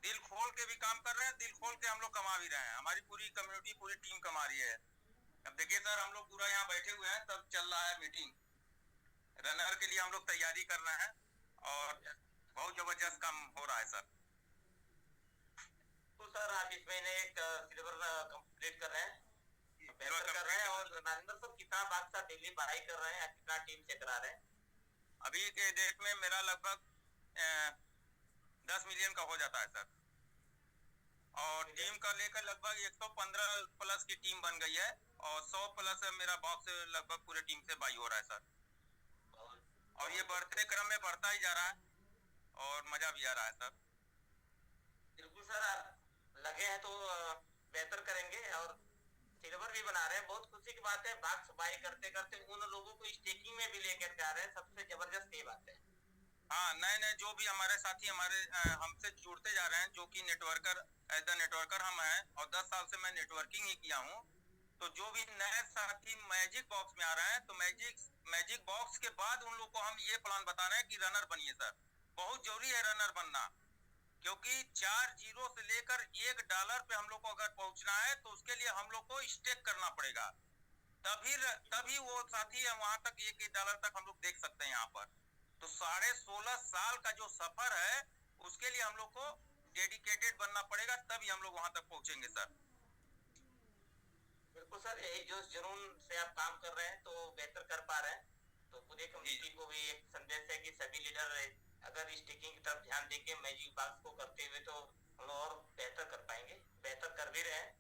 दिल खोल के भी काम कर रहे हैं, दिल खोल के हम लोग कमा भी रहे हैं, हमारी पूरी कम्युनिटी पूरी टीम कमा रही है। अब देखिए सर, हम लोग पूरा यहाँ बैठे हुए हैं, तब चल रहा है मीटिंग, रनर के लिए हम लोग तैयारी कर रहे हैं और बहुत जबरदस्त काम हो रहा है सर। तो सर आप इस महीने एक सिल्वर कंप्लीट कर रहे हैं, बेहतर कर रहे हैं। और नारिंदर सर कितना बादशाह दिल्ली पढ़ाई कर रहे हैं, कितना टीम से करा रहे हैं? अभी के डेट में मेरा लगभग 10 मिलियन का हो जाता है सर, और टीम का लेकर लगभग 115 प्लस की टीम बन गई है, और 100 प्लस मेरा बॉक्स लगभग पूरे टीम से बाई हो रहा है सर। और ये बढ़ते क्रम में बढ़ता ही जा रहा है और मजा भी आ रहा है सर। बिल्कुल सर, आप लगे हैं तो बेहतर करेंगे और सिल्वर भी बना रहे हैं। बहुत खुशी की बात है, भाग सफाई करते करते उन लोगों को स्टेकिंग में भी लेकर जा रहे हैं, सबसे जबरदस्त ये बात है। हाँ, नए नए जो भी हमारे साथी हमारे हमसे जुड़ते जा रहे हैं, जो कि नेटवर्कर एज द नेटवर्कर हम हैं, और 10 साल से मैं नेटवर्किंग ही किया हूँ। तो जो भी नए साथी मैजिक बॉक्स में आ रहे हैं, तो मैजिक बॉक्स के बाद उन लोग को हम ये प्लान बता रहे हैं कि रनर बनिए सर। बहुत जरूरी है रनर बनना, क्योंकि 4 जीरो से लेकर $1 पे हम लोग को अगर पहुंचना है, तो उसके लिए हम लोग को स्टेक करना पड़ेगा, तभी वो साथी है वहां तक $1 तक हम लोग देख सकते हैं यहाँ पर। तो 16.5 साल का जो सफर है, उसके लिए हम लोग को डेडिकेटेड बनना पड़ेगा, तभी हम लोग वहां तक पहुंचेंगे सर। बिल्कुल सर, यही जोश जुनून से आप काम कर रहे हैं तो बेहतर कर पा रहे हैं। तो पूरे कमेटी को भी एक संदेश है कि सभी लीडर अगर स्टिकिंग की तरफ ध्यान देके मैजिक बॉक्स को करते हुए तो हम लोग और बेहतर कर पाएंगे, बेहतर कर भी रहे हैं।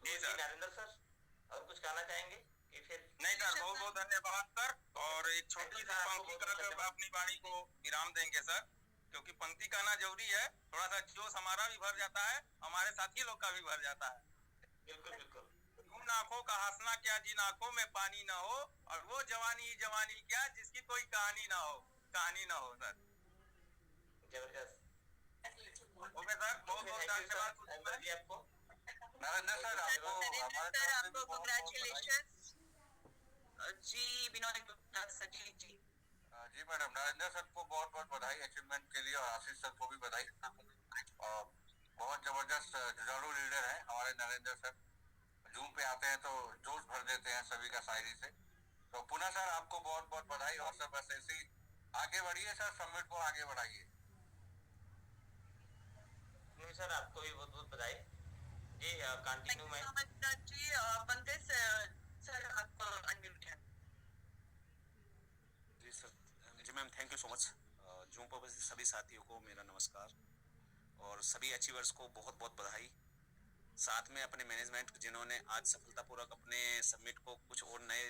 तो नरेंद्र सर और कुछ कहना चाहेंगे कि फिर? नहीं सर, बहुत बहुत धन्यवाद सर। और एक छोटी सी पंक्ति कर अपनी वाणी को विराम देंगे सर, क्योंकि पंक्ति कहना जरूरी है। थोड़ा सा जोश हमारा भी भर जाता है, हमारे साथी लोग का भी भर जाता है। बिल्कुल बिल्कुल। उन आंखों का हंसना क्या जिन आंखों में पानी ना हो, और वो जवानी जवानी क्या जिसकी कोई कहानी ना हो, कहानी ना हो सर। जबरदस्त। ओके सर, बहुत बहुत धन्यवाद आपको। नरेंद्र सर, आपको कांग्रेचुलेशन जी। विनोद गुप्ता सचिन जी। जी मैडम, नरेंद्र सर को बहुत बहुत बधाई अचीवमेंट के लिए, और आशीष सर को भी बधाई। बहुत जबरदस्त जुझारू लीडर है हमारे नरेंद्र सर। जूम पे आते हैं तो जोश भर देते हैं सभी का शायरी से। तो पुनः सर आपको बहुत बहुत बधाई, और सब बस ऐसे ही आगे बढ़िए सर, समिट को आगे बढ़ाइए। सर आपको भी बहुत बहुत बधाई जी। कंटिन्यू में जी बंदे सर आपको अनम्यूट है। जी सर, जी ma'am, thank you so much. Zoom पर सभी साथियों को मेरा नमस्कार, और सभी अचीवर्स को बहुत बहुत बधाई। साथ में अपने मैनेजमेंट जिन्होंने आज सफलतापूर्वक अपने सबमिट को कुछ और नए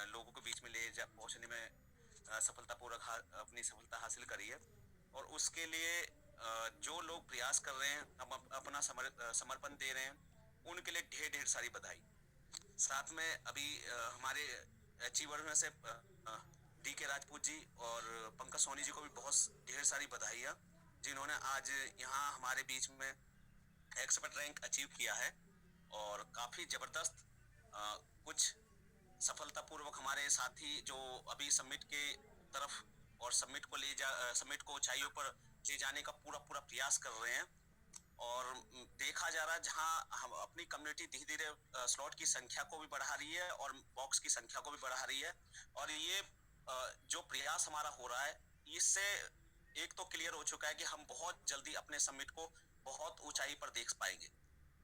लोगों के बीच में ले जा पहुंचने में सफलतापूर्वक अपनी सफलता हासिल करी है। और उसके लिए जो लोग प्रयास कर रहे हैं, हम अपना समर्पण दे रहे हैं, उनके लिए ढेर ढेर सारी बधाई। साथ में अभी हमारे अचीवर में से डी के राजपूत जी और पंकज सोनी जी को भी बहुत ढेर सारी बधाइयाँ, जिन्होंने आज यहाँ हमारे बीच में एक्सपर्ट रैंक अचीव किया है। और काफ़ी ज़बरदस्त कुछ सफलतापूर्वक हमारे साथी जो अभी सबमिट के तरफ और सबमिट को ऊंचाइयों पर ले जाने का पूरा प्रयास कर रहे हैं। और देखा जा रहा है जहां हम अपनी कम्युनिटी धीरे धीरे स्लॉट की संख्या को भी बढ़ा रही है और बॉक्स की संख्या को भी बढ़ा रही है। और ये जो प्रयास हमारा हो रहा है, इससे एक तो क्लियर हो चुका है कि हम बहुत जल्दी अपने सबमिट को बहुत ऊंचाई पर देख पाएंगे।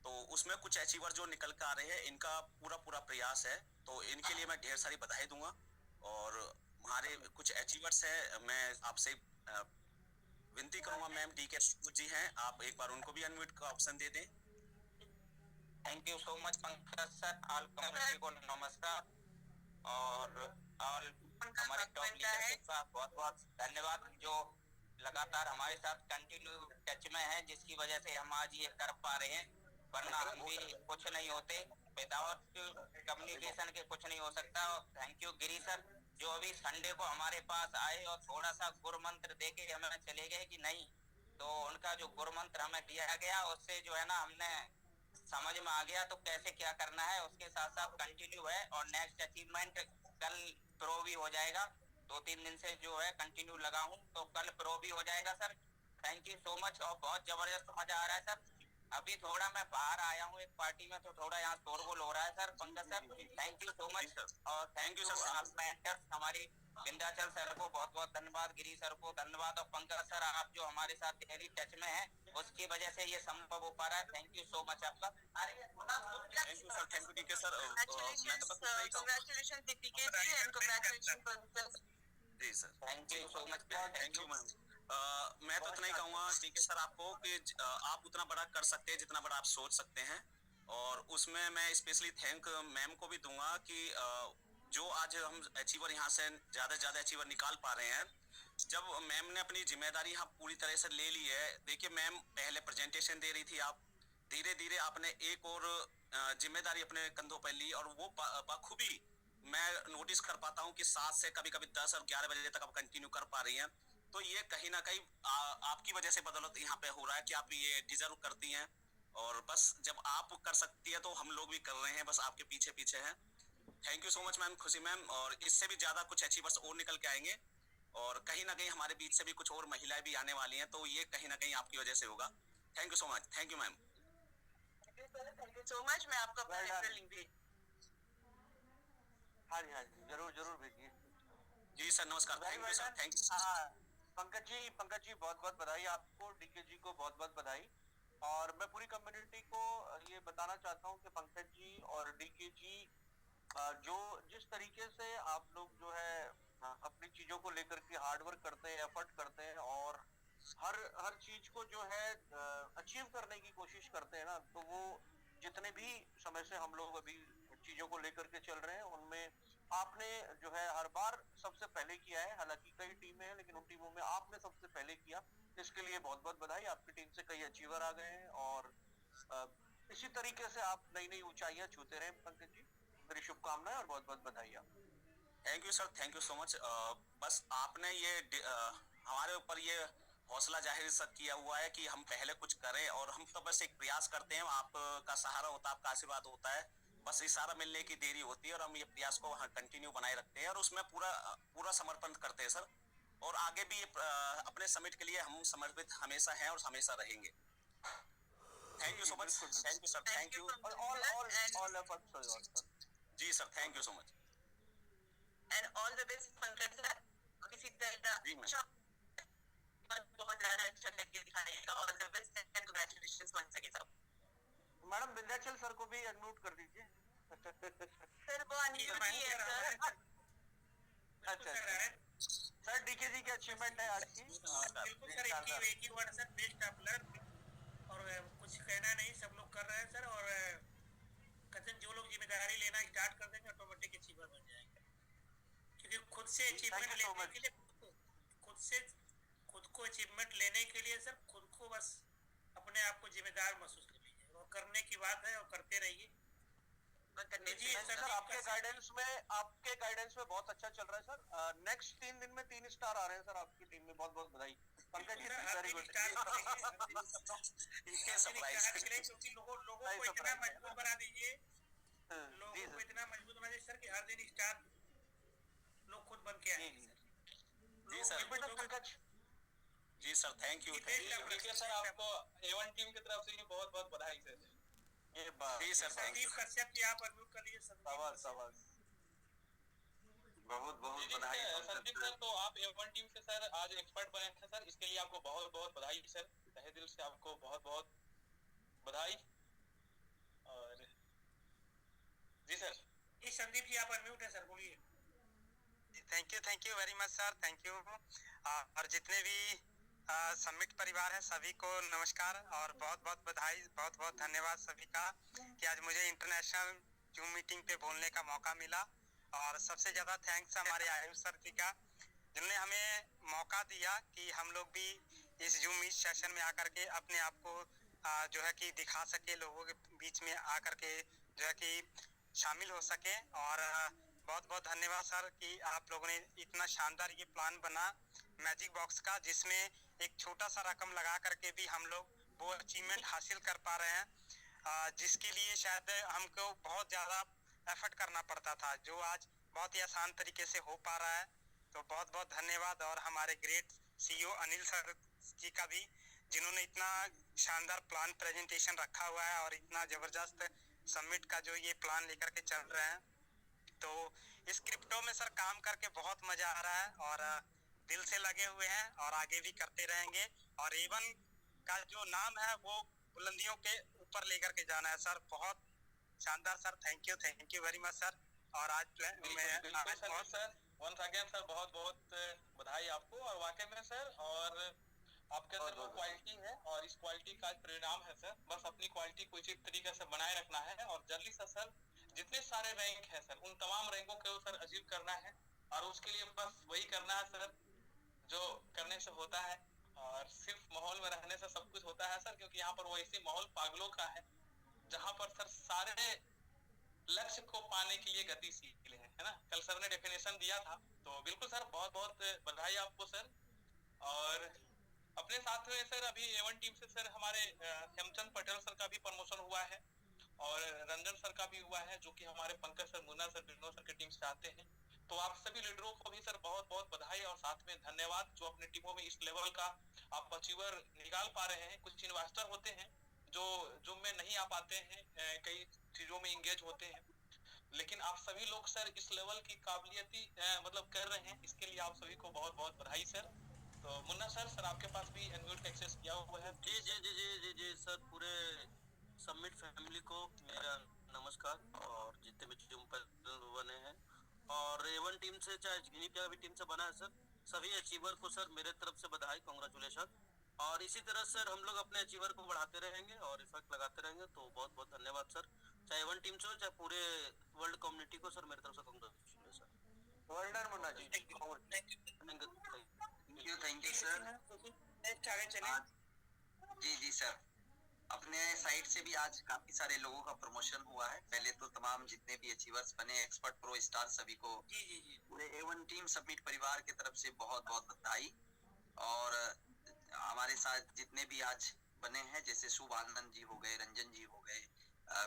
तो उसमें कुछ अचीवर जो निकल कर आ रहे हैं, इनका पूरा प्रयास है, तो इनके लिए मैं ढेर सारी बधाई दूंगा। और हमारे कुछ अचीवर्स हैं, मैं आपसे विनती करूंगा, मैम डी के जी हैं, आप एक बार उनको भी अनम्यूट का ऑप्शन दे दें। Thank you so much Pankaj sir. All community को नमस्कार, और ऑल हमारे टॉप लीडर के साथ बहुत बहुत धन्यवाद, जो लगातार हमारे साथ कंटिन्यू टच में है, जिसकी वजह से हम आज ये कर पा रहे हैं। वरना हम भी कुछ नहीं होते, विदाउट कम्युनिकेशन के कुछ नहीं हो सकता। थैंक यू गिरी सर, जो अभी संडे को हमारे पास आए और थोड़ा सा गुरु मंत्र देके हमें चले गए कि नहीं, तो उनका जो गुरु मंत्र हमें दिया गया, उससे जो है ना हमने समझ में आ गया तो कैसे क्या करना है। उसके साथ साथ कंटिन्यू है, और नेक्स्ट अचीवमेंट कल प्रो भी हो जाएगा। 2-3 दिन से जो है कंटिन्यू लगा हूँ, तो कल प्रो भी हो जाएगा sir. Thank you so much और बहुत जबरदस्त मजा आ रहा है सर। अभी थोड़ा मैं बाहर आया हूँ एक पार्टी में, तो थोड़ा यहाँ शोरगुल हो रहा है sir. Pankaj sir thank you so much और थैंक यू सर मेंटर्स हमारी विंध्याचल सर को बहुत बहुत धन्यवाद, गिरी सर को धन्यवाद, और पंकज सर आप जो हमारे साथ डेली टच में है उसकी वजह से ये संभव हो पा रहा है। थैंक यू सो मच आपका। Thank you sir, thank you DK sir. मैं तो बस इतना ही कहूँ। Congratulations DK ji and congratulations Pankaj। जी sir, thank you so much. Thank you ma'am. मैं तो इतना ही कहूँगा डीके सर आपको कि आप उतना बड़ा कर सकते हैं जितना बड़ा आप सोच सकते हैं, और उसमें मैं स्पेशली थैंक मैम को भी दूंगा कि जो आज हम अचीवर यहाँ से ज़्यादा अचीवर निकाल पा रहे हैं। जब मैम ने अपनी जिम्मेदारी यहाँ पूरी तरह से ले ली है, देखिए मैम पहले प्रेजेंटेशन दे रही थी, आप धीरे धीरे आपने एक और जिम्मेदारी अपने कंधों पर ली, और वो बखूबी मैं नोटिस कर पाता हूँ कि 7 से कभी कभी 10 और 11 बजे तक आप कंटिन्यू कर पा रही हैं। तो ये कहीं ना कहीं आपकी वजह से बदौलत यहाँ पे हो रहा है कि आप ये डिजर्व करती हैं, और बस जब आप कर सकती है तो हम लोग भी कर रहे हैं, बस आपके पीछे पीछे हैं। Thank you so much ma'am, खुशी मैम, और इससे भी ज्यादा कुछ अचीवर्स और निकल के आएंगे, और कहीं ना कहीं हमारे बीच से भी कुछ और महिलाएं भी आने वाली हैं, तो ये कहीं ना कहीं आपकी वजह से होगा। Thank you so much, thank you ma'am. Thank you so much. मैं आपको अपना रेफरल लिंक भेज। हाँ जी जरूर भेजिए। जी सर नमस्कार, thank you sir, thank you. Pankaj ji बहुत बहुत बधाई आपको, डीके जी को बहुत बहुत बधाई। और मैं पूरी कम्युनिटी को ये बताना चाहता हूँ कि पंकज जी और डीके जी जो जिस तरीके से आप लोग जो है अपनी चीजों को लेकर के हार्ड वर्क करते हैं, एफर्ट करते हैं, और हर चीज को जो है अचीव करने की कोशिश करते हैं ना, तो वो जितने भी समय से हम लोग अभी चीजों को लेकर के चल रहे हैं उनमें आपने जो है हर बार सबसे पहले किया है। हालांकि कई टीमें हैं लेकिन उन टीमों में आपने सबसे पहले किया, इसके लिए बहुत बहुत बधाई। आपकी टीम से कई अचीवर आ गए हैं, और इसी तरीके से आप नई नई ऊंचाइयां छूते रहे पंकज जी। मेरी शुभकामनाएं और बहुत बहुत बधाई आपको। Thank you sir, thank you so much. बस आपने ये हमारे ऊपर ये हौसला जाहिर सक किया हुआ है कि हम पहले कुछ करें, और हम तो बस एक प्रयास करते हैं, आपका सहारा होता है, आपका आशीर्वाद होता है, बस इशारा मिलने की देरी होती है, और हम ये प्रयास को कंटिन्यू बनाए रखते हैं, और उसमें पूरा समर्पण करते हैं सर। और आगे भी अपने समिट के लिए हम समर्पित हमेशा हैं और हमेशा रहेंगे। Thank you so much, thank you sir, thank you all efforts. जी sir, thank you so much and all the best Pankaj sir. किसी तरह बहुत ज्यादा अच्छा करके दिखाएगा। All the best and congratulations once again sir. Madam Vindhyachal sir को भी अनम्यूट कर दीजिए। सर वो अनम्यूट ही है सर। अच्छा सर, डीके जी की अचीवमेंट है आज की। बिल्कुल सर, एक ही word sir, best of luck. और कुछ कहना नहीं, सब लोग कर रहे हैं सर, और कथन जो लोग जिम्मेदारी लेना स्टार्ट कर देंगे ऑटोमेटिक अचीवर बन जाएंगे, क्योंकि खुद से अचीवमेंट लेने के लिए खुद को अचीवमेंट लेने के लिए सर खुद को बस अपने आप को जिम्मेदार महसूस कर लीजिए, और करने की बात है और करते रहिए। जी सर, आपके गाइडेंस में बहुत अच्छा चल रहा है सर। नेक्स्ट 3 दिन में 3 स्टार आ रहे हैं सर आपकी टीम में, बहुत बहुत बधाई पंकज जी, वेरी गुड। ये सरप्राइज, क्योंकि लोगों को इतना मजबूत बना दीजिए, लोगों को इतना मजबूत बना दीजिए सर कि हर दिन स्टार लोग खुद बन के आएंगे सर। जी sir, Pankaj ji sir, thank you sir. आपको A1 टीम की तरफ से बहुत बहुत बधाई सर। ये बात जी सर, संदीप कश्यप जी आप अनम्यूट कर लीजिए। शाबाश, बहुत बहुत बधाई संदीप सर। तो आप A1 टीम से सर आज एक्सपर्ट बने हैं सर, इसके लिए आपको बहुत बहुत बधाई सर, तहे दिल से आपको बहुत बहुत बधाई। और जी सर, ये संदीप जी आप अनम्यूट है सर, बोलिए। Thank you very much sir, thank you. और जितने भी समिट परिवार है सभी को नमस्कार और बहुत बहुत बधाई, बहुत बहुत धन्यवाद सभी का कि आज मुझे इंटरनेशनल जूम मीटिंग पे बोलने का मौका मिला। और सबसे ज़्यादा थैंक्स हमारे आयुष सर जी का, जिन्होंने हमें मौका दिया कि हम लोग भी इस जूम मीट सेशन में आकर के अपने आप को जो है कि दिखा सके, लोगों के बीच में आकर के जो है कि शामिल हो सके। और बहुत बहुत धन्यवाद सर कि आप लोगों ने इतना शानदार ये प्लान बना मैजिक बॉक्स का, जिसमें एक छोटा सा रकम लगा करके भी हम लोग वो अचीवमेंट हासिल कर पा रहे हैं, जिसके लिए शायद हमको बहुत ज़्यादा एफर्ट करना पड़ता था, जो आज बहुत ही आसान तरीके से हो पा रहा है। तो बहुत बहुत धन्यवाद। और हमारे ग्रेट CEO अनिल सर जी का भी, जिन्होंने इतना शानदार प्लान प्रेजेंटेशन रखा हुआ है और इतना जबरदस्त समिट का जो ये प्लान लेकर के चल रहे हैं। तो इस क्रिप्टो में सर काम करके बहुत मजा आ रहा है और दिल से लगे हुए हैं और आगे भी करते रहेंगे और एवन का जो नाम है वो बुलंदियों के ऊपर लेकर के जाना है सर। बहुत शानदार sir, thank you very much sir. और आज सर वंस अगेन सर बहुत बहुत बधाई आपको और वाकई में सर, और आपके अंदर वो क्वालिटी है और इस क्वालिटी का परिणाम है सर। बस अपनी क्वालिटी को इसी तरीके से बनाए रखना है और जल्दी से सर जितने सारे रैंक है सर उन तमाम रैंकों को सर अचीव करना है और उसके लिए बस वही करना है सर जो करने से होता है। और सिर्फ माहौल में रहने से सब कुछ होता है सर, क्योंकि यहाँ पर वो ऐसी माहौल पागलों का है जहाँ पर सर सारे लक्ष्य को पाने के लिए गतिशील है ना। कल सर ने डेफिनेशन दिया था, तो बिल्कुल सर बहुत बहुत बधाई आपको सर। और अपने साथ में सर अभी A1 टीम से सर हमारे हेमचंद पटेल सर का भी प्रमोशन हुआ है और रंजन सर का भी हुआ है, जो कि हमारे Pankaj sir, Munna sir, Vinod sir की टीम से आते हैं। तो आप सभी लीडरों को भी सर बहुत बहुत बधाई और साथ में धन्यवाद जो अपने टीमों में इस लेवल का आप अचीवर निकाल पा रहे हैं। कुछ इन्वेस्टर होते हैं जो में नहीं आ पाते हैं, कई चीजों में इंगेज होते हैं, लेकिन आप सभी लोग सर इस लेवल की काबिलियती मतलब कर रहे हैं, इसके लिए आप सभी को बहुत बहुत बधाई सर। तो मुन्ना सर आपके पास भी अनम्यूट का एक्सेस किया हुआ है। जी जी जी जी जी जी सर, पूरे समिट फैमिली को मेरा नमस्कार और जितने भी जूम पर बने हैं और A1 टीम से चाहे जितनी भी टीम से बना है सर, सभी अचीवर को सर मेरे तरफ से बधाई, कांग्रेचुलेशन। और इसी तरह सर हम लोग अपने अचीवर को बढ़ाते रहेंगे और इफेक्ट लगाते रहेंगे। तो बहुत बहुत धन्यवाद सर, चाहे A1 टीम से हो चाहे पूरे वर्ल्ड कम्युनिटी को सर मेरी तरफ से congratulation sir. Well done Munna ji, thank you sir. जी जी सर, अपने साइड से भी आज काफी सारे लोगों का प्रमोशन हुआ है। पहले तो तमाम जितने भी अचीवर्स बने, एक्सपर्ट, प्रो, स्टार, सभी को पूरे A1 टीम समिट परिवार की तरफ से बहुत बहुत बधाई। और हमारे साथ जितने भी आज बने हैं, जैसे शुभ आनंद जी हो गए, रंजन जी हो गए,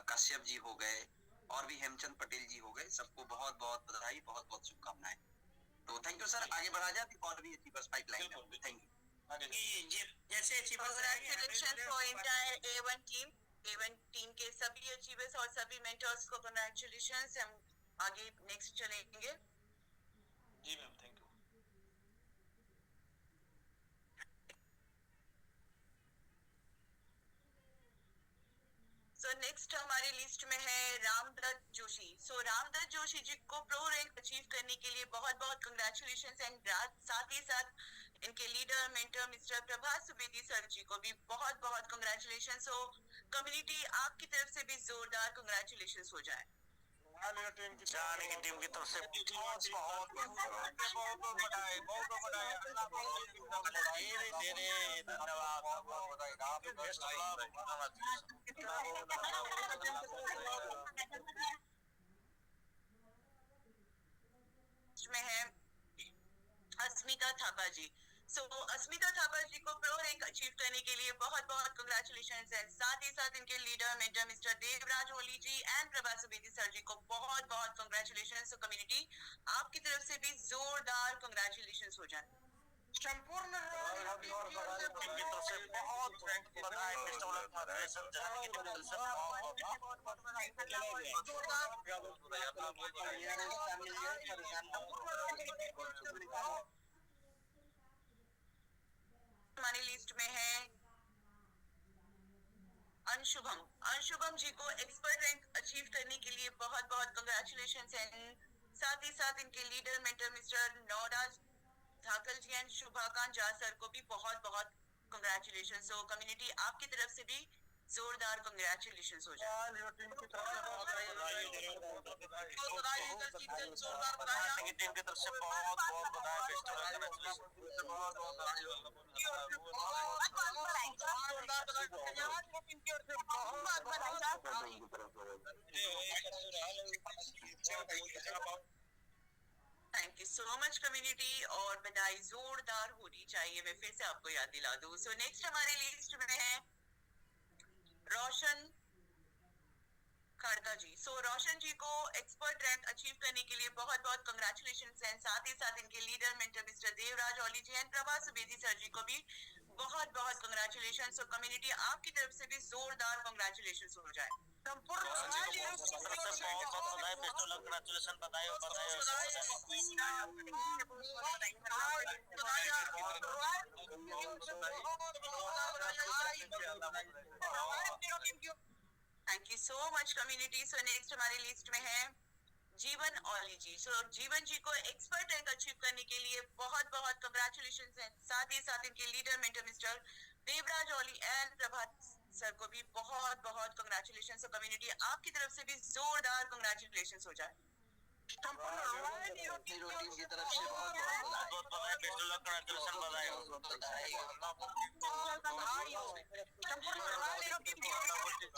कश्यप जी हो गए और भी हेमचंद पटेल जी हो गए, सबको बहुत बहुत बधाई, बहुत बहुत शुभकामनाएं। तो थैंक यू सर, आगे बढ़ा जाते और भी अचीवर्स पाइपलाइन में। Thank you. जैसे congratulation for entire A1 team के सभी अचीवर्स और सभी मेंटर्स को कांग्रेचुलेशंस। हम आगे नेक्स्ट चलेंगे। जी ma'am, thank you. So next हमारी लिस्ट में है रामदत्त जोशी। सो रामदत्त जोशी जी को प्रो रैंक अचीव करने के लिए बहुत बहुत कांग्रेचुलेशंस एंड साथ ही साथ इनके leader mentor mister Prabhas Subedi sir ji को भी बहुत बहुत कांग्रेचुलेशंस हो। कम्युनिटी आपकी तरफ से भी जोरदार कांग्रेचुलेशंस हो जाए। टीम की तरफ से बहुत में है अस्मिता थापा जी। सो अस्मिता थापा जी को प्रो रैंक अचीव करने के लिए बहुत बहुत कांग्रेचुलेशंस है। साथ ही साथ इनके leader mentor mister Devraj Holi ji and Prabha Subedi sir ji को बहुत बहुत कांग्रेचुलेशंस। सो कम्युनिटी आपकी तरफ से भी जोरदार कांग्रेचुलेशंस हो जाए। संपूर्ण टीम की तरफ से बहुत बधाई, हमारी लिस्ट में है अंशुभम जी को एक्सपर्ट रैंक अचीव करने के लिए बहुत बहुत कांग्रेचुलेशंस एंड साथ ही साथ इनके leader mentor mister Nauraj Dhakal ji and Shubhakant Jha sir को भी बहुत बहुत कांग्रेचुलेशंस। सो कम्युनिटी आपकी तरफ से भी जोरदार कांग्रेचुलेशंस हो जाए। टीम की तरफ से बहुत thank you so much community और बधाई जोरदार होनी चाहिए। मैं फिर से आपको याद दिला दूं। सो नेक्स्ट हमारी लिस्ट में है रोशन खड़का जी। सो रोशन जी को एक्सपर्ट रैंक अचीव करने के लिए बहुत बहुत कांग्रेचुलेशंस एंड साथ ही साथ इनके leader mentor mister Devraj Oli ji and Prabha Subedi sir ji को भी बहुत बहुत कंग्रेचुलेशन। सो कम्युनिटी आपकी तरफ से भी जोरदार कंग्रेचुलेशन हो जाए। संपूर्ण thank you so much community. So next हमारी लिस्ट में है जीवन औली जी। सो जीवन जी को एक्सपर्ट रैंक अचीव करने के लिए बहुत बहुत कंग्रेचुलेशन है। साथ ही साथ इनके leader mentor mister Devraj Auli and Prabhat sir को भी बहुत बहुत कंग्रेचुलेशन। सो कम्युनिटी आपकी तरफ से भी जोरदार कंग्रेचुलेशन हो जाए। टीम की तरफ से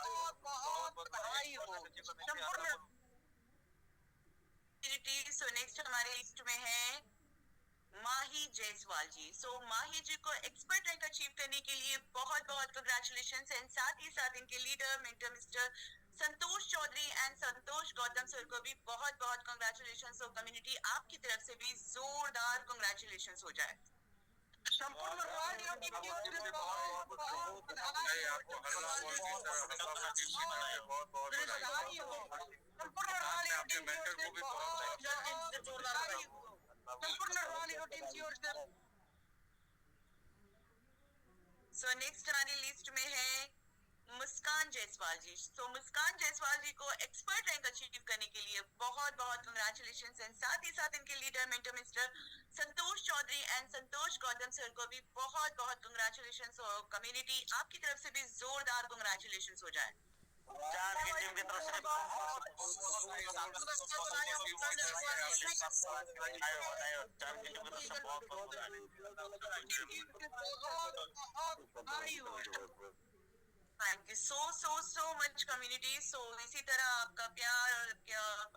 बहुत बहुत बधाई। सो नेक्स्ट हमारे लिस्ट में है माही जायसवाल जी। सो माही जी को एक्सपर्ट रैंक अचीव करने के लिए बहुत बहुत कंग्रेचुलेशन एंड साथ ही साथ इनके leader mentor mister Santosh Chaudhary and Santosh Gautam sir को भी बहुत बहुत कंग्रेचुलेशन। सो कम्युनिटी आपकी तरफ से भी जोरदार कंग्रेचुलेशन हो जाए। संपूर्ण टीम की ओर से बहुत बहुत बधाई। आपको अपने मेंटर को भी सो नेक्स्ट हमारी लिस्ट में है मुस्कान जायसवाल जी। तो मुस्कान जायसवाल जी को एक्सपर्ट रैंक अचीव करने के लिए बहुत बहुत कंग्रेचुलेशन एंड साथ ही साथ इनके leader mentor mister Santosh Chaudhary and Santosh Gautam sir को भी बहुत बहुत कंग्रेचुलेशन। सो कम्युनिटी आपकी तरफ से भी जोरदार कंग्रेचुलेशन हो जाए। जानकी टीम की तरफ से thank you so much community. So इसी तरह आपका प्यार और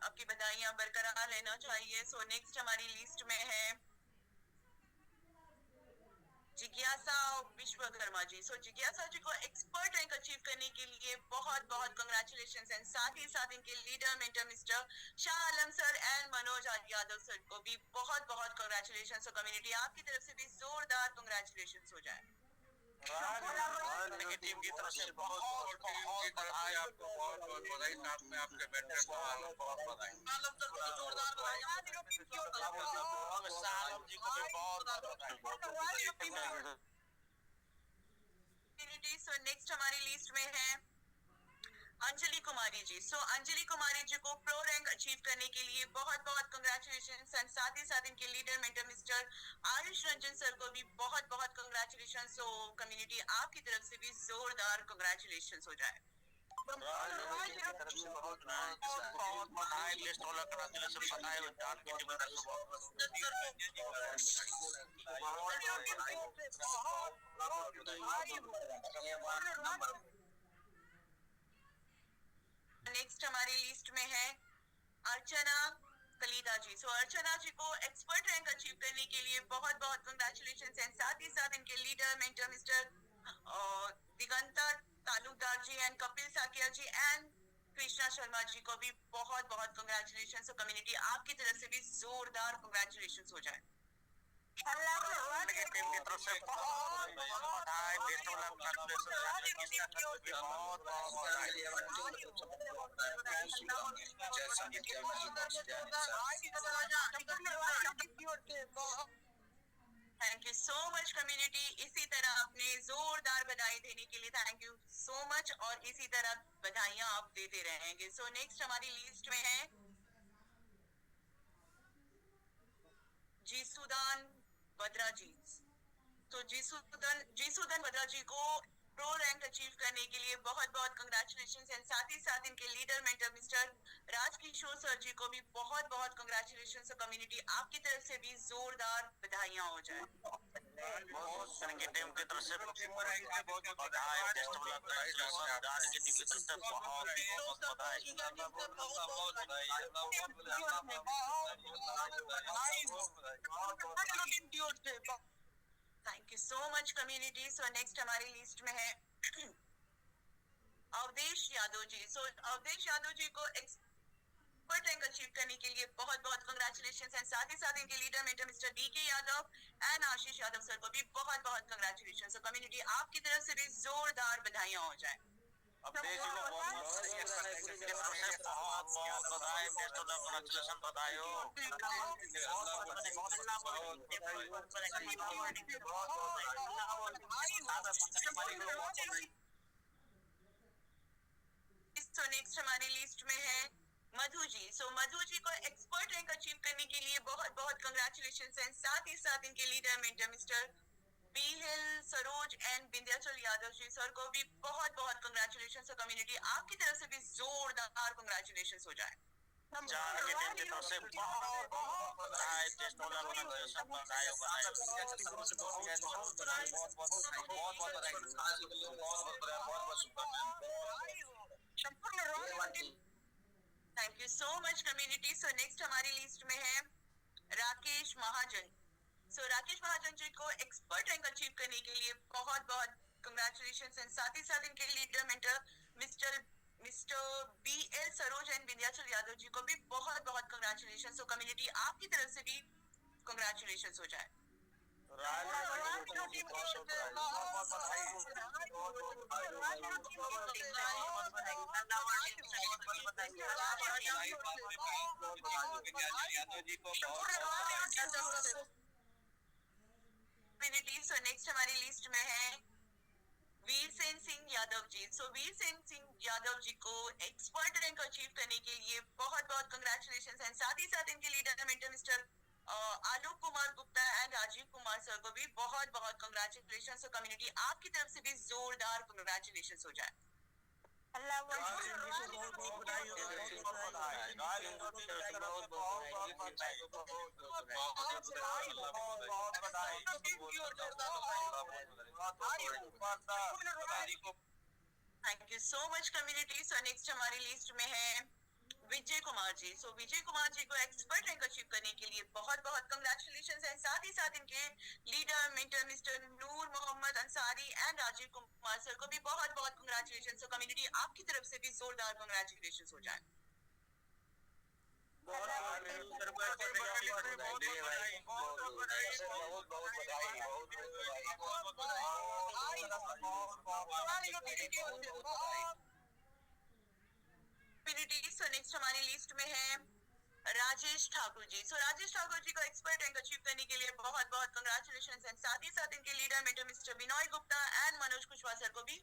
आपकी बधाइयां बरकरार रहना चाहिए। सो नेक्स्ट हमारी लिस्ट में है जिज्ञासा विश्वकर्मा जी। सो जिज्ञासा जी को एक्सपर्ट रैंक अचीव करने के लिए बहुत बहुत कंग्रेचुलेशन एंड साथ ही साथ इनके leader mentor mister Shah Alam sir and Manoj Yadav sir को भी बहुत बहुत कंग्रेचुलेशन। सो कम्युनिटी आपकी तरफ से भी जोरदार कंग्रेचुलेशन हो जाए। टीम की तरफ से बहुत बधाई। आपको बहुत बहुत बधाई। साथ में आपके मेंटर को बहुत बधाई। जोरदार बधाई। आलम जी को भी बहुत बधाई। सो नेक्स्ट हमारी लिस्ट में है अंजलि कुमारी जी। सो अंजलि कुमारी जी को प्रो रैंक अचीव करने के लिए बहुत बहुत कंग्रेचुलेशन एंड साथ ही साथ इनके leader mentor mister Ayush Ranjan sir को भी बहुत बहुत कंग्रेचुलेशन। सो कम्युनिटी आपकी तरफ से भी जोरदार कंग्रेचुलेशन हो जाए। नेक्स्ट हमारी लिस्ट में है अर्चना कलीदा जी। सो अर्चना जी को एक्सपर्ट रैंक अचीव करने के लिए बहुत बहुत कंग्रेचुलेशन एंड साथ ही साथ इनके leader mentor mister Diganta Talukdar ji and Kapil Saikia ji and Krishna Sharma ji को भी बहुत बहुत कंग्रेचुलेशन। सो कम्युनिटी आपकी तरफ से भी जोरदार कंग्रेचुलेशन हो जाए। टीम की तरफ से बहुत बधाई। Thank you so much community. इसी तरह आपने जोरदार बधाई देने के लिए थैंक यू सो मच और इसी तरह बधाइयां आप देते रहेंगे। सो नेक्स्ट हमारी लिस्ट में है जीसुदान बद्रा जी। तो जीसुदान बद्रा जी को प्रो रैंक अचीव करने के लिए बहुत बहुत कंग्रेचुलेशन एंड साथ ही साथ इनके leader mentor mister Rajkishore sir ji को भी बहुत बहुत कंग्रेचुलेशन। सो कम्युनिटी आपकी तरफ से भी जोरदार बधाइयां हो जाए। की टीम की तरफ से बहुत बधाई। जानकी टीम की तरफ से बहुत बधाई। Thank you so much community. So next हमारी लिस्ट में है अवधेश यादव जी। सो अवधेश यादव जी को एक्सपर्ट रैंक अचीव करने के लिए बहुत बहुत कंग्रेचुलेशन एंड साथ ही साथ इनके leader mentor mister DK Yadav and Ashish Yadav sir को भी बहुत बहुत कंग्रेचुलेशन। सो कम्युनिटी आपकी तरफ से भी जोरदार बधाइयां हो जाए। तो नेक्स्ट हमारी लिस्ट में है मधु जी। सो मधु जी को एक्सपर्ट रैंक अचीव करने के लिए बहुत बहुत कंग्रेचुलेशन एंड साथ ही साथ इनके leader mentor mister BL Saroj and Vindhyachal Yadav ji sir को भी बहुत बहुत कंग्रेचुलेशन। सो कम्युनिटी आपकी तरफ से भी जोरदार कंग्रेचुलेशन हो जाए। Thank you so much community. So next हमारी लिस्ट में है राकेश महाजन। सो राकेश महाजन जी को एक्सपर्ट रैंक अचीव करने के लिए बहुत बहुत कंग्रेचुलेशन एंड साथ ही साथ इनके leader mentor mister BL Saroj and Vindhyachal Yadav ji को भी बहुत बहुत कंग्रेचुलेशन। सो कम्युनिटी आपकी तरफ से भी कंग्रेचुलेशन हो जाए। सो नेक्स्ट हमारी लिस्ट में है वीरसेन सिंह यादव जी। सो वीरसेन सिंह यादव जी को एक्सपर्ट रैंक अचीव करने के लिए बहुत बहुत कंग्रेचुलेशन एंड साथ ही साथ इनके leader mentor mister Alok Kumar Gupta and Rajiv Kumar sir को भी बहुत बहुत कंग्रेचुलेशन। सो कम्युनिटी आपकी तरफ से भी जोरदार कंग्रेचुलेशन हो जाए। Thank you so much community. So next हमारी लिस्ट में है विजय कुमार जी। सो विजय कुमार जी को एक्सपर्ट रैंक अचीव करने के लिए बहुत बहुत कंग्रेचुलेशन एंड साथ ही साथ इनके leader mentor mister Noor Mohammad Ansari and Rajiv Kumar sir को भी बहुत बहुत कंग्रेचुलेशन। सो कम्युनिटी आपकी तरफ से भी जोरदार कंग्रेचुलेशन हो जाए। सो नेक्स्ट हमारी लिस्ट में है राजेश ठाकुर जी। सो राजेश ठाकुर जी को एक्सपर्ट रैंक अचीव करने के लिए बहुत बहुत कंग्रेचुलेशन एंड साथ ही साथ इनके leader mentor mister Binoy Gupta and Manoj Kushwaha sir को भी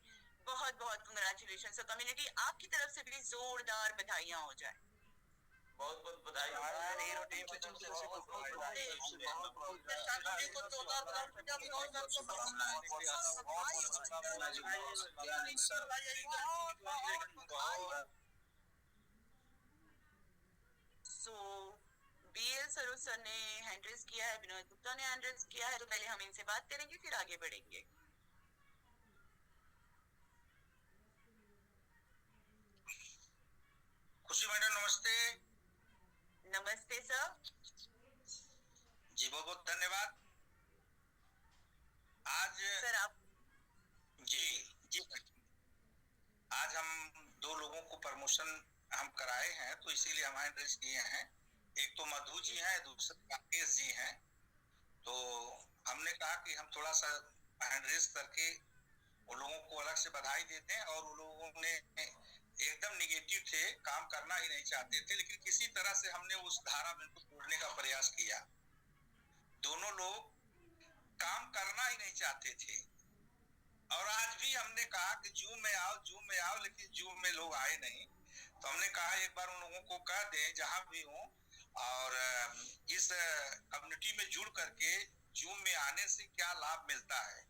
बहुत बहुत कंग्रेचुलेशन। सो कम्युनिटी आपकी तरफ से भी जोरदार बधाइयां हो जाए। बहुत बहुत बधाई। सो BL सरोज सर ने हैंड रेज किया है, विनोद गुप्ता ने हैंड रेज किया है, तो पहले हम इनसे बात करेंगे फिर आगे बढ़ेंगे। खुशी मैडम नमस्ते। नमस्ते सर जी, बहुत बहुत धन्यवाद। आज सर आप जी आज हम दो लोगों को प्रमोशन हम कराए हैं, तो इसीलिए हम हैंड रेज किए हैं। एक तो मधु जी हैं, दूसरे राकेश जी हैं। तो हमने कहा कि हम थोड़ा सा हैंड रेज करके उन लोगों को अलग से बधाई देते हैं। और उन लोगों ने एकदम निगेटिव थे, काम करना ही नहीं चाहते थे, लेकिन किसी तरह से हमने उस धारा में उनको जोड़ने का प्रयास किया। दोनों लोग काम करना ही नहीं चाहते थे और आज भी हमने कहा कि जूम में आओ, लेकिन जूम में लोग आए नहीं। तो हमने कहा एक बार उन लोगों को कह दें जहां भी हो, और इस कम्युनिटी में जुड़ करके जूम में आने से क्या लाभ मिलता है।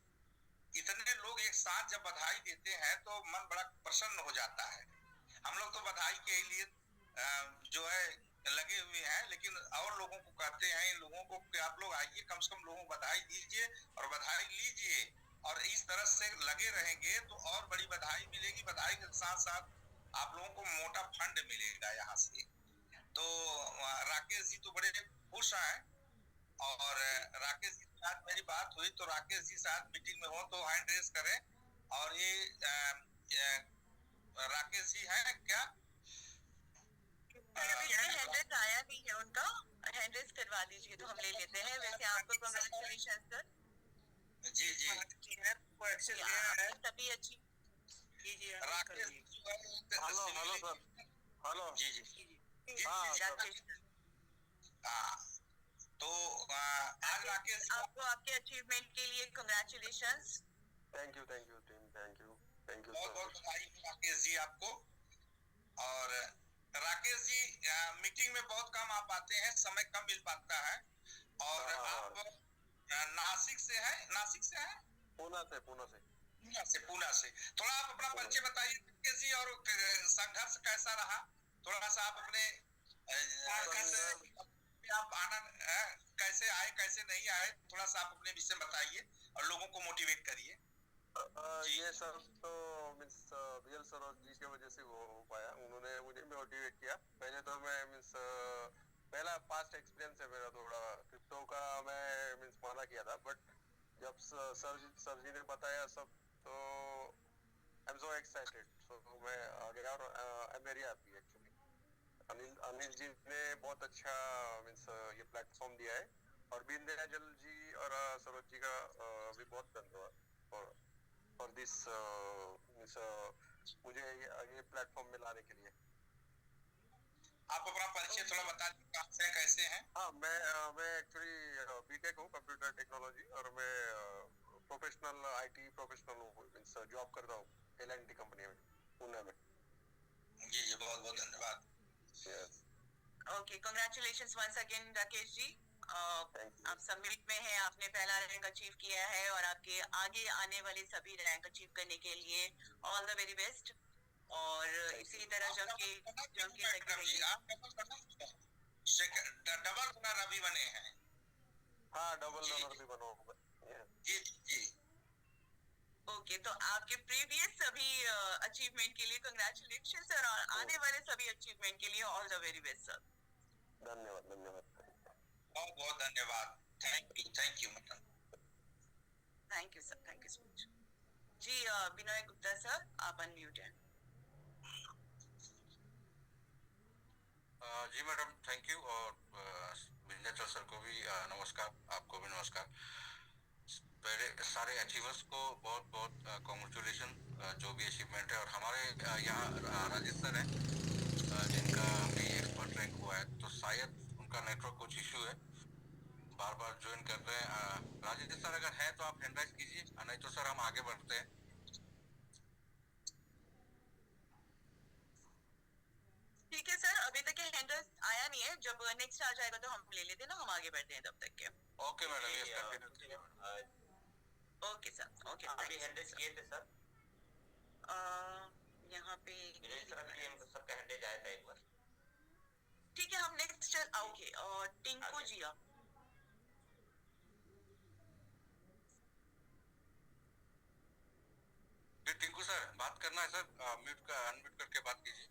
इतने लोग एक साथ जब बधाई देते हैं तो मन बड़ा प्रसन्न हो जाता है। हम लोग तो बधाई के लिए जो है लगे हुए हैं, लेकिन और लोगों को कहते हैं इन लोगों को कि आप लोग आइए, कम से कम लोगों को बधाई दीजिए और बधाई लीजिए। और इस तरह से लगे रहेंगे तो और बड़ी बधाई मिलेगी। बधाई के साथ साथ आप लोगों को मोटा फंड मिलेगा यहाँ से। तो राकेश जी तो बड़े खुश हैं, और राकेश जी के साथ मेरी बात हुई तो राकेश जी साथ मीटिंग में हो तो हैंड रेज करें। और ये राकेश जी हैं क्या? अभी हैंड आया नहीं है उनका, हैंड रेस करवा दीजिए तो हम ले लेते हैं। वैसे आपको कांग्रेचुलेशन सर। जी जी को एक्सेस दिया है तभी अच्छी कीजिए। Rakesh hello hello sir, hello जी जी राकेश हाँ तो आज राकेश आपको आपके अचीवमेंट के लिए congratulations. Thank you team, thank you बहुत बहुत बधाई राकेश जी आपको। और राकेश जी मीटिंग में बहुत कम आ पाते हैं, समय कम मिल पाता है। और आप नासिक से हैं? पूना से थोड़ा आप अपना परिचय बताइए राकेश जी, और संघर्ष कैसा रहा, थोड़ा सा आप अपने आप आनंद कैसे आए कैसे नहीं आए, थोड़ा सा आप अपने विषय बताइए और लोगों को मोटिवेट करिए। ये सब तो मीन्स बीएल सरोज जी की वजह से वो हो पाया, उन्होंने मुझे मोटिवेट किया। पहले तो मैं मीन्स पहला पास्ट एक्सपीरियंस है मेरा थोड़ा क्रिप्टो का, मैं मीन्स माना किया था, बट जब सर जी ने बताया सब तो आई एम सो एक्साइटेड। सो मैं आ गया और I am very happy actually. Anil ji ने बहुत अच्छा मीन्स ये प्लेटफॉर्म दिया है, और बीनदयाल जी और सरोज जी का भी बहुत धन्यवाद फॉर दिस मुझे ये प्लेटफॉर्म में लाने के लिए। आप अपना परिचय थोड़ा बता दीजिए, कहाँ से कैसे हैं? हाँ, मैं एक्चुअली बीटेक हूँ कंप्यूटर टेक्नोलॉजी, और मैं प्रोफेशनल आईटी प्रोफेशनल हूँ, मीन्स जॉब करता हूँ L&T कंपनी में पुणे में। जी जी बहुत बहुत धन्यवाद। Okay, congratulations once again Rakesh ji. आप समिट में हैं, आपने पहला रैंक अचीव किया है, और आपके आगे आने वाले सभी रैंक अचीव करने के लिए ऑल द वेरी बेस्ट। और इसी तरह जंग के डबल रनर अभी बने हैं। हाँ, डबल रनर भी बना हूँ। जी जी ओके, तो आपके प्रीवियस सभी अचीवमेंट के लिए कांग्रेचुलेशंस, और आने वाले सभी अचीवमेंट के लिए all the very best sir. धन्यवाद बहुत बहुत धन्यवाद। Thank you madam. Thank you sir, thank you so much. जी विनय गुप्ता सर, आप अनम्यूट हैं। जी मैडम थैंक यू, और विंध्याचल सर को भी नमस्कार, आपको भी नमस्कार। पहले सारे अचीवर्स को बहुत बहुत कॉन्ग्रेचुलेशन जो भी अचीवमेंट है। और हमारे यहाँ राजेश सर हैं जिनका भी एक्सपर्ट रैंक हुआ है, तो शायद उनका नेटवर्क कुछ इशू है, बार बार ज्वाइन कर रहे हैं। राजेश सर अगर है तो आप हैंड राइज कीजिए, नहीं तो सर हम आगे बढ़ते हैं। ठीक है सर, अभी तक हैंड राइज आया नहीं है, जब नेक्स्ट आ जाएगा तो हम ले लेते हैं ना, हम आगे बढ़ते हैं तब तक के। ओके मैडम, यस कंटिन्यू कीजिए। Okay sir, okay. अभी हैंड रेज किए थे सर, यहाँ पे सर का हैंड रेज आया था एक बार। ठीक है, हम नेक्स्ट आओगे। और टिंकू जी आप। टिंकू सर बात करना है सर, अनम्यूट करके बात कीजिए।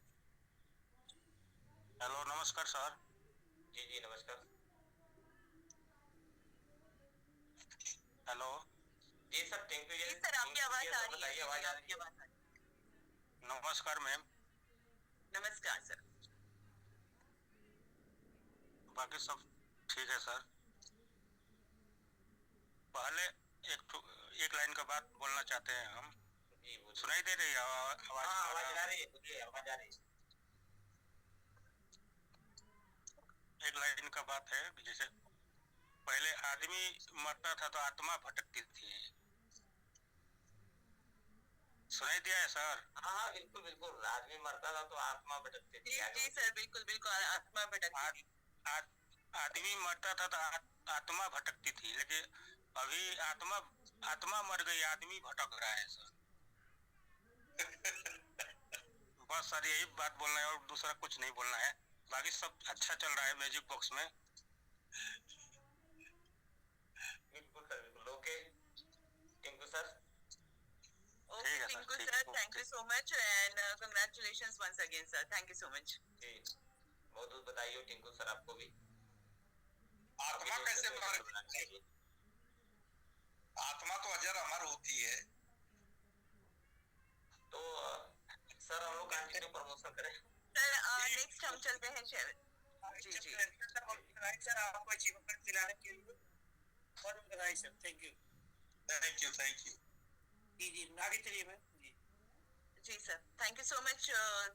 हेलो, नमस्कार सर। जी जी नमस्कार। हेलो जी सर, टिंकू जी सर आपकी आवाज आ रही है, आवाज आ रही है। नमस्कार मैम। नमस्कार सर। बाकी सब ठीक है सर। पहले एक लाइन का बात बोलना चाहते हैं हम। सुनाई दे रही है आवाज? आवाज आ रही है, आवाज आ रही है। एक लाइन का बात है, जैसे पहले आदमी मरता था तो आत्मा भटकती थी। सुनाई दिया है सर? हाँ बिल्कुल बिल्कुल, आदमी मरता था तो आत्मा भटकती थी। जी सर, बिल्कुल बिल्कुल, आत्मा भटकती थी। आदमी मरता था तो आत्मा भटकती थी, लेकिन अभी आत्मा मर गई, आदमी भटक रहा है सर। बस सर यही बात बोलना है, और दूसरा कुछ नहीं बोलना है। बाकी सब अच्छा चल रहा है मैजिक बॉक्स में। बिल्कुल सर, बिल्कुल। Okay Tinku sir. Okay Tinku sir, thank you so much, and congratulations once again sir, thank you so much. जी बहुत बहुत बधाई हो टिंकू सर आपको भी। आत्मा कैसे मर गई? आत्मा तो अजर अमर होती है। तो सर हम लोग कंटिन्यू प्रमोशन करें। सर नेक्स्ट हम चलते हैं जी जी सर आपको अचीवमेंट दिलाने के लिए बहुत बधाई सर। थैंक यू जी जी आगे चलिए मैम जी sir, thank you so much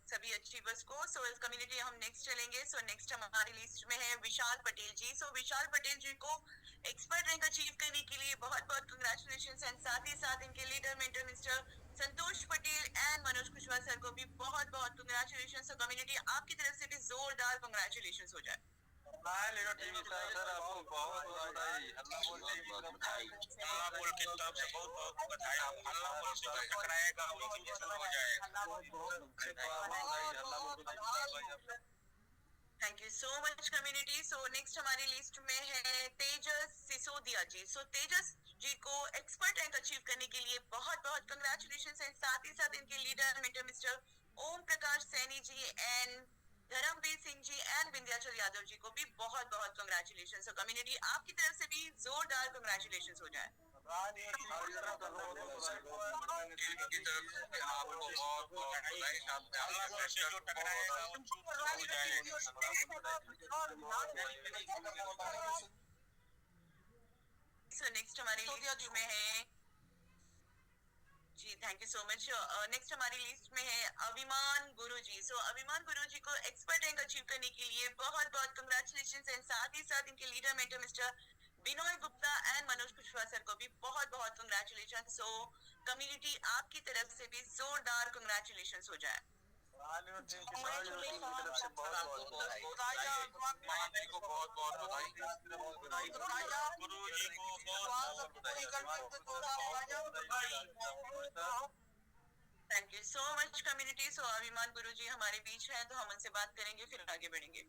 सभी अचीवर्स को। सो इस कम्युनिटी हम नेक्स्ट चलेंगे। सो नेक्स्ट हमारी लिस्ट में है विशाल पटेल जी। सो विशाल पटेल जी को एक्सपर्ट रैंक अचीव करने के लिए बहुत बहुत कंग्रेचुलेशंस एंड साथ ही साथ इनके leader mentor mister Santosh Patel and Manoj Kushwaha sir को भी बहुत बहुत कंग्रेचुलेशंस। सो कम्युनिटी आपकी तरफ से भी जोरदार कंग्रेचुलेशंस हो जाए। सर आपको बहुत बधाई। अल्लाह बोल की तरफ से बहुत बहुत बधाई। अल्लाह बोल से जो टकराएगा उनकी नस्ल हो जाएगा। Thank you so much community. So next हमारी लिस्ट में है तेजस सिसोदिया जी। सो तेजस जी को एक्सपर्ट रैंक अचीव करने के लिए बहुत बहुत कंग्रेचुलेशंस एंड साथ ही साथ इनके leader mentor mister Om Prakash Saini ji and Dharamvir Singh ji and Vindhyachal Yadav ji को भी बहुत बहुत कंग्रेचुलेशंस। सो कम्युनिटी आपकी तरफ से भी जोरदार कंग्रेचुलेशंस हो जाए। की तरफ से आपको बहुत बहुत बधाई। अल्लाह से जो टकराएगा वो हो जाएगा। सो नेक्स्ट हमारी लिस्ट में है जी, thank you so much. Next हमारी लिस्ट में है अभिमान गुरु जी। सो अभिमान गुरु जी को एक्सपर्ट रैंक अचीव करने के लिए बहुत बहुत कंग्रेचुलेशंस एंड साथ ही साथ इनके leader mentor mister Binoy Gupta and Manoj Kushwaha sir को भी बहुत बहुत कंग्रेचुलेशंस। सो कम्युनिटी आपकी तरफ से भी जोरदार कंग्रेचुलेशंस हो जाए। Thank you so much community. So Abhiman Guru जी हमारे बीच हैं तो हम उनसे बात करेंगे फिर आगे बढ़ेंगे।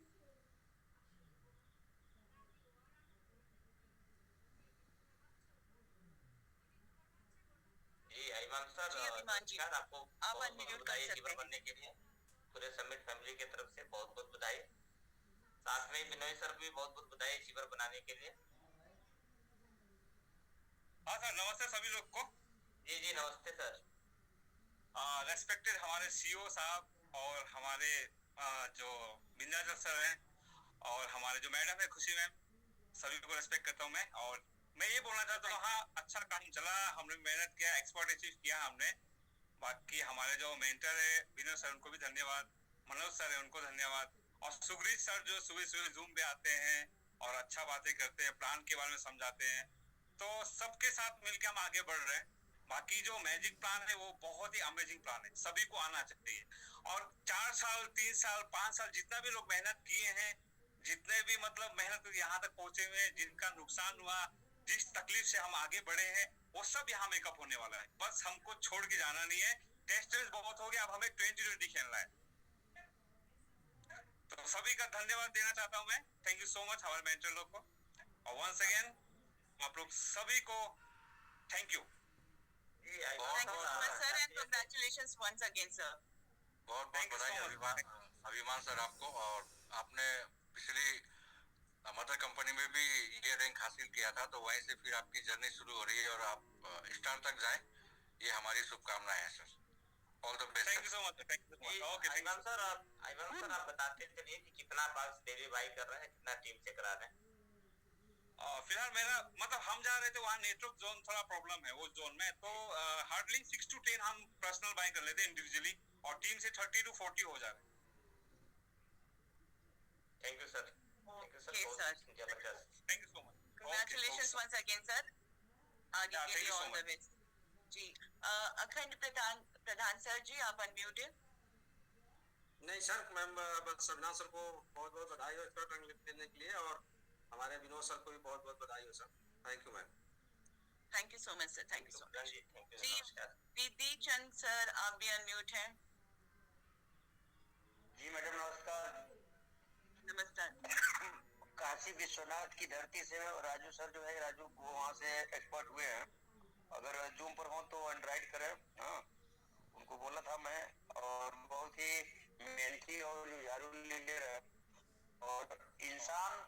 अभिमान जी आपको आप अनम्यूट कर सकते हैं। बनने के लिए पूरे समिट फैमिली की तरफ से बहुत बहुत बधाई। साथ में बिनोय सर भी बहुत बहुत बधाई अचीवर बनाने के लिए। हाँ सर, नमस्ते सभी लोग को। जी जी नमस्ते सर। रेस्पेक्टेड हमारे सीईओ साहब और हमारे जो विंध्याचल सर हैं और हमारे जो मैडम है खुशी मैम, सभी को रेस्पेक्ट करता हूँ मैं। और मैं ये बोलना चाहता हूँ, हाँ अच्छा काम चला, हमने मेहनत किया, एक्सपर्ट अचीव किया हमने। बाकी हमारे जो मेंटर है विनोद सर उनको भी धन्यवाद, मनोज सर है उनको धन्यवाद, और सुग्रीत सर जो सुबह सुबह जूम पे आते हैं और अच्छा बातें करते हैं, प्लान के बारे में समझाते हैं। तो सबके साथ मिलकर हम आगे बढ़ रहे हैं। बाकी जो मैजिक प्लान है वो बहुत ही अमेजिंग प्लान है, सभी को आना चाहिए। और 4 साल 3 साल 5 साल जितना भी लोग मेहनत किए हैं, जितने भी मतलब मेहनत यहाँ तक पहुंचे हुए हैं, जिनका नुकसान हुआ, जिस तकलीफ से हम आगे बढ़े हैं, वो सब यहाँ मेकअप होने वाला है। बस हमको छोड़ के जाना नहीं है। टेस्ट बहुत हो गया, अब हमें 2020 खेलना है। तो सभी का धन्यवाद देना चाहता हूँ मैं। थैंक यू सो मच हमारे मेंटर लोग को, और वंस अगेन आप लोग सभी को thank you. Thank you so much sir and congratulations once again sir. बहुत बहुत बधाई अभिमान सर आपको। और आपने पिछली मदर कंपनी में भी ये रैंक हासिल किया था, तो वहीं से फिर आपकी जर्नी शुरू हो रही है और आप स्टार तक जाएं, ये हमारी शुभकामनाएं हैं sir. All the best. Thank you so much. Thank you so much. Okay Aiman sir आप बताते चलिए कि कितना बार डेली बाई कर रहे हैं, कितना टीम से करा रहे हैं। फिलहाल मेरा मतलब हम जा रहे थे वहाँ नेटवर्क जोन थोड़ा प्रॉब्लम है, वो जोन में तो हार्डली 6 to 10 हम पर्सनल बाई कर लेते हैं इंडिविजुअली, और टीम से 30 to 40 हो जा रहे हैं। Thank you sir. Okay sir. जबरदस्त। Thank you so much. Congratulations once again sir. आगे के लिए all the best. जी अखंड प्रधान सर जी आप अनम्यूट हैं। नहीं सर, मैम बस सविना सर को बहुत बहुत बधाई हो एक्सपर्ट रैंक लेने के लिए, और हमारे विनोद सर को भी बहुत बहुत बधाई हो sir. Thank you ma'am. Thank you so much sir. Thank you so much. जी नमस्कार। दीदी चंद सर आप भी अनम्यूट हैं। जी मैडम नमस्कार। नमस्कार। काशी विश्वनाथ की धरती से राजू सर जो है, राजू वो वहाँ से एक्सपर्ट हुए हैं। अगर जूम पर हो तो एंड्रॉइड करें। हाँ उनको बोला था मैं, और बहुत ही मेहनती और झाड़ू लीडर है। और इंसान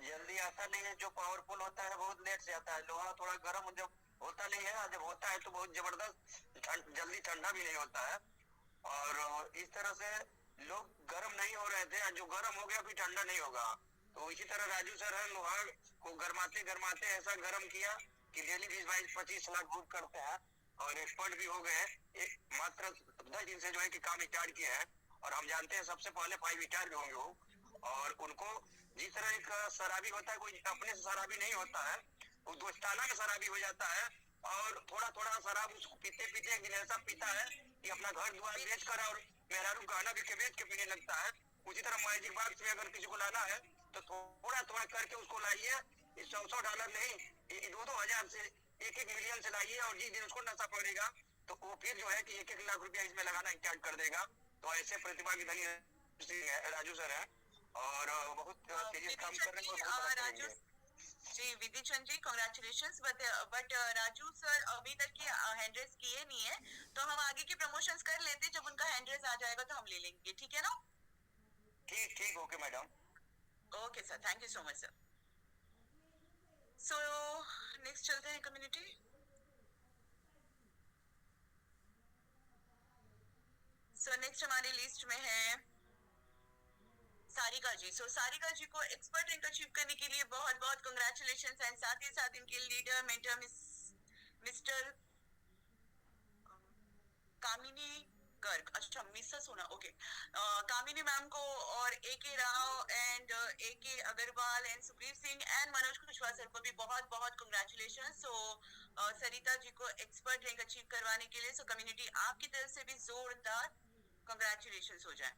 जल्दी आता नहीं है, जो पावरफुल होता है बहुत लेट से आता है। लोहा थोड़ा गर्म जब होता नहीं है, जब होता है तो बहुत जबरदस्त जल्दी ठंडा भी नहीं होता है। और इस तरह से लोग गर्म नहीं हो रहे थे, जो गर्म हो गया फिर ठंडा नहीं होगा। तो इसी तरह राजू सर है, लोहार को गरमाते गरमाते ऐसा गर्म किया कि डेली 20-22-25 लाख बुक करते हैं और एक्सपर्ट भी हो गए। मात्र 10 दिन से जो है कि काम स्टार्ट किए हैं और हम जानते हैं सबसे पहले 5 स्टार भी होंगे वो। और उनको जिस तरह एक शराबी होता है, कोई अपने से शराबी नहीं होता है, वो दोस्ताना में शराबी हो जाता है और थोड़ा थोड़ा शराब उसको पीते पीते एक दिन ऐसा पीता है कि अपना घर द्वार बेच कर और मेहरारू गहना भी के बेच के पीने लगता है। उसी तरह मैजिक बॉक्स में अगर किसी को लाना है तो थोड़ा थोड़ा करके उसको लाइए। $100 नहीं, 2-2 हजार से 1-1 मिलियन से लाइए और जिस दिन उसको नशा पकड़ेगा तो वो फिर जो है कि 1-1 लाख रुपया इसमें लगाना स्टार्ट कर देगा। तो ऐसे प्रतिभा की धनी राजू सर है और बहुत तेजी काम कर रहे हैं। राजू जी, विधि Chand ji congratulations. But Raju sir अभी तक के हैंडरेस किए नहीं है, तो हम आगे की प्रमोशंस कर लेते, जब उनका हैंडरेस आ जाएगा तो हम ले लेंगे, ठीक है ना? ठीक ठीक, okay madam. Okay sir, thank you so much sir. So next चलते हैं कम्युनिटी। सो नेक्स्ट हमारी लिस्ट में है सारिका जी। सो सारिका जी को एक्सपर्ट रैंक अचीव करने के लिए बहुत बहुत कांग्रेचुलेशंस एंड साथ ही साथ इनके leader mentor mister Kamini Garg, अच्छा mister Sona, okay, Kamini ma'am को और AK Rao and AK Agarwal and Sugriv Singh and Manoj Kushwaha sir को भी बहुत बहुत कांग्रेचुलेशंस। सो सरिता जी को एक्सपर्ट रैंक अचीव करवाने के लिए सो कम्युनिटी आपकी तरफ से भी जोरदार कांग्रेचुलेशंस हो जाए।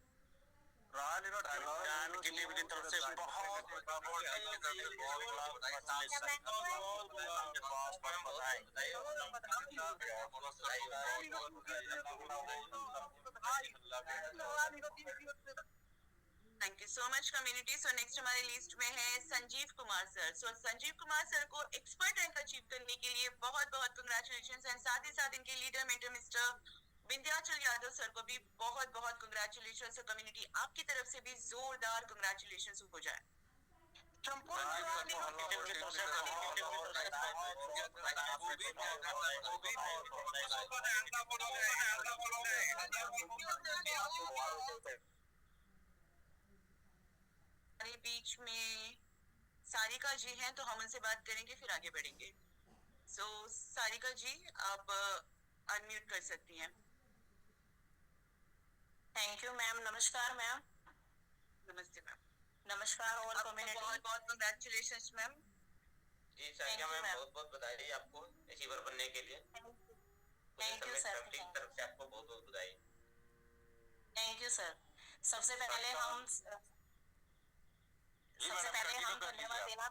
की टीम की तरफ से thank you so much community. So next हमारे लिस्ट में है Sanjeev Kumar sir. So Sanjeev Kumar sir को एक्सपर्ट रैंक अचीव करने के लिए बहुत बहुत कांग्रेचुलेशंस एंड साथ ही साथ इनके leader mentor mister Vindhyachal Yadav sir को भी बहुत बहुत कांग्रेचुलेशंस। कम्युनिटी आपकी तरफ से भी जोरदार कांग्रेचुलेशंस हो जाए। हमारे बीच में सारिका जी हैं, तो हम उनसे बात करेंगे फिर आगे बढ़ेंगे। सो सारिका जी आप अनम्यूट कर सकती हैं। Thank you ma'am. नमस्कार मैम। नमस्ते मैम। नमस्कार ऑल कम्युनिटी। बहुत बहुत कांग्रेचुलेशंस मैम। जी सारिका मैम, बहुत बहुत बधाई आपको अचीवर बनने के लिए। Thank you sir. तरफ से आपको बहुत बहुत बधाई। Thank you sir. सबसे पहले हम धन्यवाद देना,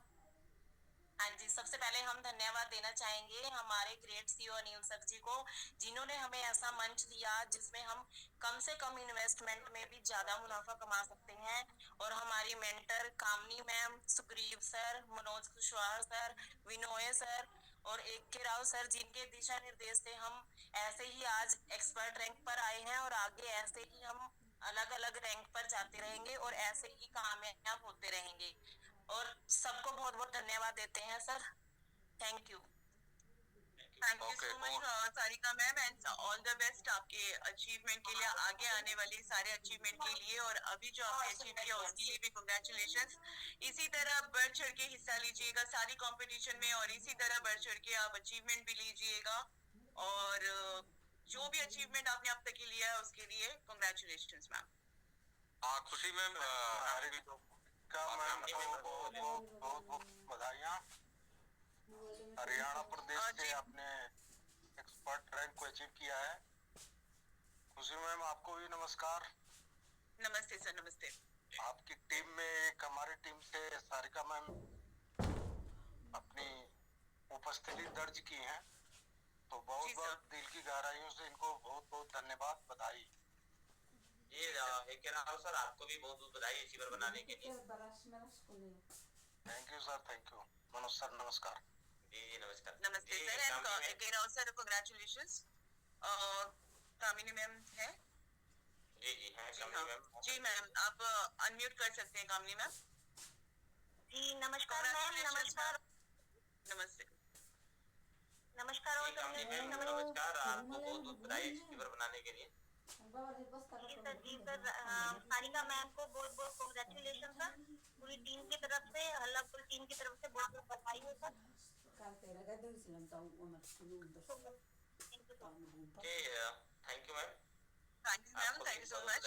हाँ जी, सबसे पहले हम धन्यवाद देना चाहेंगे हमारे great CEO Anil sir ji को, जिन्होंने हमें ऐसा मंच दिया जिसमें हम कम से कम इन्वेस्टमेंट में भी ज्यादा मुनाफा कमा सकते हैं। और हमारी mentor Kamni ma'am, Sugriv sir, Manoj Kushwaha sir, Vinoy sir और AK राव सर, जिनके दिशा निर्देश से हम ऐसे ही आज एक्सपर्ट रैंक पर आए हैं और आगे ऐसे ही हम अलग अलग रैंक पर जाते रहेंगे और ऐसे ही कामयाब होते रहेंगे। और सबको बहुत बहुत धन्यवाद देते हैं sir. Thank you. Thank you so much Sarika ma'am and all the best आपके अचीवमेंट के लिए, आगे आने वाली सारे अचीवमेंट के लिए, और अभी जो आपने अचीव किया उसके लिए भी कांग्रेचुलेशंस। इसी तरह बढ़ चढ़ के हिस्सा लीजिएगा सारी कंपटीशन में और इसी तरह बढ़ चढ़ के आप अचीवमेंट भी लीजिएगा और जो भी अचीवमेंट आपने अब तक लिया है उसके लिए कांग्रेचुलेशंस मैम। खुशी मैम, बहुत बधाइयाँ। हरियाणा प्रदेश से आपने एक्सपर्ट रैंक को अचीव किया है। खुशी मैम आपको भी नमस्कार। नमस्ते सर। नमस्ते। आपकी टीम में एक हमारी टीम से सारिका मैम अपनी उपस्थिति दर्ज की है, तो बहुत बहुत दिल की गहराइयों से इनको बहुत बहुत धन्यवाद, बधाई। जी AK राव सर, आपको भी बहुत बहुत बधाई अचीवर बनाने के लिए। Thank you sir, thank you. Manoj sir नमस्कार। जी नमस्कार। नमस्ते sir and AK Rao sir congratulations. Kamini ma'am है? जी जी है कामिनी मैम। जी मैम आप अनम्यूट कर सकते हैं कामिनी मैम। जी नमस्कार मैम। नमस्कार। नमस्ते। नमस्कार कामिनी मैम, नमस्कार। आपको बहुत बहुत बधाई अचीवर बनाने के लिए। जी सर, सारिका मैम को बहुत बहुत कॉन्ग्रेचुलेशन सर, पूरी टीम की तरफ से, हल्लापुर टीम की तरफ से बहुत बहुत बधाई हो sir. Thank you ma'am. Thank you ma'am, thank you so much.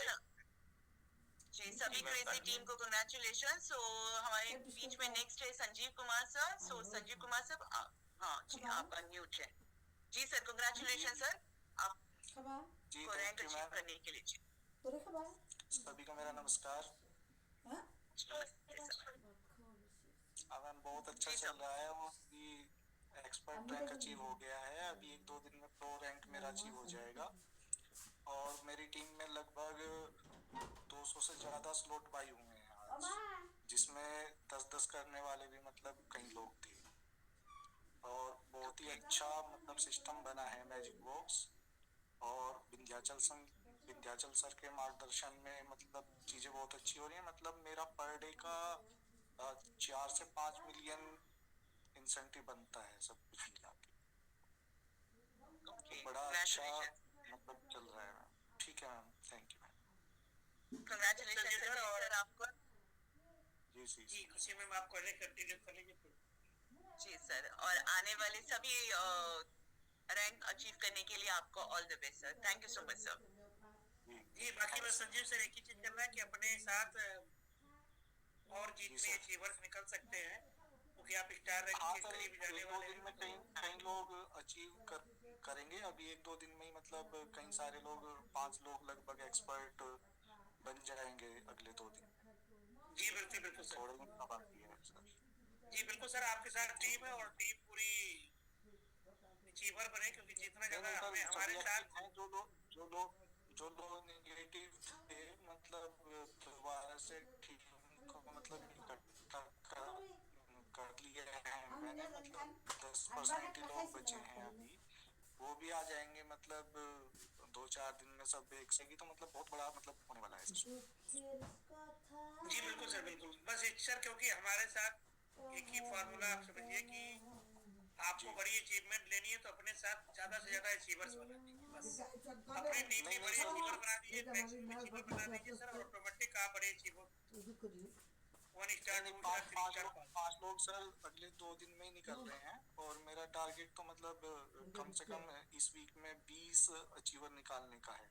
जी सभी क्रेजी टीम को कांग्रेचुलेशन। सो हमारे बीच में नेक्स्ट है Sanjeev Kumar sir. So Sanjeev Kumar sir, हाँ जी आप अनम्यूट है। जी सर कांग्रेचुलेशन सर, आप को रैंक अचीव करने के लिए। जी सभी को मेरा नमस्कार। मैम बहुत अच्छा चल रहा है, वो एक्सपर्ट रैंक अचीव हो गया है। अभी 1-2 दिन में प्रो रैंक मेरा अचीव हो जाएगा और मेरी टीम में लगभग 200 से ज़्यादा स्लॉट बाई हुए हैं आज, जिसमें 10-10 करने वाले भी मतलब कई लोग थे और बहुत ही अच्छा मतलब सिस्टम बना है मैजिक बॉक्स। और विंध्याचल सर के मार्गदर्शन में मतलब चीज़ें बहुत अच्छी हो रही हैं। मतलब मेरा पर डे का 4 से 5 मिलियन इंसेंटिव बनता है सब कुछ मिला के। बड़ा अच्छा मतलब चल रहा है मैम। ठीक है ma'am, thank you ma'am. Congratulation sir और आपको जी खुशी में आप कंटिन्यू कर लीजिए। जी सर, और आने वाले सभी रैंक अचीव करने के लिए आपको all the best sir. Thank you so much sir. जी बाकी बस संजीव सर एक ही चीज करना है कि अपने साथ और जितने अचीवर्स निकल सकते हैं क्योंकि आप स्टार रैंकिंग के करीब जाने वाले हैं। कई लोग अचीव करेंगे अभी 1-2 दिन में ही। मतलब कई सारे लोग 5 लोग लगभग एक्सपर्ट बन जाएंगे अगले 2 दिन में। जी बिल्कुल बिल्कुल सर, थोड़ा दिन बाकी है सर। जी बिल्कुल सर, आपके साथ टीम है और टीम पूरी अचीवर बने क्योंकि जितना ज्यादा हमें हमारे साथ हैं जो लोग नेगेटिव थे मतलब दोबारा से टीम को मतलब इकट्ठा कर लिए हैं मैंने। मतलब 10% ही लोग बचे हैं अभी, वो भी आ जाएंगे मतलब 2-4 दिन में सब एक से। तो मतलब बहुत बड़ा मतलब होने वाला है। जी बिल्कुल सर बिल्कुल। बस एक सर क्योंकि हमारे साथ एक ही फॉर्मूला आप समझिए कि आपको बड़ी अचीवमेंट लेनी है तो अपने साथ ज्यादा से ज्यादा अचीवर्स बना दीजिए। बस अपनी टीम की बड़ी अचीवर बना दीजिए, मैक्सिमम अचीवर बना दीजिए सर, और ऑटोमेटिक आप बड़े अचीवर 1 स्टार 2 स्टार 3 स्टार 5 लोग सर अगले 2 दिन में ही निकल रहे हैं और मेरा टारगेट तो मतलब कम से कम इस वीक में 20 अचीवर निकालने का है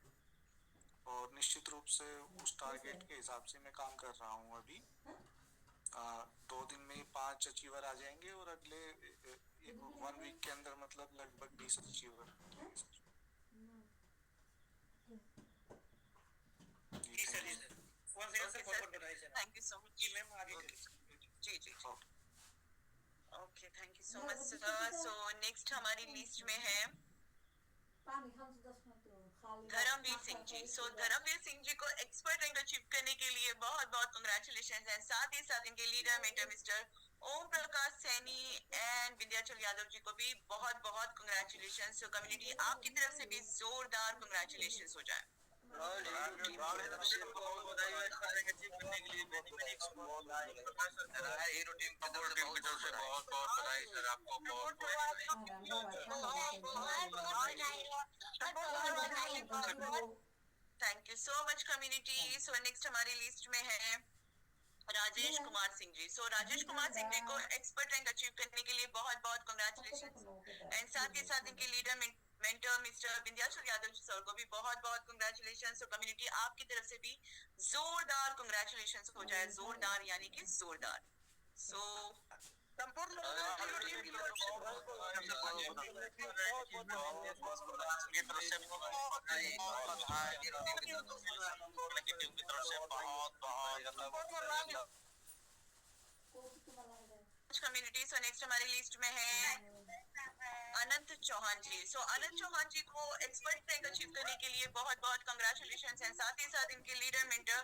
और निश्चित रूप से उस टारगेट के हिसाब से मैं काम कर रहा हूँ। अभी 2 दिन में ही 5 अचीवर आ जाएंगे और अगले 1 वीक के अंदर मतलब लगभग 20 अचीवर। जी सर, जी सर, वन सेकंड सर, बहुत बधाई sir. Thank you so much. जी मैम आगे जी जी okay, thank you so much sir. So next हमारी लिस्ट में है धर्मवीर सिंह जी। सो धर्मवीर सिंह जी को एक्सपर्ट रैंक अचीव करने के लिए बहुत बहुत कांग्रेचुलेशंस हैं। साथ ही साथ इनके leader mentor mister Om Prakash Saini and Vindhyachal Yadav ji को भी बहुत बहुत कांग्रेचुलेशंस। सो कम्युनिटी आपकी तरफ से भी जोरदार कांग्रेचुलेशंस हो जाए। Thank you so much community. So next हमारी लिस्ट में है राजेश कुमार सिंह जी। सो राजेश कुमार सिंह जी को एक्सपर्ट रैंक अचीव करने के लिए बहुत बहुत कांग्रेचुलेशंस एंड साथ ही साथ इनके leader mentor mister Vindhyachal Yadav ji sir को भी बहुत बहुत कांग्रेचुलेशंस। सो कम्युनिटी आपकी तरफ से भी जोरदार कांग्रेचुलेशंस हो जाए। जोरदार यानी कि जोरदार। सो संपूर्ण कम्युनिटी। सो नेक्स्ट हमारी लिस्ट में है अनंत चौहान जी। सो अनंत चौहान जी को एक्सपर्ट रैंक अचीव करने के लिए बहुत बहुत कांग्रेचुलेशंस हैं। साथ ही साथ इनके leader mentor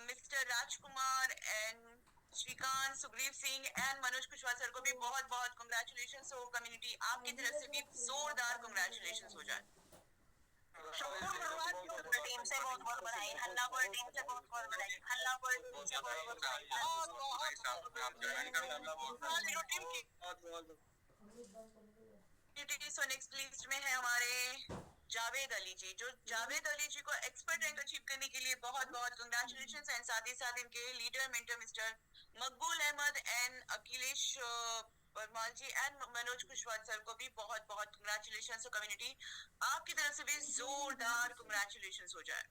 mister Rajkumar and Shrikant, Sugriv Singh and Manoj Kushwaha sir को भी बहुत बहुत कांग्रेचुलेशंस। सो कम्युनिटी आपकी तरफ से भी जोरदार कांग्रेचुलेशंस हो जाए। टीम से बहुत बहुत बधाई, हल्लापुर टीम से बहुत बहुत बधाई, हल्लापुर टीम से बहुत बहुत बधाई। सो नेक्स्ट लिस्ट में है हमारे जावेद अली जी, जो जावेद अली जी को एक्सपर्ट रैंक अचीव करने के लिए बहुत बहुत कंग्रेचुलेशंस एंड साथ ही साथ इनके leader mentor mister Maqbool Ahmed and Akhilesh Parmal ji and Manoj Kushwaha sir को भी बहुत बहुत कंग्रेचुलेशंस। कम्युनिटी आपकी तरफ से भी जोरदार कंग्रेचुलेशंस हो जाए।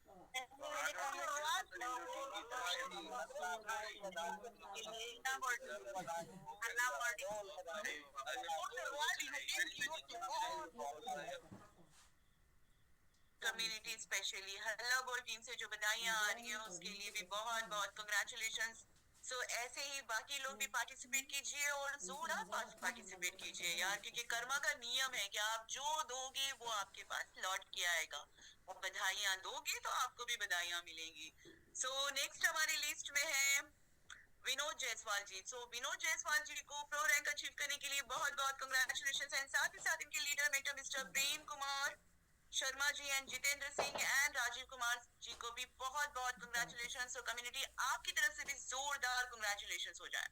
कम्युनिटी स्पेशली हल्ला बोल टीम से जो बधाइयां आ रही हैं उसके लिए भी बहुत बहुत कंग्रेचुलेशंस। सो ऐसे ही बाकी लोग भी पार्टिसिपेट कीजिए और जोरदार पार्टिसिपेट कीजिए यार, क्योंकि कर्मा का नियम है कि आप जो दोगे वो आपके पास लौट के आएगा। बधाइयां दोगे तो आपको भी बधाइयां मिलेंगी। सो नेक्स्ट हमारी लिस्ट में है विनोद जायसवाल जी। सो विनोद जायसवाल जी को प्रो रैंक अचीव करने के लिए बहुत बहुत कंग्रेचुलेशंस एंड साथ ही साथ इनके leader mentor mister Prem Kumar Sharma ji and Jitendra Singh and Rajiv Kumar ji को भी बहुत बहुत कंग्रेचुलेशंस। और कम्युनिटी आपकी तरफ से भी जोरदार कंग्रेचुलेशंस हो जाए।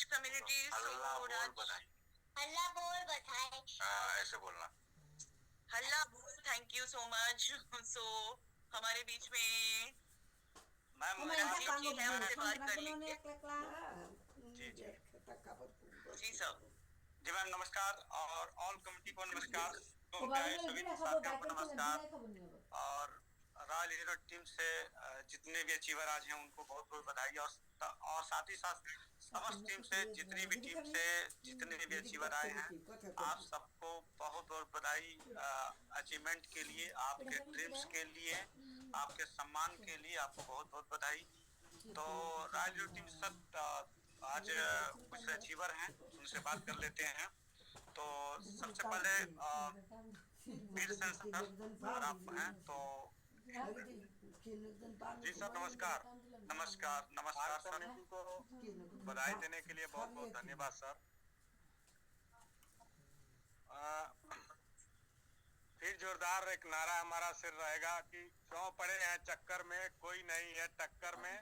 कम्युनिटी हल्ला बोल बधाई। ऐसे बोलना हल्ला बोल। Thank you so much. So हमारे बीच में मैम जी है, उनसे बात कर लीजिए। जी सर। जी मैम नमस्कार और ऑल कमेटी को नमस्कार, सभी साथियों को नमस्कार। और रॉयल हीरो टीम से जितने भी अचीवर आज हैं उनको बहुत बहुत बधाई। और साथ ही साथ समस्त टीम से जितनी भी टीम से जितने भी अचीवर आए हैं आप सबको बहुत बहुत बधाई अचीवमेंट के लिए, आपके ड्रीम्स के लिए, आपके सम्मान के लिए आपको बहुत बहुत बधाई। तो रॉयल हीरो टीम सब आज कुछ अचीवर हैं उनसे बात कर लेते हैं। तो सबसे पहले वीर सेन सर आप हैं, तो जी सर नमस्कार। नमस्कार नमस्कार सर को बधाई देने के लिए बहुत बहुत धन्यवाद सर। फिर जोरदार एक नारा हमारा सिर रहेगा कि क्यों पड़े हैं चक्कर में, कोई नहीं है टक्कर में,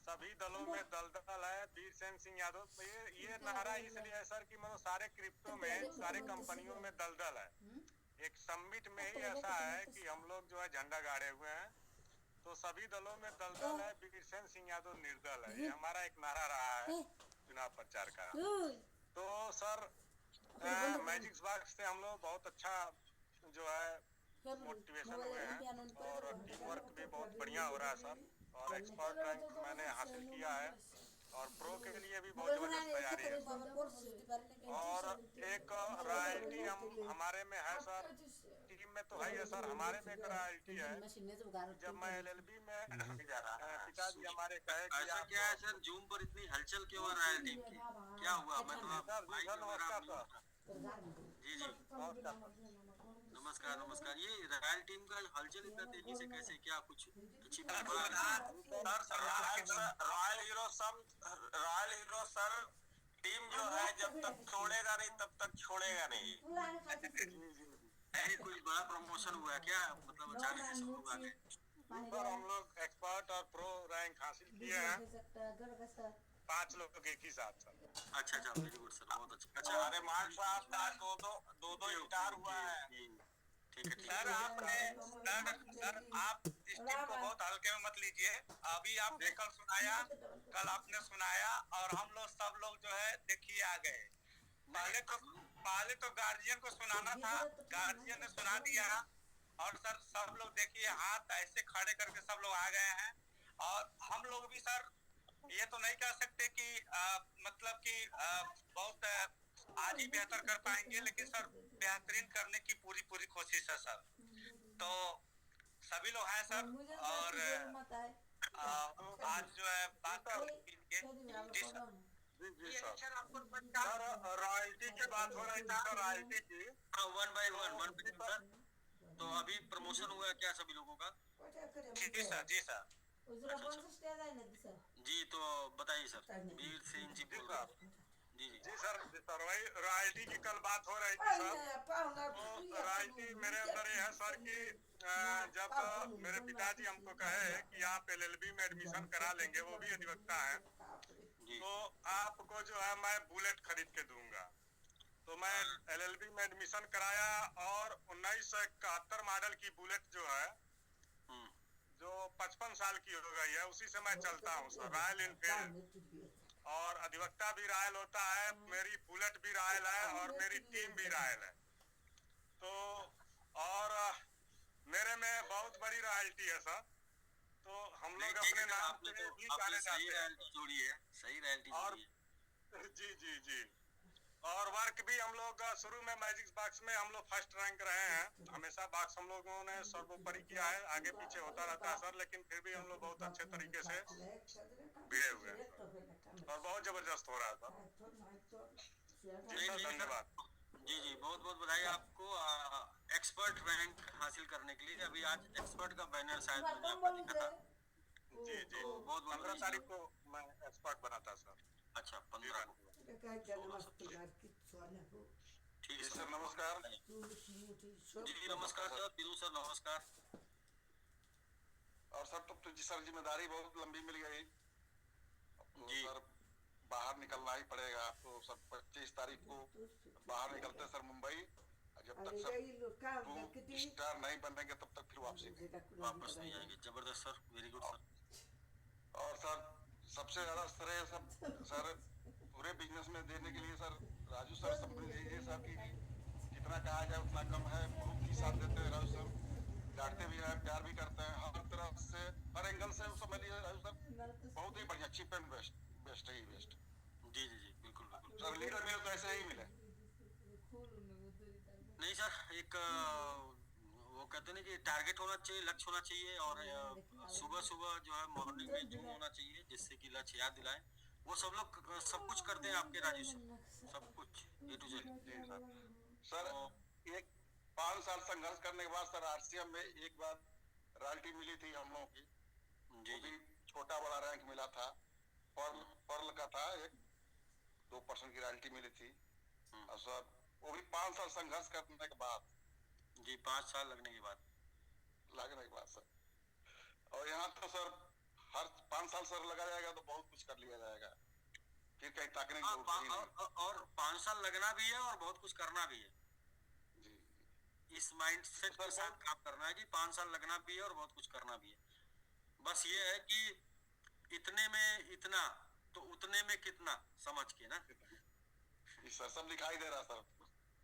सभी दलों में दलदल है वीर सेन सिंह यादव। ये नारा इसलिए है सर कि मतलब सारे क्रिप्टो में सारे कंपनियों में दलदल है। एक समिट में ही ऐसा है कि हम लोग जो है झंडा गाड़े हुए हैं, तो सभी दलों में दलदल है, वीर सेन सिंह यादव निर्दल है। ये हमारा एक नारा रहा है चुनाव प्रचार का। तो सर मैजिक बॉक्स से हम लोग बहुत अच्छा जो है मोटिवेशन हुए हैं और टीम वर्क भी बहुत बढ़िया हो रहा है सर। और एक्सपर्ट रैंक मैंने हासिल किया है और प्रो के लिए भी बहुत जबरदस्त तैयारी है। और एक रॉयल्टी हमारे में है सर, टीम में तो है ही है सर, हमारे में एक रॉयल्टी है। जब मैं LLB में पिताजी हमारे कहे कि ऐसा क्या है सर, जूम पर इतनी हलचल क्यों हो रहा है टीम की, क्या हुआ? मैं तो नमस्कार सर। जी जी नमस्कार नमस्कार। ये रॉयल टीम का हलचल इतना तेजी से कैसे, क्या कुछ अच्छी रॉयल हीरो सर टीम जो है जब तक छोड़ेगा नहीं तब तक छोड़ेगा नहीं। कोई बड़ा प्रमोशन हुआ है क्या, मतलब अचानक से सब लोग आ गए? सर हम लोग एक्सपर्ट और प्रो रैंक हासिल किए हैं 5 लोग एक ही साथ सर। अच्छा अच्छा वेरी गुड सर, बहुत अच्छा। अच्छा अरे मान साहब का दो स्टार हुआ है। सर आप इस टीम को बहुत हल्के में मत लीजिए। अभी आपने कल आपने सुनाया और हम लोग सब लोग जो है देखिए आ गए। पहले तो गार्जियन को सुनाना था, गार्जियन ने सुना दिया और सर सब लोग देखिए हाथ ऐसे खड़े करके सब लोग आ गए हैं। और हम लोग भी सर ये तो नहीं कह सकते कि मतलब कि बहुत आज ही बेहतर कर पाएंगे, लेकिन सर बेहतरीन करने की पूरी कोशिश है सर। तो सभी लोग हैं सर और आज जो है बात करेंगे। जी सर जी सर रॉयल्टी की बात हो रही थी सर, रॉयल्टी की 1 by 1 सर। तो अभी प्रमोशन हुआ है क्या सभी लोगों का? जी सर जी सर। जी तो बताइए सर, वीर सिंह जी बोल रहे हैं। जी सर वही रॉयल्टी की कल बात हो रही थी सर। तो रॉयल्टी मेरे अंदर ये है सर कि जब मेरे पिताजी हमको कहे कि आप एलएलबी में एडमिशन करा लेंगे, वो भी अधिवक्ता है, तो आपको जो है मैं बुलेट खरीद के दूंगा। तो मैं एलएलबी में एडमिशन कराया और 1971 मॉडल की बुलेट जो है, जो 55 साल की हो गई है, उसी से मैं चलता हूँ सर, रॉयल एनफील्ड। और अधिवक्ता भी रॉयल होता है, मेरी बुलेट भी रॉयल है और मेरी टीम भी रॉयल है। तो और मेरे में बहुत बड़ी रॉयल्टी है सर। तो हम लोग अपने नाम से भी जाने जाते हैं। जोड़ी है, सही रॉयल्टी और जी जी जी, और वर्क भी हम लोग शुरू में मैजिक बॉक्स में हम लोग फर्स्ट रैंक रहे हैं। हमेशा बॉक्स हम लोगों ने सर्वोपरि किया है, आगे पीछे होता रहता है सर, लेकिन फिर भी हम लोग बहुत अच्छे तरीके से भिड़े हुए हैं और बहुत जबरदस्त हो रहा था। धन्यवाद। जी जी, बहुत बहुत बधाई आपको एक्सपर्ट रैंक हासिल करने के लिए। अभी आज एक्सपर्ट का बैनर शायद मैंने आपको दिखा था। जी जी, बहुत 15 तारीख को मैं एक्सपर्ट बना था सर। अच्छा, 15 को। ठीक है सर, नमस्कार। जी नमस्कार सर, बिल्कुल सर, नमस्कार। और सर तो जी सर जिम्मेदारी बहुत लंबी मिल गई तो सर बाहर निकलना ही पड़ेगा। तो सर 25 तारीख को बाहर निकलते सर मुंबई, जब तक सर 2 स्टार नहीं बनेंगे तब तक फिर वापस नहीं आएंगे। जबरदस्त सर, वेरी गुड सर। और सर सबसे ज्यादा श्रेय सर पूरे बिजनेस में देने के लिए सर राजू सर समझ लीजिए सर कि जितना कहा जाए उतना कम है। बहुत ही साथ देते हैं राजू सर, डांटते भी हैं, प्यार भी करते हैं, हर तरफ से हर एंगल से समझ लीजिए राजू सर बहुत ही बढ़िया, चीप एंड बेस्ट ही बेस्ट। जी जी जी, बिल्कुल बिल्कुल सर, लीडर मिले तो ऐसे ही मिले। नहीं सर, एक वो कहते हैं कि टारगेट होना चाहिए, लक्ष्य होना चाहिए, और सुबह सुबह जो है मॉर्निंग में जिम होना चाहिए, जिससे कि लक्ष्य याद दिलाए। वो सब लोग सब कुछ करते हैं आपके राजू सर, सब कुछ ए टू जेड। सर एक 5 साल संघर्ष करने के बाद सर आरसीएम में एक बार रॉयल्टी मिली थी हम लोगों की, वो भी छोटा बड़ा रैंक मिला था, पर्ल का था, एक 2% की रॉयल्टी मिली थी। और सर वो भी 5 साल संघर्ष करने के बाद। जी, 5 साल लगने के बाद सर। और यहाँ तो सर हर 5 साल सर लगा जाएगा तो बहुत कुछ कर लिया जाएगा, फिर कहीं ताकने की जरूरत ही नहीं। और 5 साल लगना भी है और बहुत कुछ करना भी है। जी, इस माइंडसेट के साथ काम करना है कि 5 साल लगना भी है और बहुत कुछ करना भी है। बस ये है कि इतने में इतना तो उतने में कितना समझ के ना। सर सब दिखाई दे रहा सर,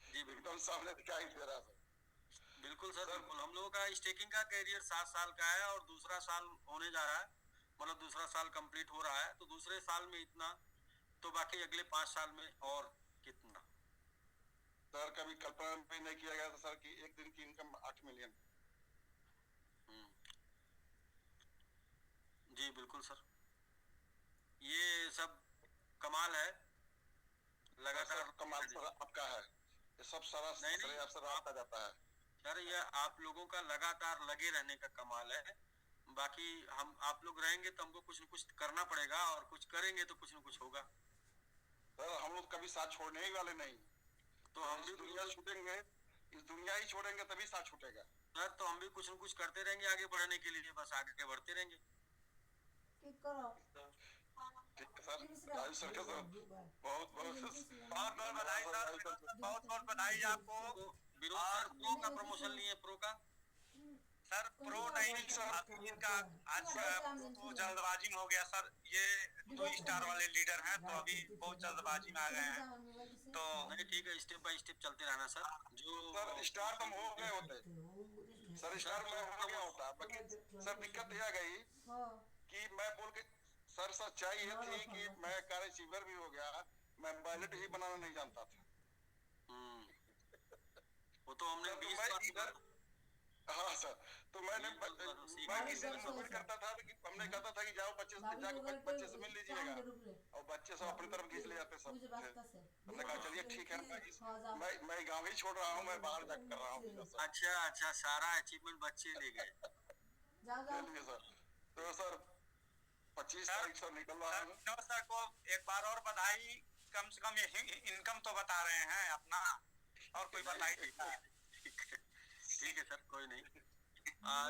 जी एकदम सामने दिखाई दे रहा सर। बिल्कुल सर, बिल्कुल। हम लोगों का स्टेकिंग का कैरियर 7 साल का है और दूसरा साल होने जा रहा है, मतलब दूसरा साल कंप्लीट हो रहा है। तो दूसरे साल में इतना, तो बाकी अगले 5 साल में और कितना। सर कभी कल्पना भी नहीं किया गया था सर कि एक दिन की इनकम 8 मिलियन। जी बिल्कुल सर, ये सब कमाल है, लगातार कमाल सर आपका है, ये सब सारा श्रेय सर आपका जाता है। सर ये आप लोगों का लगातार लगे रहने का कमाल है। बाकी हम आप लोग रहेंगे तो हमको कुछ न कुछ करना पड़ेगा, और कुछ करेंगे तो कुछ न कुछ होगा। सर हम लोग कभी साथ छोड़ने ही वाले नहीं, तो हम भी दुनिया छूटेंगे, इस दुनिया ही छोड़ेंगे तभी साथ छूटेगा। सर तो हम भी कुछ न कुछ करते रहेंगे आगे बढ़ने के लिए, बस आगे बढ़ते रहेंगे। ठीक है सर, राजू सर का सर बहुत बहुत बधाई सर, बहुत बधाई आपको। विनोद सर प्रो का प्रमोशन लिए, प्रो का सर प्रो नहीं सर, इनका आज तो जल्दबाजी में हो गया सर। ये 2 स्टार वाले लीडर हैं तो अभी बहुत जल्दबाजी में आ गए हैं। तो नहीं ठीक है, स्टेप बाय स्टेप चलते रहना सर। जो सर स्टार तो हो गए होते सर, स्टार में हो गया होता, बाकी सर दिक्कत यह गई कि मैं बोल के सर सच्चाई ये थी कि मैं कार अचीवर भी हो गया, मैं पायलट ही बनाना नहीं जानता था। वो तो हमने हाँ सर, तो मैं किसी से सपोर्ट करता था कि हमने कहता था कि जाओ बच्चे से मिल लीजिएगा, और बच्चे सब अपनी तरफ खींच ले जाते सब। हमने कहा चलिए ठीक है, मैं गाँव ही छोड़ रहा हूँ, मैं बाहर जाकर कर रहा हूँ। अच्छा, सारा अचीवमेंट बच्चे ले गए। चलिए सर, तो सर 25 तारीख से निकल रहा है। सर को एक बार और बधाई कम से कम ये इनकम तो बता रहे हैं अपना, और कोई बता ही नहीं। ठीक है सर, कोई नहीं।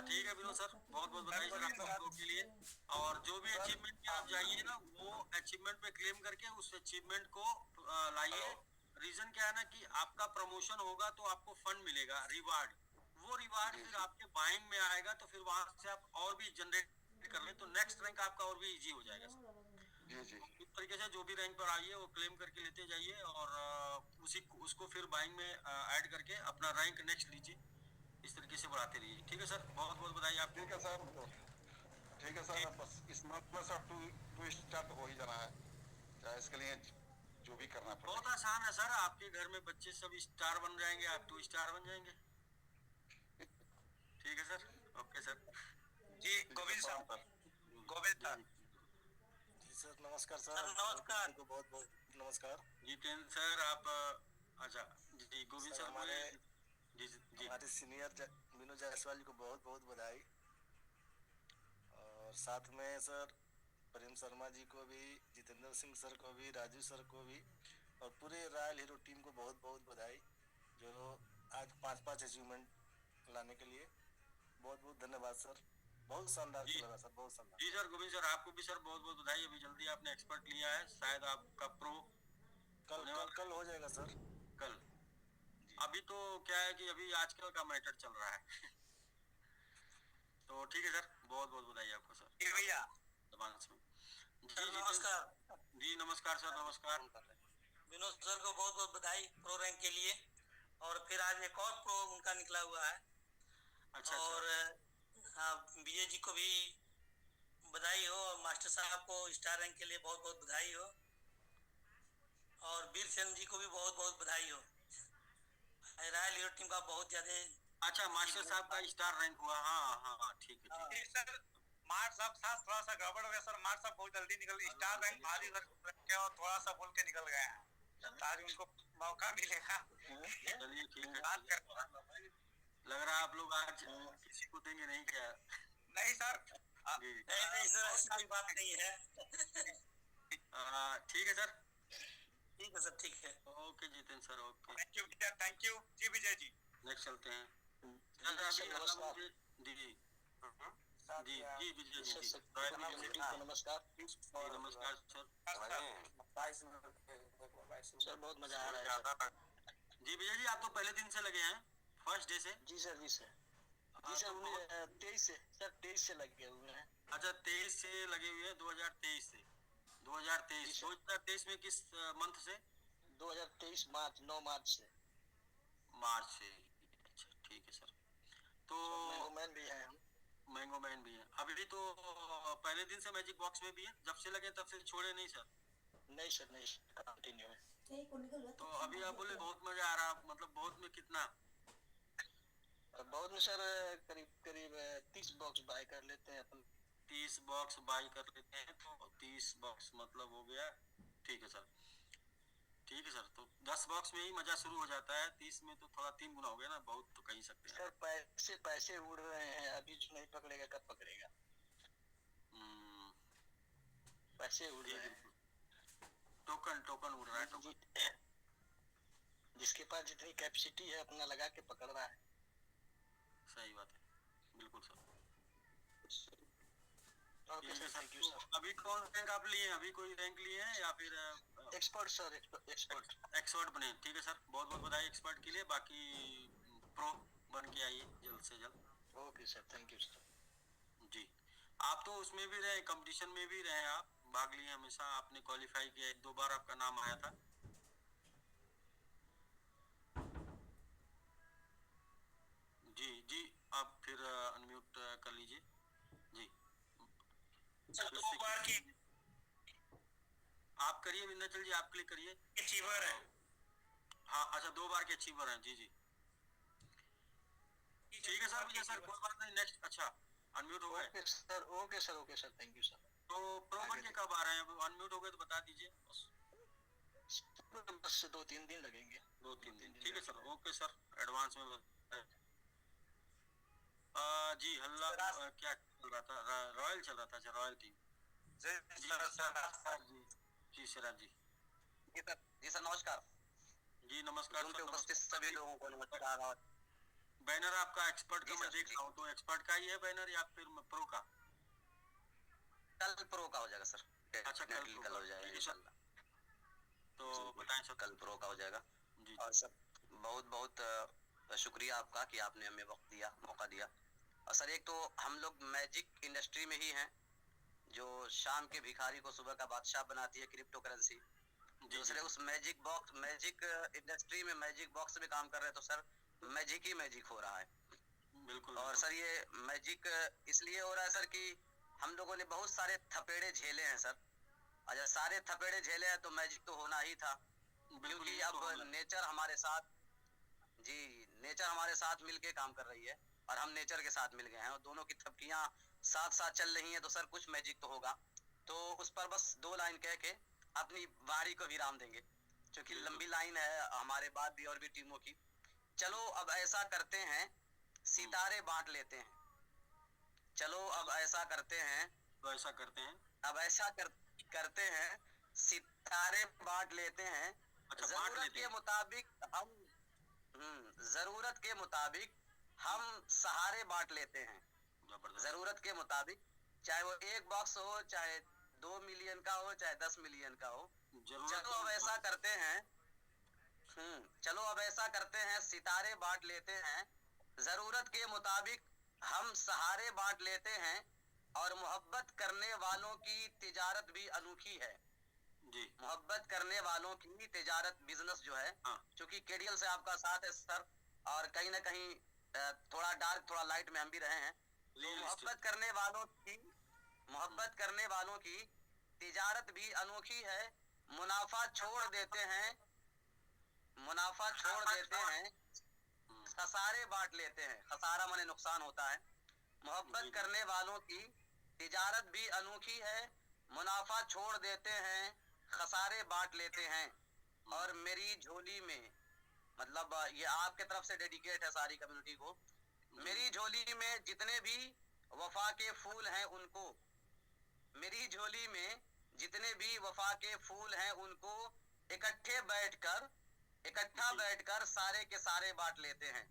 ठीक है विनोद सर, बहुत बहुत बधाई सर आपको के लिए। और जो भी अचीवमेंट में आप जाइए ना, वो अचीवमेंट पे क्लेम करके उस अचीवमेंट को लाइए। रीजन क्या है ना कि आपका प्रमोशन होगा तो आपको फंड मिलेगा, रिवार्ड। वो रिवार्ड फिर आपके बाइंग में आएगा, तो फिर वहां से आप और भी जनरेट कर ले, तो नेक्स्ट रैंक आपका और भी इजी हो जाएगा सर। इस तरीके से जो भी रैंक पर आइए वो क्लेम करके लेते जाइए, और उसको फिर बाइंग में ऐड करके अपना रैंक नेक्स्ट लीजिए। इस तरीके से बढ़ाते रहिए। ठीक है सर, बहुत बहुत बधाई आपको। ठीक है सर, ठीक है सर। बस इस मंथ में सर टू स्टार तो हो ही जाना है, चाहे इसके लिए जो भी करना पड़े। बहुत आसान है सर, आपके घर में बच्चे सब स्टार बन जाएंगे, आप 2 स्टार बन जाएंगे। ठीक है सर, ओके सर। जी गोविंद साहब, गोविंद सर। जी सर नमस्कार सर। नमस्कार को बहुत बहुत नमस्कार। जितेंद्र सर आप, अच्छा जी गोविंद सर हमारे जी हमारे सीनियर विनोद जायसवाल जी को बहुत बहुत बधाई, और साथ में सर प्रेम शर्मा जी को भी, जितेंद्र सिंह सर को भी, राजू सर को भी, और पूरे रॉयल हीरो टीम को बहुत बहुत बधाई, जो आज 5-5 अचीवमेंट लाने के लिए। बहुत बहुत धन्यवाद सर, बहुत शानदार चल रहा सर, बहुत शानदार। जी सर गोविंद सर आपको भी सर बहुत बहुत बधाई। अभी जल्दी आपने एक्सपर्ट लिया है, शायद आपका प्रो कल हो जाएगा सर। कल अभी तो क्या है कि अभी आजकल का मैटर चल रहा है। तो ठीक है सर, बहुत बहुत बधाई आपको सर। जी भैया जी नमस्कार। जी नमस्कार सर, नमस्कार। विनोद सर को बहुत बहुत बधाई प्रो रैंक के लिए, और फिर आज एक और प्रो उनका निकला हुआ है। अच्छा, और हाँ विजय जी को भी बधाई हो, और मास्टर साहब को स्टार रैंक के लिए बहुत बहुत बधाई हो, और वीर सेन जी को भी बहुत बहुत बधाई हो। रॉयल हीरो टीम का बहुत ज्यादा। अच्छा मास्टर साहब का स्टार रैंक हुआ। हाँ ठीक है सर। मार साहब साथ थोड़ा सा गड़बड़ हो गया सर, मार साहब बहुत जल्दी निकल स्टार रैंक भारी रखे और थोड़ा सा बोल के निकल गए हैं। आज उनको मौका मिलेगा। चलिए ठीक है, लग रहा है आप लोग आज किसी को देंगे नहीं क्या? नहीं सर, नहीं सर ऐसी कोई बात नहीं है। ठीक है सर, ठीक है सर, ठीक है। Okay Jitendra sir, okay thank you जी विजय जी। नेक्स्ट चलते हैं। जी जी विजय जी नमस्कार। नमस्कार सर। सर बहुत मजा आ रहा है। जी विजय जी आप तो पहले दिन से लगे हैं, फर्स्ट डे से? जी सर, जी सर, जी सर 23 से सर, 23 से लगे हुए हैं। अच्छा 23 से लगे हुए हैं, 2023 से। 2023 में किस मंथ से? 2023 मार्च, 9 मार्च से। मार्च से, अच्छा ठीक है सर। तो मैंगोमैन भी है, मैंगोमैन भी है। अभी तो पहले दिन से मैजिक बॉक्स में भी है, जब से लगे तब से छोड़े नहीं सर? नहीं सर, नहीं कंटिन्यू है। तो अभी आप बोले बहुत मजा आ रहा, मतलब बहुत में कितना? बहुत में सर करीब 30 बॉक्स बाय कर लेते हैं अपन। 30 बॉक्स बाय कर लेते हैं, तो 30 बॉक्स मतलब हो गया। ठीक है सर, ठीक है सर। तो 10 बॉक्स में ही मजा शुरू हो जाता है, 30 में तो थोड़ा 3 गुना हो गया ना, बहुत तो कह सकते हैं सर। पैसे उड़ रहे हैं, अभी जो नहीं पकड़ेगा कब पकड़ेगा। पैसे उड़ रहे हैं, टोकन उड़ रहा है। टोकन जिसके पास जितनी कैपेसिटी है अपना लगा के पकड़ रहा है। सही बात है, बिल्कुल sir. Okay sir, thank you sir. अभी कौन रैंक आप लिए हैं? अभी कोई रैंक लिए हैं या फिर एक्सपर्ट सर? एक्सपर्ट बने। ठीक है सर, बहुत बहुत बधाई एक्सपर्ट के लिए। बाकी प्रो बन के आइए जल्द से जल्द। Okay sir, thank you sir. जी आप तो उसमें भी रहे, कंपटीशन में भी रहे, आप भाग लिए हमेशा, आपने क्वालिफाई किया, 1-2 बार आपका नाम आया था। जी जी आप फिर अनम्यूट कर लीजिए जी। आप करिए विंध्याचल जी, आप क्लिक करिए। अचीवर है। हाँ अच्छा 2 बार के अचीवर हैं। जी जी ठीक है सर, मुझे सर कोई बात नहीं। नेक्स्ट, अच्छा अनम्यूट हो गए। Okay sir, okay sir, okay sir, thank you sir. तो प्रो बन के कब आ रहे हैं? अनम्यूट हो गए तो बता दीजिए बस 2-3 दिन लगेंगे। 2-3 दिन, ठीक है सर, ओके सर, एडवांस में जी हल्ला क्या चल रहा था? रॉयल चल रहा था। अच्छा रॉयल टीम। जी सिराज जी, जी सर नमस्कार। जी नमस्कार पे उपस्थित सभी लोगों को नमस्कार। और बैनर आपका एक्सपर्ट का मैं देख रहा हूँ, तो एक्सपर्ट का ही है बैनर या फिर प्रो का? कल प्रो का हो जाएगा सर। अच्छा कल हो जाएगा इंशाल्लाह। तो बताएं सर। कल प्रो का हो जाएगा। और सर बहुत बहुत शुक्रिया आपका कि आपने हमें वक्त दिया, मौका दिया। और सर एक तो हम लोग मैजिक इंडस्ट्री में ही हैं, जो शाम के भिखारी को सुबह का बादशाह बनाती है क्रिप्टो करेंसी। दूसरे उस मैजिक इंडस्ट्री में मैजिक बॉक्स में काम कर रहे हैं, तो सर मैजिक ही मैजिक हो रहा है। बिल्कुल। और सर ये मैजिक इसलिए हो रहा है सर कि हम लोगों ने बहुत सारे थपेड़े झेले हैं सर। और जब सारे थपेड़े झेले हैं तो मैजिक तो होना ही था, क्योंकि अब नेचर हमारे साथ मिलके काम कर रही है और हम नेचर के साथ मिल गए हैं और दोनों की थपकियां साथ साथ चल रही हैं, तो सर कुछ मैजिक तो होगा। तो उस पर बस 2 लाइन कह के अपनी बारी को विराम देंगे, क्योंकि लंबी लाइन है हमारे बाद भी और भी टीमों की। चलो अब ऐसा करते हैं, सितारे बांट लेते हैं। चलो अब ऐसा करते हैं, करते हैं, सितारे बांट लेते हैं। जरूरत के मुताबिक हम सहारे बांट लेते हैं। जरूरत के मुताबिक, चाहे वो 1 बॉक्स हो, चाहे 2 मिलियन का हो, चाहे 10 मिलियन का हो। चलो अब ऐसा करते हैं, सितारे बांट लेते हैं। जरूरत के मुताबिक हम सहारे बांट लेते हैं। और मोहब्बत करने वालों की तिजारत भी अनोखी है। मोहब्बत करने वालों की तिजारत, बिजनेस जो है, क्योंकि केडीएल से आपका साथ है सर, और कहीं ना कहीं थोड़ा डार्क थोड़ा लाइट में हम भी रहे हैं। तो मोहब्बत करने वालों की तिजारत भी अनोखी है। मुनाफा छोड़ देते हैं, खसारे बांट लेते हैं। खसारा माने नुकसान होता है। मोहब्बत करने वालों की तिजारत भी अनोखी है। मुनाफा छोड़ देते हैं, खसारे बांट लेते हैं। और मेरी झोली में, मतलब ये आपके तरफ से डेडिकेट है सारी कम्युनिटी को, मेरी झोली में जितने भी वफा के फूल हैं उनको, मेरी झोली में जितने भी वफा के फूल हैं उनको इकट्ठा बैठकर सारे के सारे बांट लेते हैं।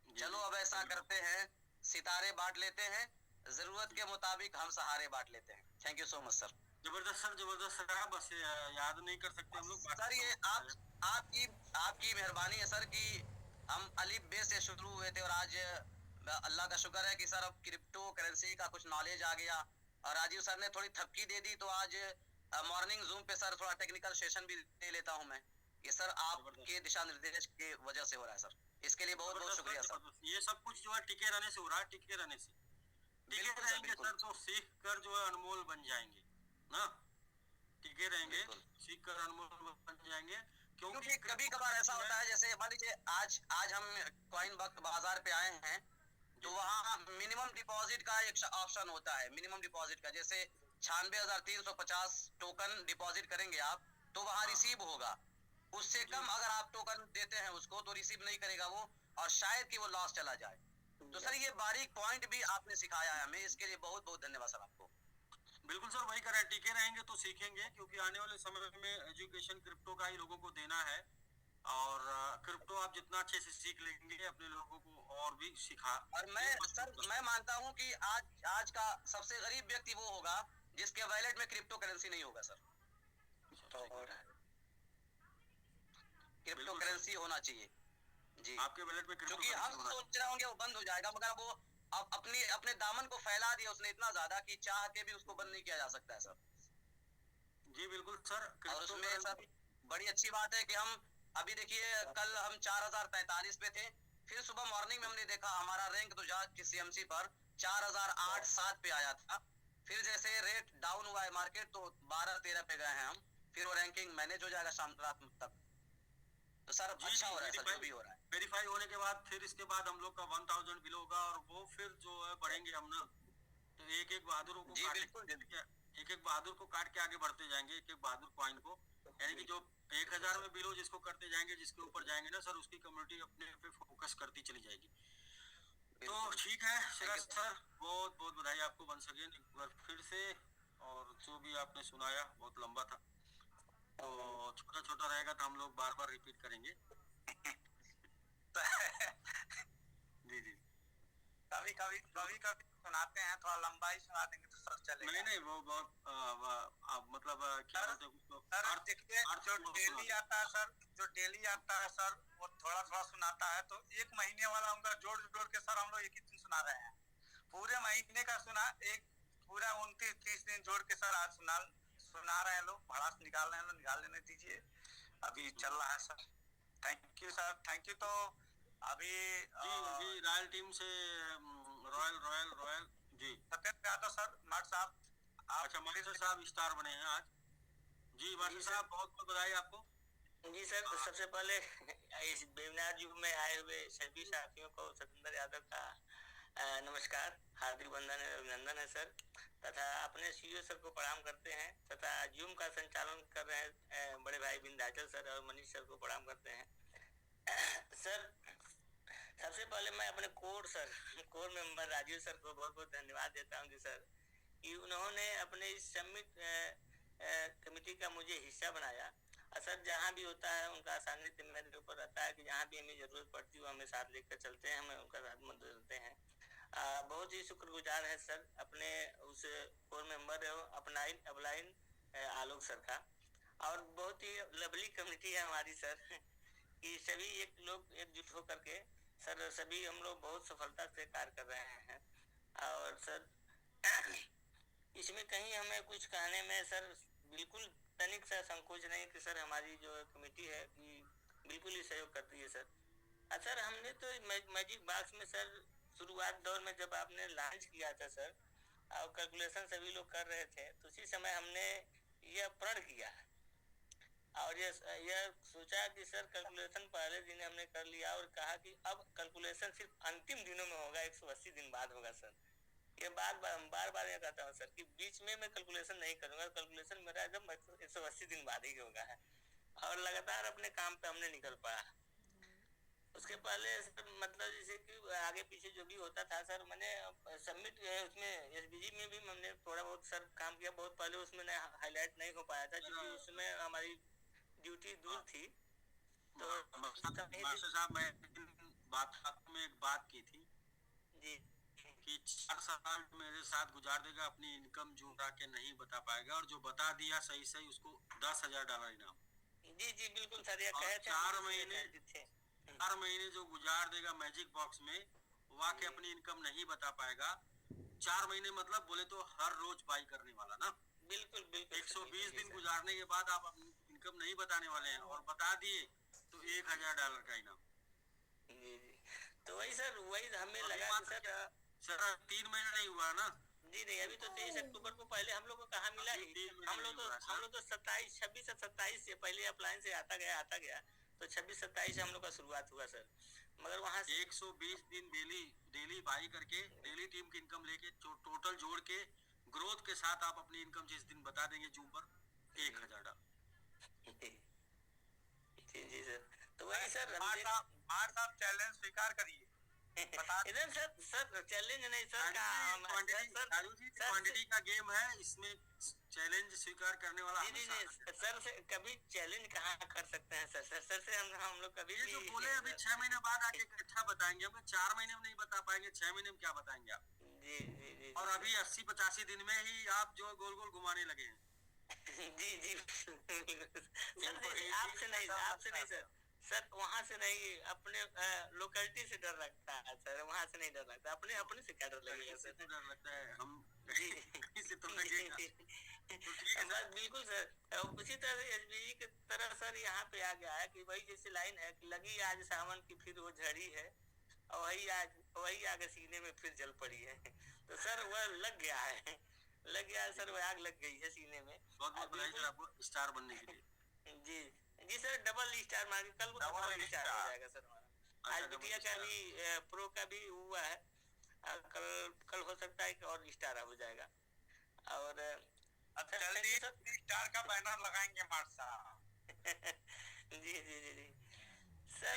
चलो अब ऐसा करते हैं, सितारे बांट लेते हैं। जरूरत के मुताबिक हम सहारे बांट लेते हैं। Thank you so much sir. जबरदस्त सर, जबरदस्त सर। बस याद नहीं कर सकते हम लोग सर। ये आपकी मेहरबानी है सर कि हम अलिफ बे से शुरू हुए थे और आज अल्लाह का शुक्र है कि सर अब क्रिप्टो करेंसी का कुछ नॉलेज आ गया और राजीव सर ने थोड़ी थपकी दे दी, तो आज मॉर्निंग जूम पे सर थोड़ा टेक्निकल सेशन भी दे लेता हूं मैं। ये सर आपके दिशा निर्देश की वजह से हो रहा है सर, इसके लिए बहुत बहुत शुक्रिया सर। ये सब कुछ जो है टिके रहने से हो रहा है, टिके रहेंगे सर तो सीख कर जो है अनमोल बन जाएंगे ना। टिके रहेंगे, सीख कर अनमोल बन जाएंगे। क्योंकि कभी कभार ऐसा होता है, जैसे मान लीजिए आज हम कॉइन बाजार पे आए हैं, तो वहाँ मिनिमम डिपॉजिट का एक ऑप्शन होता है। मिनिमम डिपॉजिट का जैसे 96,350 टोकन डिपॉजिट करेंगे आप, तो वहाँ रिसीव होगा। उससे कम अगर आप टोकन देते हैं उसको, तो रिसीव नहीं करेगा वो, और शायद कि वो लॉस चला जाए। तो सर ये बारीक पॉइंट भी आपने सिखाया है हमें, इसके लिए बहुत बहुत धन्यवाद सर आपको। बिल्कुल सर, वही करें, टिके रहेंगे तो सीखेंगे, क्योंकि आने वाले समय में एजुकेशन क्रिप्टो का ही लोगों को देना है। और क्रिप्टो आप जितना अच्छे से सीख लेंगे, अपने लोगों को और भी सिखा। और मैं मानता हूं कि आज का सबसे गरीब व्यक्ति वो होगा जिसके वॉलेट में क्रिप्टो करेंसी नहीं होगा सर। क्रिप्टो करेंसी होना चाहिए जी आपके वॉलेट में, क्योंकि हम सोच रहे होंगे वो बंद हो जाएगा, मगर वो अब अपने दामन को फैला दिया उसने इतना ज्यादा कि चाह के भी उसको बंद नहीं किया जा सकता है सर। जी बिल्कुल सर। और उसमें सर बड़ी अच्छी बात है कि हम अभी देखिए, कल हम 4043 पे थे, फिर सुबह मॉर्निंग में हमने देखा हमारा रैंक तो जाके सीएमसी पर 4008-7 पे आया था। फिर जैसे रेट डाउन हुआ है मार्केट, तो 12-13 पे गए हैं हम, फिर वो रैंकिंग मैनेज हो जाएगा शाम रात तक। तो सर अच्छा हो रहा है सर, जो भी हो रहा है। वेरीफाई होने के बाद फिर इसके बाद हम लोग का 1000 बिलो होगा, और वो फिर जो है बढ़ेंगे हम ना। तो एक बहादुर को काट के आगे बढ़ते जाएंगे, एक बहादुर कॉइन को, यानी कि जो 1000 में बिलो जिसको करते जाएंगे, जिसके ऊपर जाएंगे ना सर, उसकी कम्युनिटी अपने पे फोकस करती चली जाएगी। तो ठीक है सिराज सर, बहुत बहुत बधाई आपको बन सके एक बार फिर से। और जो भी आपने सुनाया बहुत लंबा था, तो छोटा छोटा रहेगा तो हम लोग बार बार रिपीट करेंगे। जी जी, कभी कभी सुनाते हैं, थोड़ा लंबा ही सुना देंगे तो सब चलेगा। नहीं नहीं, वो बहुत मतलब क्या बोलते हैं उसको, सर देखिए, जो डेली आता है सर, वो थोड़ा थोड़ा सुनाता है, तो एक महीने वाला उनका जोड़ जोड़ के सर हम लोग एक ही दिन सुना रहे हैं। पूरे महीने का सुना, एक पूरा 29-30 दिन जोड़ के सर आज सुना रहे हैं लोग, भड़ास निकाल रहे हैं लोग, निकाल लेने दीजिए, अभी चल रहा है sir. Thank you sir, thank you. तो अभी जी रॉयल टीम से रॉयल जी सत्येंद्र यादव सर, मार्ट साहब। अच्छा, मास्टर साहब स्टार बने हैं आज। जी मास्टर साहब, बहुत बहुत बधाई आपको। जी सर, तो सबसे पहले इस वेबिनार युग में आए हुए सभी साथियों को सत्येंद्र यादव का नमस्कार, हार्दिक वंदन है, अभिनंदन है सर, तथा अपने सीईओ सर को प्रणाम करते हैं, तथा जूम का संचालन कर रहे हैं बड़े भाई विंध्याचल सर और मनीष सर को प्रणाम करते हैं। सर सबसे पहले मैं अपने कोर मेंबर राजीव सर को बहुत बहुत धन्यवाद देता हूँ कि सर कि उन्होंने अपने इस समिट कमेटी का मुझे हिस्सा बनाया। सर जहाँ भी होता है उनका सानिध्य मेरे ऊपर रहता है कि जहाँ भी हमें जरूरत पड़ती है वो हमें साथ लेकर चलते हैं, हमें उनका साथ मदद देते हैं। बहुत ही शुक्रगुजार है सर अपने उस कोर मेंबर अपलाइन आलोक सर का, और बहुत ही लवली कमेटी है हमारी सर कि सभी लोग एकजुट होकर के सर सभी हम लोग बहुत सफलता से कार्य कर रहे हैं। और सर इसमें कहीं हमें कुछ कहने में सर बिल्कुल तनिक सा संकोच नहीं कि सर हमारी जो कमेटी है कि बिल्कुल ही सहयोग करती है सर। सर हमने तो मैजिक बॉक्स में सर शुरुआत दौर में जब आपने लॉन्च किया था सर और कैलकुलेशन सभी लोग कर रहे थे, तो उसी समय हमने यह प्रण किया और यह सोचा कि सर कैलकुलेशन पहले दिन हमने कर लिया और कहा कि अब कैलकुलेशन सिर्फ अंतिम दिनों में होगा, 180 दिन बाद होगा सर। ये बार बार ये कहता हूँ सर कि बीच में मैं कैलकुलेशन नहीं करूंगा, कैलकुलेशन मेरा एकदम 180 दिन बाद ही होगा है, और लगातार अपने काम पे हमने निकल पड़ा। उसके पहले सर मतलब जैसे कि आगे पीछे जो भी होता था सर, मैंने सबमिट उसमें एसबीजी में भी हमने थोड़ा बहुत सर काम किया, बहुत पहले उसमें हाईलाइट नहीं हो पाया था क्योंकि उसमें हमारी ड्यूटी दूर थी। तो मास्टर साहब मैं एक बात की थी जी कि 4 साल मेरे साथ गुजार देगा, अपनी इनकम जुड़ा के नहीं बता पाएगा, और जो बता दिया सही सही उसको $10,000 इनाम। जी जी बिल्कुल सर, ये कहे थे 4 महीने जो गुजार देगा मैजिक बॉक्स में, वाकई अपनी इनकम नहीं बता पाएगा। 4 महीने मतलब बोले तो हर रोज बाई करने वाला ना, बिल्कुल 120 दिन गुजारने के बाद आप अपनी इनकम नहीं बताने वाले हैं, और बता दिए तो $1,000 का इनाम। जी जी, तो वही सर वही हमें लगा सर 3 महीना नहीं हुआ ना। जी नहीं, अभी तो 23 अक्टूबर को पहले हम लोग को कहाँ मिला ही, हम लोग तो 26 से 27 से पहले अप्लायंस से आता गया तो 26-27 से हम लोग का शुरुआत हुआ सर, मगर वहाँ से 120 दिन डेली बाई करके डेली टीम की इनकम लेके टोटल जोड़ के ग्रोथ के साथ आप अपनी इनकम जिस दिन बता देंगे जूम पर $1,000। जी सर, तो वही सर साहब चैलेंज स्वीकार करिए। इधर सर चैलेंज नहीं सर क्वांटिटी का गेम है, इसमें चैलेंज स्वीकार करने वाला सर से कभी चैलेंज कहाँ कर सकते हैं सर से हम लोग कभी जो बोले अभी 6 महीने बाद आके इकट्ठा बताएंगे, हम 4 महीने में नहीं बता पाएंगे, 6 महीने में क्या बताएंगे आप। जी जी जी, और अभी 80-85 दिन में ही आप जो गोल गोल घुमाने लगे हैं। जी जी आपसे नहीं सर वहाँ से नहीं, अपने लोकेलिटी से डर लगता है सर, वहाँ से नहीं डर लगता, अपने से क्या डर लगेगा सर। डर लगता है हम से तो लगेगा बिल्कुल सर। उसी तरह से एसबीजी की तरह सर यहाँ पे आ गया है कि वही जैसे लाइन है कि लगी आज सावन की फिर वो झड़ी है, और वही आगे सीने में फिर जल पड़ी है। तो सर वह लग गया है सर, वह आग लग गई है सीने में। बहुत बधाई सर आपको स्टार बनने के लिए। जी जी सर, डबल स्टार मार कल को डबल स्टार हो जाएगा सर हमारा। आज बिटिया का भी प्रो का भी हुआ है, कल हो सकता है कि और स्टार हो जाएगा। और जल्दी स्टार का बैनर लगाएंगे मार्ट साहब। जी जी जी जी सर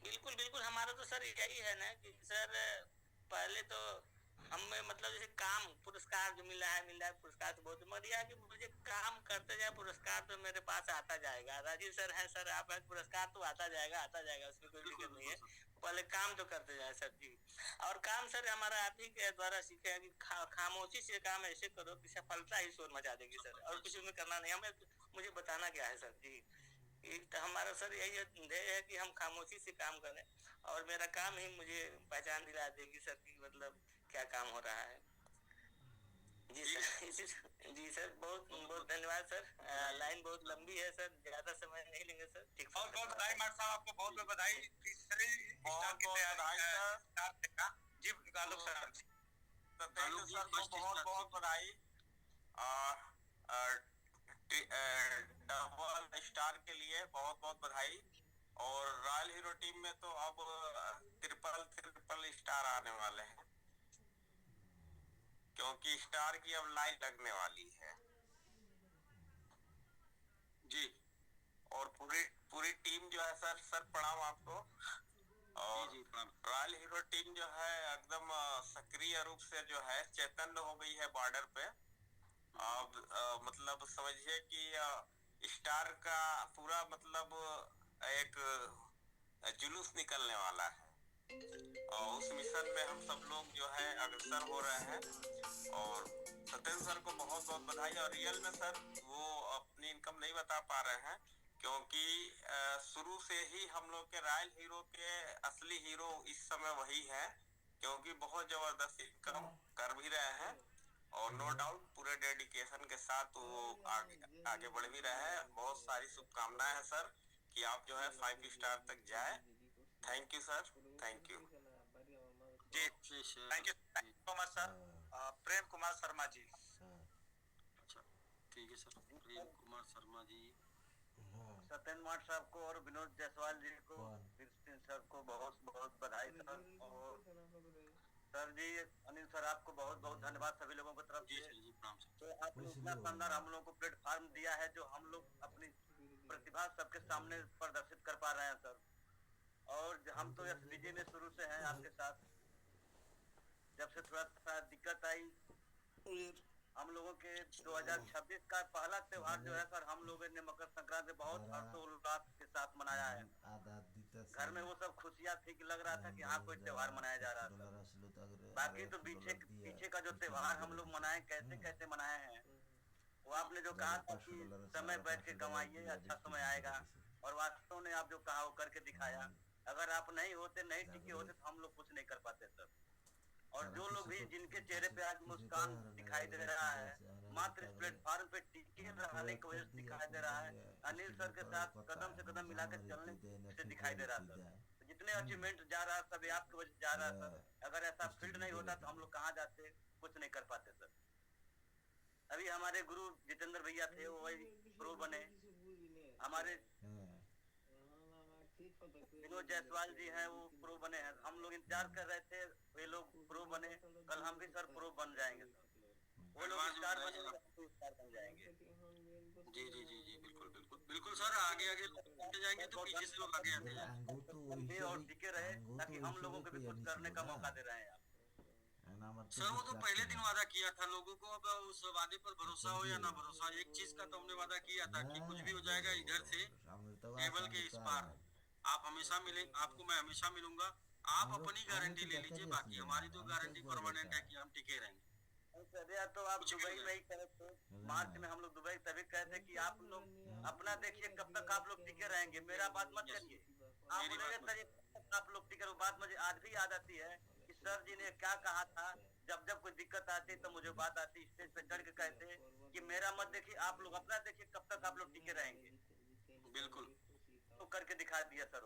बिल्कुल हमारा तो सर यही है ना कि सर पहले तो हमें मतलब जैसे काम पुरस्कार जो मिल रहा है पुरस्कार तो बहुत, मगर यह है कि मुझे काम करते जाए पुरस्कार तो मेरे पास आता जाएगा। राजीव सर है, सर आप है, पुरस्कार तो आता जाएगा उसमें कोई दिक्कत नहीं है, पहले काम तो करते जाए सर जी। और काम सर हमारा आप ही के द्वारा सीखे हैं कि खामोशी से काम ऐसे करो कि सफलता ही शोर मचा देगी सर, और कुछ उसमें करना नहीं, हमें मुझे बताना क्या है सर जी। तो हमारा सर यही ध्येय है कि हम खामोशी से काम करें और मेरा काम ही मुझे पहचान दिला देगी सर कि मतलब क्या काम हो रहा है। जी सर, जी सर, बहुत बहुत धन्यवाद सर। लाइन बहुत लंबी है सर, ज्यादा समय नहीं लेंगे सर। ठीक, बहुत बहुत बधाई मार्ट साहब, आपको बहुत बहुत बधाई। तीसरे स्टार की तैयारी जी आलोक सर। तो थैंक यू सर, बहुत बहुत बधाई। डबल स्टार के लिए बहुत बहुत बधाई। और रॉयल हीरो टीम में तो अब ट्रिपल स्टार आने वाले हैं, क्योंकि स्टार की अब लाइन लगने वाली है जी। और पूरी टीम जो है सर प्रणाम आपको। और रॉयल हीरो टीम जो है एकदम सक्रिय रूप से जो है चैतन्य हो गई है बॉर्डर पे। अब मतलब समझिए कि स्टार का पूरा मतलब एक जुलूस निकलने वाला है, और उस मिशन में हम सब लोग जो है अग्रसर हो रहे हैं। और सत्येंद्र सर को बहुत बहुत बधाई। और रियल में सर वो अपनी इनकम नहीं बता पा रहे हैं, क्योंकि शुरू से ही हम लोग के रॉयल हीरो के असली हीरो इस समय वही है, क्योंकि बहुत जबरदस्त इनकम कर भी रहे हैं। और नो डाउट पूरे डेडिकेशन के साथ वो आगे बढ़ भी रहे हैं। बहुत सारी शुभकामनाएं हैं सर कि आप जो है 5 स्टार तक जाए। Thank you sir, thank you जी, thank you so much sir. Prem Kumar Sharma ji. अच्छा ठीक है सर, प्रेम कुमार शर्मा जी। सत्येंद्र मार्ट साहब को और विनोद जायसवाल जी को, सिंह सर को बहुत बहुत बधाई सर। और सर जी, अनिल सर आपको बहुत बहुत धन्यवाद सभी लोगों की तरफ से। तो आपने इतना शानदार हम लोगों को प्लेटफॉर्म दिया है, जो हम लोग अपनी प्रतिभा सबके सामने प्रदर्शित कर पा रहे हैं सर। और हम तो एसबीजी में शुरू से हैं आपके साथ। जब से थोड़ा सा दिक्कत आई, हम लोगों के 2026 का पहला त्योहार जो है सर, हम लोगों ने मकर संक्रांति बहुत हर्षोल्लास के साथ मनाया है। घर में वो सब खुशियाँ थी कि लग रहा था कि हाँ कोई त्योहार मनाया जा रहा था। बाकी तो पीछे का जो त्योहार हम लोग मनाए, कैसे कैसे मनाए हैं, वो आपने जो कहा था कि समय बैठ के कमाइए, अच्छा समय आएगा, और वास्तव में आप जो कहा वो करके दिखाया। अगर आप नहीं होते, नहीं टिके होते, तो हम लोग कुछ नहीं कर पाते सर। और जो लोग भी जिनके चेहरे पे आज मुस्कान दिखाई दे रहा है, मात्र इस प्लेटफॉर्म पे टिके रहने की वजह से दिखाई दे रहा है, अनिल सर के साथ कदम से कदम मिलाकर चलने से दिखाई दे रहा सर। जितने अचीवमेंट जा रहा है सभी आपकी वजह से जा रहा है सर। अगर ऐसा फील्ड नहीं होता तो हम लोग कहाँ जाते, कुछ नहीं कर पाते सर। अभी हमारे गुरु जितेंद्र भैया थे, वो वही प्रो बने। हमारे विनोद जायसवाल जी हैं, वो प्रो बने हैं। हम लोग इंतजार कर रहे थे वे लोग प्रो बने, कल हम भी सर प्रो बन जाएंगे सर। वो लोग स्टार बनेंगे, हम स्टार बन जाएंगे। जी जी जी जी, बिल्कुल बिल्कुल बिल्कुल सर। आगे आगे जाएंगे तो पीछे से लोग आगे आते जाएंगे और टिके रहे, ताकि हम लोगों को भी कुछ करने का मौका दे रहे हैं आप सर। वो तो पहले दिन वादा किया था लोगों को, अब उस वादे पर भरोसा हो या ना भरोसा, एक चीज का तो हमने वादा किया था कि कुछ भी हो जाएगा इधर से टेबल के इस पार आप हमेशा मिले, आपको मैं हमेशा मिलूंगा। आप अपनी गारंटी ले लीजिए, बाकी हमारी तो गारंटी परमानेंट है कि हम टिके रहेंगे। तो आप दुबई में ही कहे थे, मार्च में हम लोग दुबई तभी कहे थे कि आप लोग अपना देखिए कब तक आप लोग टिके रहेंगे, मेरा बात मत करिए। आप बोलेंगे तरीके आप लोग टिके रहो। बात मुझे आज भी याद आती है कि सर जी ने क्या कहा था, जब जब कोई दिक्कत आती तो मुझे बात आती, स्टेज पे चढ़ के कहते कि मेरा मत देखिए, आप लोग अपना देखिए कब तक आप लोग टिके रहेंगे। बिल्कुल तो करके दिखा दिया सर।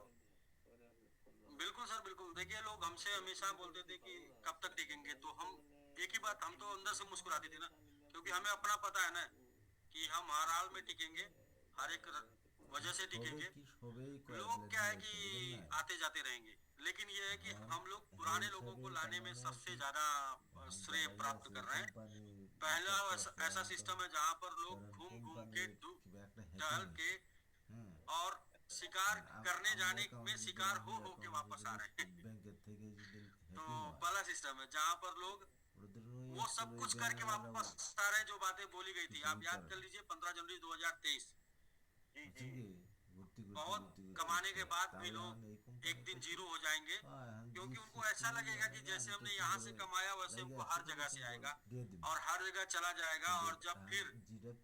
बिल्कुल सर, बिल्कुल। देखिए लोग हमसे हमेशा बोलते थे कि कब तक टिकेंगे, तो हम एक ही बात, हम तो अंदर से मुस्कुराते थे ना, क्योंकि हमें अपना पता है ना कि हम हर हाल में टिकेंगे, हर एक वजह से टिकेंगे। लोग क्या है कि आते जाते रहेंगे, लेकिन ये है कि हम लोग पुराने लोगों को लाने में सबसे ज्यादा श्रेय प्राप्त कर रहे हैं। पहला ऐसा सिस्टम है जहाँ पर लोग घूम घूम के टहल के और शिकार करने जाने में शिकार हो के वापस आ रहे हैं। तो पहला सिस्टम है जहाँ पर लोग वो सब कुछ करके वापस आ रहे हैं जो बातें बोली गई थी। आप याद कर लीजिए 15 जनवरी 2023 बहुत कमाने के बाद भी लोग एक दिन जीरो हो जाएंगे, क्योंकि उनको ऐसा लगेगा कि जैसे हमने यहाँ से कमाया वैसे उनको हर जगह से आएगा और हर जगह चला जाएगा। और जब फिर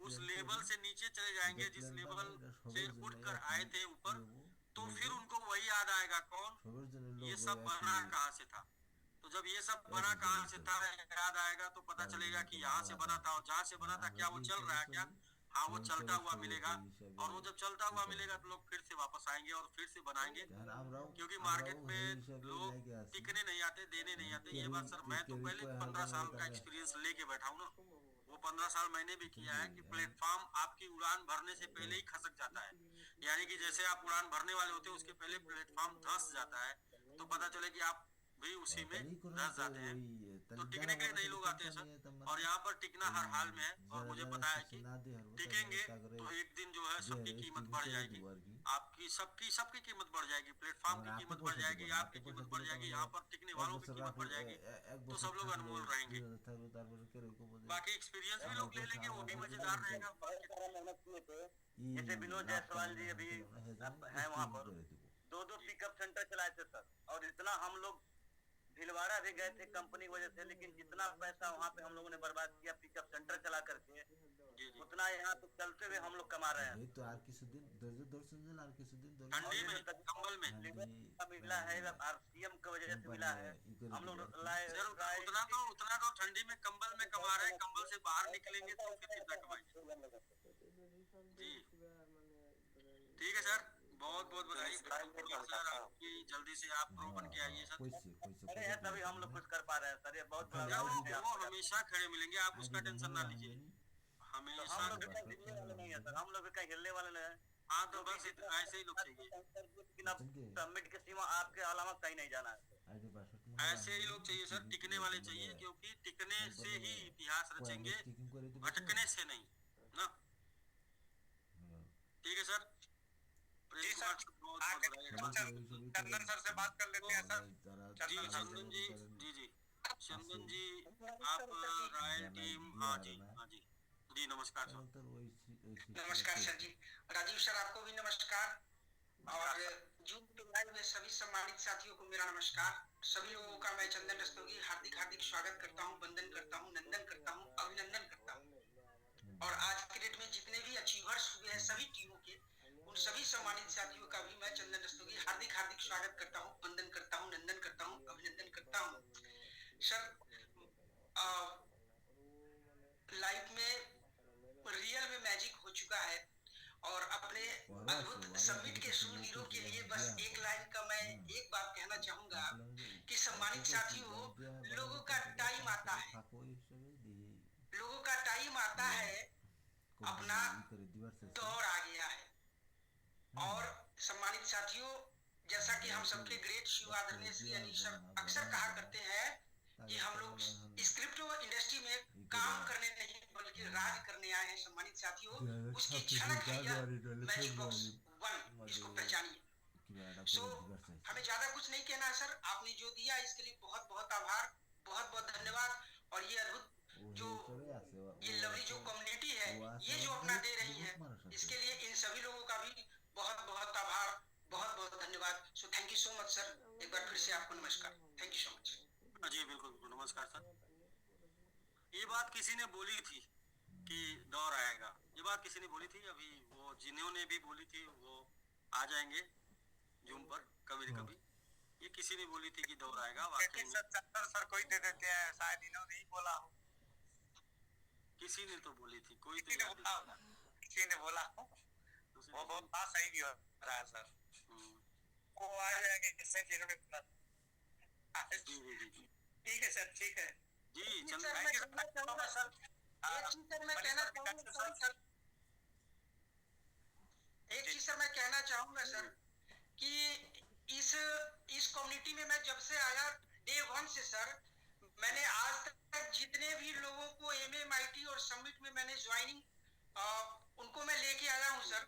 उस लेवल से नीचे चले जाएंगे जिस लेवल से उठ कर आए थे ऊपर, तो फिर उनको वही याद आएगा, कौन ये सब बना कहाँ से था। तो जब ये सब बना कहाँ से था याद आएगा तो पता चलेगा कि यहाँ से बना था, और जहाँ से बना था क्या वो चल रहा है क्या, हाँ वो चलता हुआ मिलेगा। और वो जब चलता हुआ मिलेगा तो लोग फिर से वापस आएंगे और फिर से बनाएंगे, क्योंकि मार्केट में लोग टिकने नहीं आते, देने नहीं आते। ये बात सर मैं तो पहले 15 साल का एक्सपीरियंस लेके बैठा हूँ ना, वो 15 साल मैंने भी किया है कि प्लेटफॉर्म आपकी उड़ान भरने से पहले ही खसक जाता है। यानी कि जैसे आप उड़ान भरने वाले होते हैं उसके पहले प्लेटफॉर्म धंस जाता है, तो पता चले कि आप भी उसी में धंस जाते हैं। तो टिकने के लिए नहीं लोग आते हैं सर, और यहाँ पर टिकना हर हाल में है। और मुझे पता है कि टिकेंगे तो एक दिन जो है सबकी कीमत बढ़ जाएगी, आपकी सबकी कीमत बढ़ जाएगी, प्लेटफॉर्म की कीमत बढ़ जाएगी, आपकी कीमत बढ़ जाएगी, यहाँ पर टिकने वालों की कीमत बढ़ जाएगी, तो सब लोग अनमोल रहेंगे। बाकी एक्सपीरियंस भी लोग ले लेंगे, वो भी मजेदार रहेगा। जैसे विनोद जायसवाल जी अभी है वहाँ पर 2 पिकअप सेंटर चलाए थे सर, और इतना हम लोग भिलवाड़ा भी गए थे कंपनी की वजह से, लेकिन जितना पैसा वहाँ पे हम लोगों ने बर्बाद किया पिकअप सेंटर चला करके, उतना यहाँ पे चलते हुए हम लोग कमा रहे हैं। तो आर किसी दिन ठंडी में कंबल में मिला है, आरसीएम की वजह से मिला है। हम लोग उतना तो ठंडी में कंबल में कमा रहे हैं, कंबल से बाहर निकलेंगे तो फिर कितना कमाएंगे। जी ठीक है सर, बहुत बहुत बधाई सर आपकी, जल्दी से आप प्रो बन के आइए सर। तभी हम लोग कुछ कर पा रहे हैं सर, ये बहुत वो हमेशा खड़े मिलेंगे, आप उसका टेंशन ना लीजिए। हमेशा हम लोग नहीं है सर, हम लोग कहीं हिलने वाले नहीं है। हाँ तो बस ऐसे ही लोग चाहिए, सबमिट की सीमा आपके अलावा कहीं नहीं जाना है। ऐसे ही लोग चाहिए सर, टिकने वाले चाहिए, क्योंकि टिकने से ही इतिहास रचेंगे, भटकने से नहीं ना। ठीक है सर। जी सर, चंदन सर से बात कर लेते हैं सर। जी चंदन जी, जी चंदन जी आप रॉयल टीम, हाँ जी जी नमस्कार सर। नमस्कार सर जी, राजीव सर आपको भी नमस्कार, और जूम पे लाइव में सभी सम्मानित साथियों को मेरा नमस्कार। सभी लोगों का मैं चंदन रस्तोगी हार्दिक स्वागत करता हूं, वंदन करता हूं, नंदन करता हूं, अभिनंदन करता हूं। और आज के डेट में जितने भी अचीवर्स हुए हैं सभी टीमों के, उन सभी सम्मानित साथियों का भी मैं चंदन रस्तोगी हार्दिक स्वागत करता हूं, वंदन करता हूं, नंदन करता हूं, अभिनंदन करता हूं। सर लाइफ में रियल में मैजिक हो चुका है, और अपने अद्भुत समिट के शूरवीरों के लिए बस एक लाइन का मैं एक बात कहना चाहूंगा कि सम्मानित साथियों, लोगों का टाइम आता है, लोगों का टाइम आता है, अपना दौर आ गया है। और सम्मानित साथियों, जैसा कि हम सबके ग्रेट शिव आदरणीय श्री अनिल सर अक्सर कहा करते हैं कि हम लोग स्क्रिप्ट इंडस्ट्री में काम करने नहीं बल्कि राज करने आए हैं। सम्मानित साथियों, उसकी झलक है यह मैच बॉक्स 1, इसको पहचानिए। सो हमें ज्यादा कुछ नहीं कहना है सर, आपने जो दिया इसके लिए बहुत बहुत आभार, बहुत बहुत धन्यवाद। और ये अद्भुत जो ये लवली जो कम्युनिटी है ये जो अपना दे रही है, इसके लिए इन सभी लोगों का भी बहुत बहुत आभार, बहुत बहुत धन्यवाद। So thank you so much sir, एक बार फिर से आपको नमस्कार, थैंक यू सो मच। जी बिल्कुल नमस्कार सर। ये बात किसी ने बोली थी कि दौर आएगा, ये बात किसी ने बोली थी, अभी वो जिन्होंने भी बोली थी वो आ जाएंगे जूम पर कभी न कभी। ये किसी ने बोली थी कि दौर आएगा, वाकई में सर कोई दे देते हैं, शायद इन्होंने ही बोला हो। किसी ने तो बोली थी, कोई किसी ने बोला हो, वो बहुत सही भी हो रहा है सर। वो आ जाएंगे किससे जिन्होंने ठीक है सर, ठीक है जी। एक चीज सर मैं कहना चाहूंगा सर, एक चीज सर मैं कहना चाहूंगा सर कि इस कम्युनिटी में मैं जब से आया डे 1 से सर, मैंने आज तक जितने भी लोगों को MMIT और समिट में मैंने ज्वाइनिंग उनको मैं लेके आया हूं सर,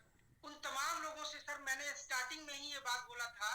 उन तमाम लोगों से सर मैंने स्टार्टिंग में ही ये बात बोला था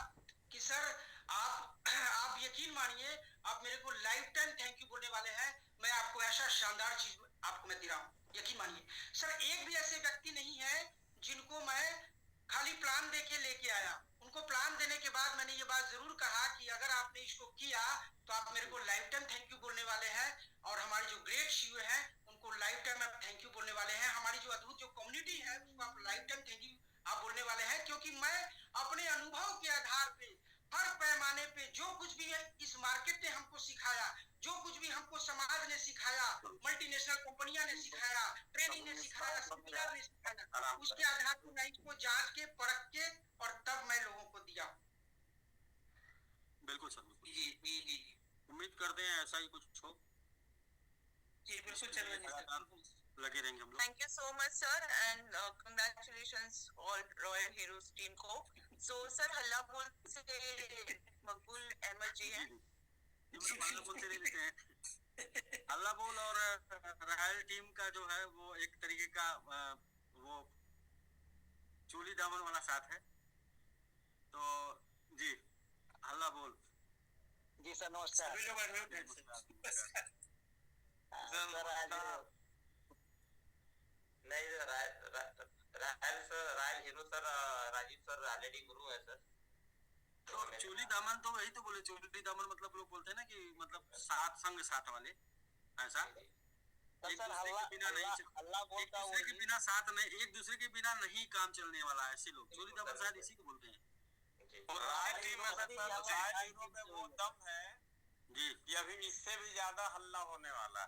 कि सर आप यकीन मानिए, आप मेरे को लाइफ टाइम थैंक यू बोलने वाले हैं। मैं आपको ऐसा शानदार चीज आपको मैं दे रहा हूँ, यकीन मानिए सर। एक भी ऐसे व्यक्ति नहीं है जिनको मैं खाली प्लान देके लेके आया। उनको प्लान देने के बाद मैंने ये बात जरूर कहा कि अगर आपने इसको किया तो आप मेरे को लाइफ टाइम थैंक यू बोलने वाले हैं। और हमारे जो ग्रेट सीईओ हैं उनको लाइफ टाइम आप थैंक यू बोलने वाले हैं। हमारी जो अद्भुत जो कम्युनिटी है उसको आप लाइफ टाइम थैंक यू आप बोलने वाले हैं। क्योंकि मैं अपने अनुभव के आधार पे हर पैमाने पे जो कुछ भी है इस मार्केट ने हमको सिखाया, जो कुछ भी हमको समाज ने सिखाया, मल्टीनेशनल कंपनियां ने सिखाया, ट्रेनिंग ने सिखाया, सेमिनार ने सिखाया, उसके आधार पर मैं इसको जांच के परख के और तब मैं लोगों को दिया। बिल्कुल सर, जी उम्मीद करते हैं ऐसा ही कुछ हो। जी बिल्कुल चलेंगे, लगे रहेंगे हम लोग। Thank you so much sir and congratulations all Royal Heroes team को। So sir हल्ला बोल से मकबूल अहमद जी हैं। हल्ला बोल से ले लेते हैं। हल्ला बोल और रॉयल टीम का जो है वो एक तरीके का वो चोली दामन वाला साथ है। तो जी हल्ला बोल। जी सर नमस्कार। सभी लोग बैठे हो सर आज नहीं royal hero sir Rajiv sir already गुरु है सर। तो चोली दामन तो वही तो बोले, चोली दामन मतलब लोग बोलते हैं ना कि मतलब साथ संग साथ वाले ऐसा एक दूसरे के बिना नहीं एक दूसरे के बिना साथ नहीं, एक दूसरे के बिना नहीं काम चलने वाला ऐसे लोग चोली दामन शायद इसी को बोलते हैं। रायल टीम में रायल हीरो में वो दम है जी कि अभी इससे भी ज्यादा हल्ला होने वाला है।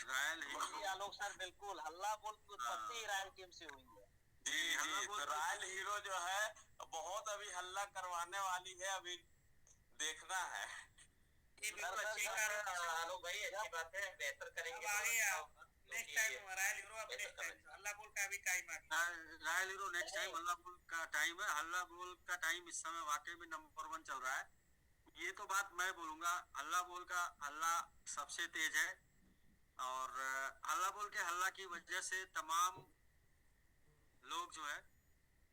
रायल हीरो आलोक सर बिल्कुल हल्ला बोल की उत्पत्ति रायल टीम से हुई है। जी तो रायल हीरो जो है बहुत अभी हल्ला करवाने वाली है, अभी देखना है। आलोक भाई अच्छी बात है, बेहतर करेंगे। नेक्स्ट टाइम रायल हीरो अब नेक्स्ट टाइम हल्ला बोल का अभी टाइम आ गया। रायल हीरो नेक्स्ट टाइम हल्ला बोल का टाइम है। हल्ला बोल का टाइम इस समय वाकई में नंबर 1 चल रहा है। ये तो बात मैं बोलूंगा, हल्ला बोल का हल्ला सबसे तेज है। और हल्ला बोल के हल्ला की वजह से तमाम लोग जो है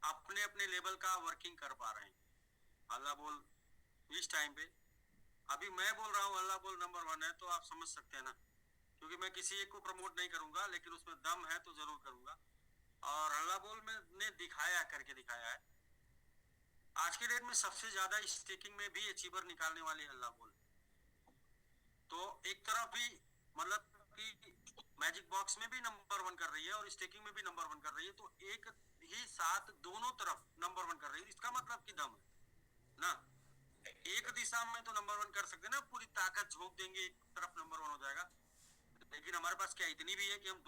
अपने अपने लेवल का वर्किंग कर पा रहे हैं। हल्ला बोल इस टाइम पे अभी मैं बोल रहा हूँ हल्ला बोल नंबर 1 है तो आप समझ सकते हैं ना, क्योंकि मैं किसी एक को प्रमोट नहीं करूंगा लेकिन उसमें दम है तो जरूर करूंगा। और हल्ला बोल में ने दिखाया करके दिखाया है। आज के डेट में सबसे ज्यादा स्टेकिंग में भी अचीवर निकालने वाली हल्ला बोल। तो एक तरफ भी मतलब कि मैजिक बॉक्स में भी नंबर 1 कर रही है और स्टेकिंग में भी नंबर 1 कर रही है। तो एक ही साथ दोनों तरफ नंबर 1 कर रही है, इसका मतलब कि दम है ना। एक दिशा में तो नंबर 1 कर सकते हैं ना, पूरी ताकत झोंक देंगे एक तरफ नंबर 1 हो जाएगा। लेकिन हमारे पास क्या इतनी भी है कि हम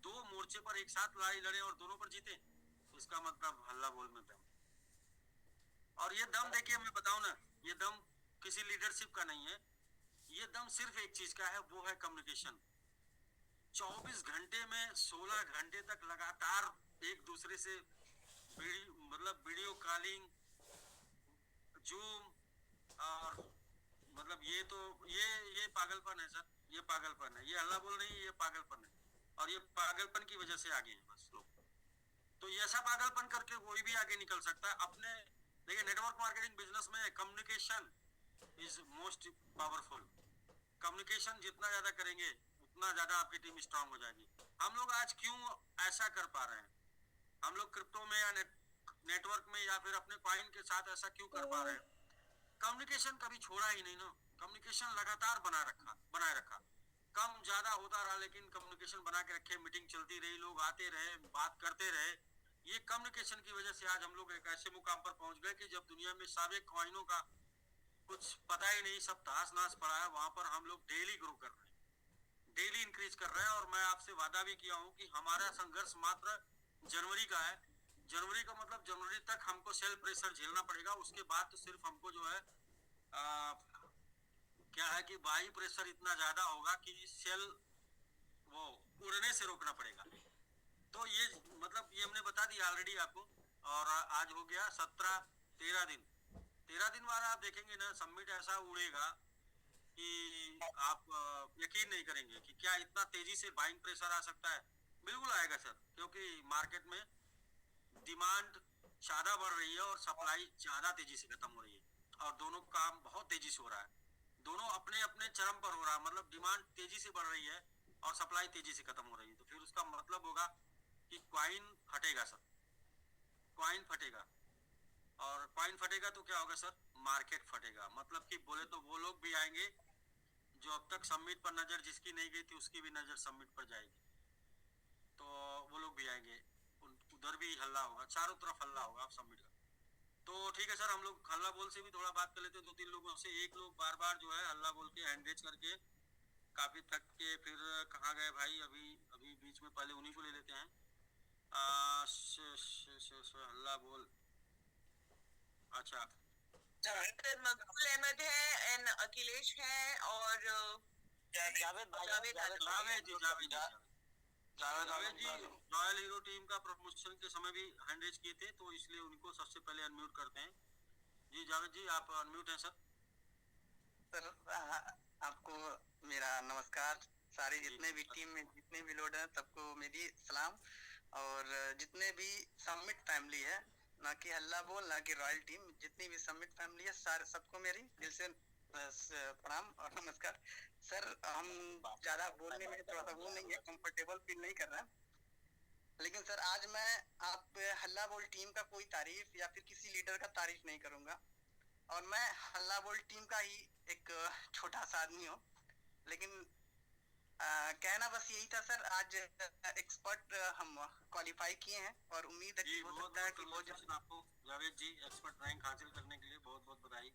दो मोर्चे पर एक साथ लड़ाई लड़े और दोनों पर जीते, इसका मतलब हल्ला बोल में दम। और ये दम देखिए मैं बताऊं ना, ये दम किसी लीडरशिप का नहीं है, ये दम सिर्फ एक चीज का है, वो है कम्युनिकेशन। 24 घंटे में 16 घंटे तक लगातार एक दूसरे से वीडियो कॉलिंग, जूम, और मतलब ये तो ये पागलपन है सर, ये पागलपन है। ये हल्ला बोल नहीं, ये पागलपन है। और ये पागलपन की वजह से आगे हैं बस लोग। तो ये ऐसा पागलपन करके कोई भी आगे निकल सकता है। अपने देखिए नेटवर्क मार्केटिंग बिजनेस में communication is most powerful. Communication जितना ज्यादा करेंगे उतना ज्यादा आपकी टीम स्ट्रांग हो जाएगी। हम लोग आज क्यों ऐसा कर पा रहे हैं, हम लोग क्रिप्टो में या नेटवर्क में या फिर अपने कॉइन के साथ ऐसा क्यों कर पा रहे हैं? कम्युनिकेशन कभी छोड़ा ही नहीं ना, कम्युनिकेशन लगातार बनाए रखा। कम ज्यादा होता रहा लेकिन कम्युनिकेशन बना के रखे, मीटिंग चलती रही, लोग आते रहे, बात करते रहे। ये कम्युनिकेशन की वजह से आज हम लोग एक ऐसे मुकाम पर पहुंच गए कि जब दुनिया में सारे कॉइनों का कुछ पता ही नहीं, सब तहस नहस पड़ा है, वहां पर हम लोग डेली ग्रो कर रहे हैं, डेली इंक्रीज कर रहे हैं। और मैं आपसे वादा भी किया हूं कि हमारा संघर्ष मात्र जनवरी का है। जनवरी का मतलब जनवरी तक हमको सेल प्रेशर झेलना पड़ेगा। उसके बाद तो सिर्फ हमको जो है क्या है कि बाई प्रेशर इतना ज्यादा होगा कि सेल वो उड़ने से रोकना पड़ेगा। तो ये मतलब ये हमने बता दिया ऑलरेडी आपको। और आज हो गया 13 दिन बाद आप देखेंगे ना समिट ऐसा उड़ेगा कि आप यकीन नहीं करेंगे कि क्या इतना तेजी से बाइंग प्रेशर आ सकता है। बिल्कुल आएगा सर, क्योंकि मार्केट में डिमांड ज्यादा बढ़ रही है और सप्लाई ज्यादा तेजी से खत्म हो रही है। और दोनों काम बहुत तेजी से हो रहा है, दोनों अपने अपने चरम पर हो रहा है, मतलब डिमांड तेजी से बढ़ रही है और सप्लाई तेजी से खत्म हो रही है। तो फिर उसका मतलब होगा कि कॉइन फटेगा सर, कॉइन फटेगा, और कॉइन फटेगा तो क्या होगा सर, मार्केट फटेगा। मतलब कि बोले तो वो लोग भी आएंगे जो अब तक समिट पर नजर जिसकी नहीं गई थी उसकी भी नजर समिट पर जाएगी, तो वो लोग भी आएंगे, उधर भी हल्ला होगा, चारों तरफ हल्ला होगा आप समिट का। तो ठीक है सर, हम लोग हल्ला बोल से भी थोड़ा बात कर लेते हैं, 2-3 लोगों से। एक लोग बार बार जो है हल्ला बोल के हैंड रेज करके काफी थक के फिर कहाँ गए भाई, अभी बीच में पहले उन्हीं को ले लेते हैं। हल्ला बोल, अच्छा मकबूल अहमद है एंड अखिलेश है और जावेद जी रॉयल हीरो टीम का प्रमोशन के समय भी हैंड रेज किए थे, तो इसलिए उनको सबसे पहले अनम्यूट करते हैं। जी जावेद जी आप अनम्यूट हैं सर। सर आपको मेरा नमस्कार, सारे जितने भी टीम में जितने भी लोग हैं सबको मेरी सलाम, और जितने भी समिट फैमिली है, ना कि हल्ला बोल ना कि रॉयल टीम, जितनी भी समिट फैमिली है सारे सबको मेरी दिल से प्रणाम और नमस्कार। सर हम ज्यादा बोलने में थोड़ा सा वो नहीं है, कंफर्टेबल फील नहीं कर रहे हैं, लेकिन सर आज मैं आप हल्ला बोल टीम का कोई तारीफ या फिर किसी लीडर का तारीफ नहीं करूंगा, और मैं हल्ला बोल टीम का ही एक छोटा सा आदमी हूँ, लेकिन कहना बस यही था सर। आज एक्सपर्ट हम क्वालिफाई किए हैं और उम्मीद है कि हो सकता है कि बहुत जल्द आपको जावेद जी एक्सपर्ट रैंक हासिल करने के लिए बहुत बहुत बधाई।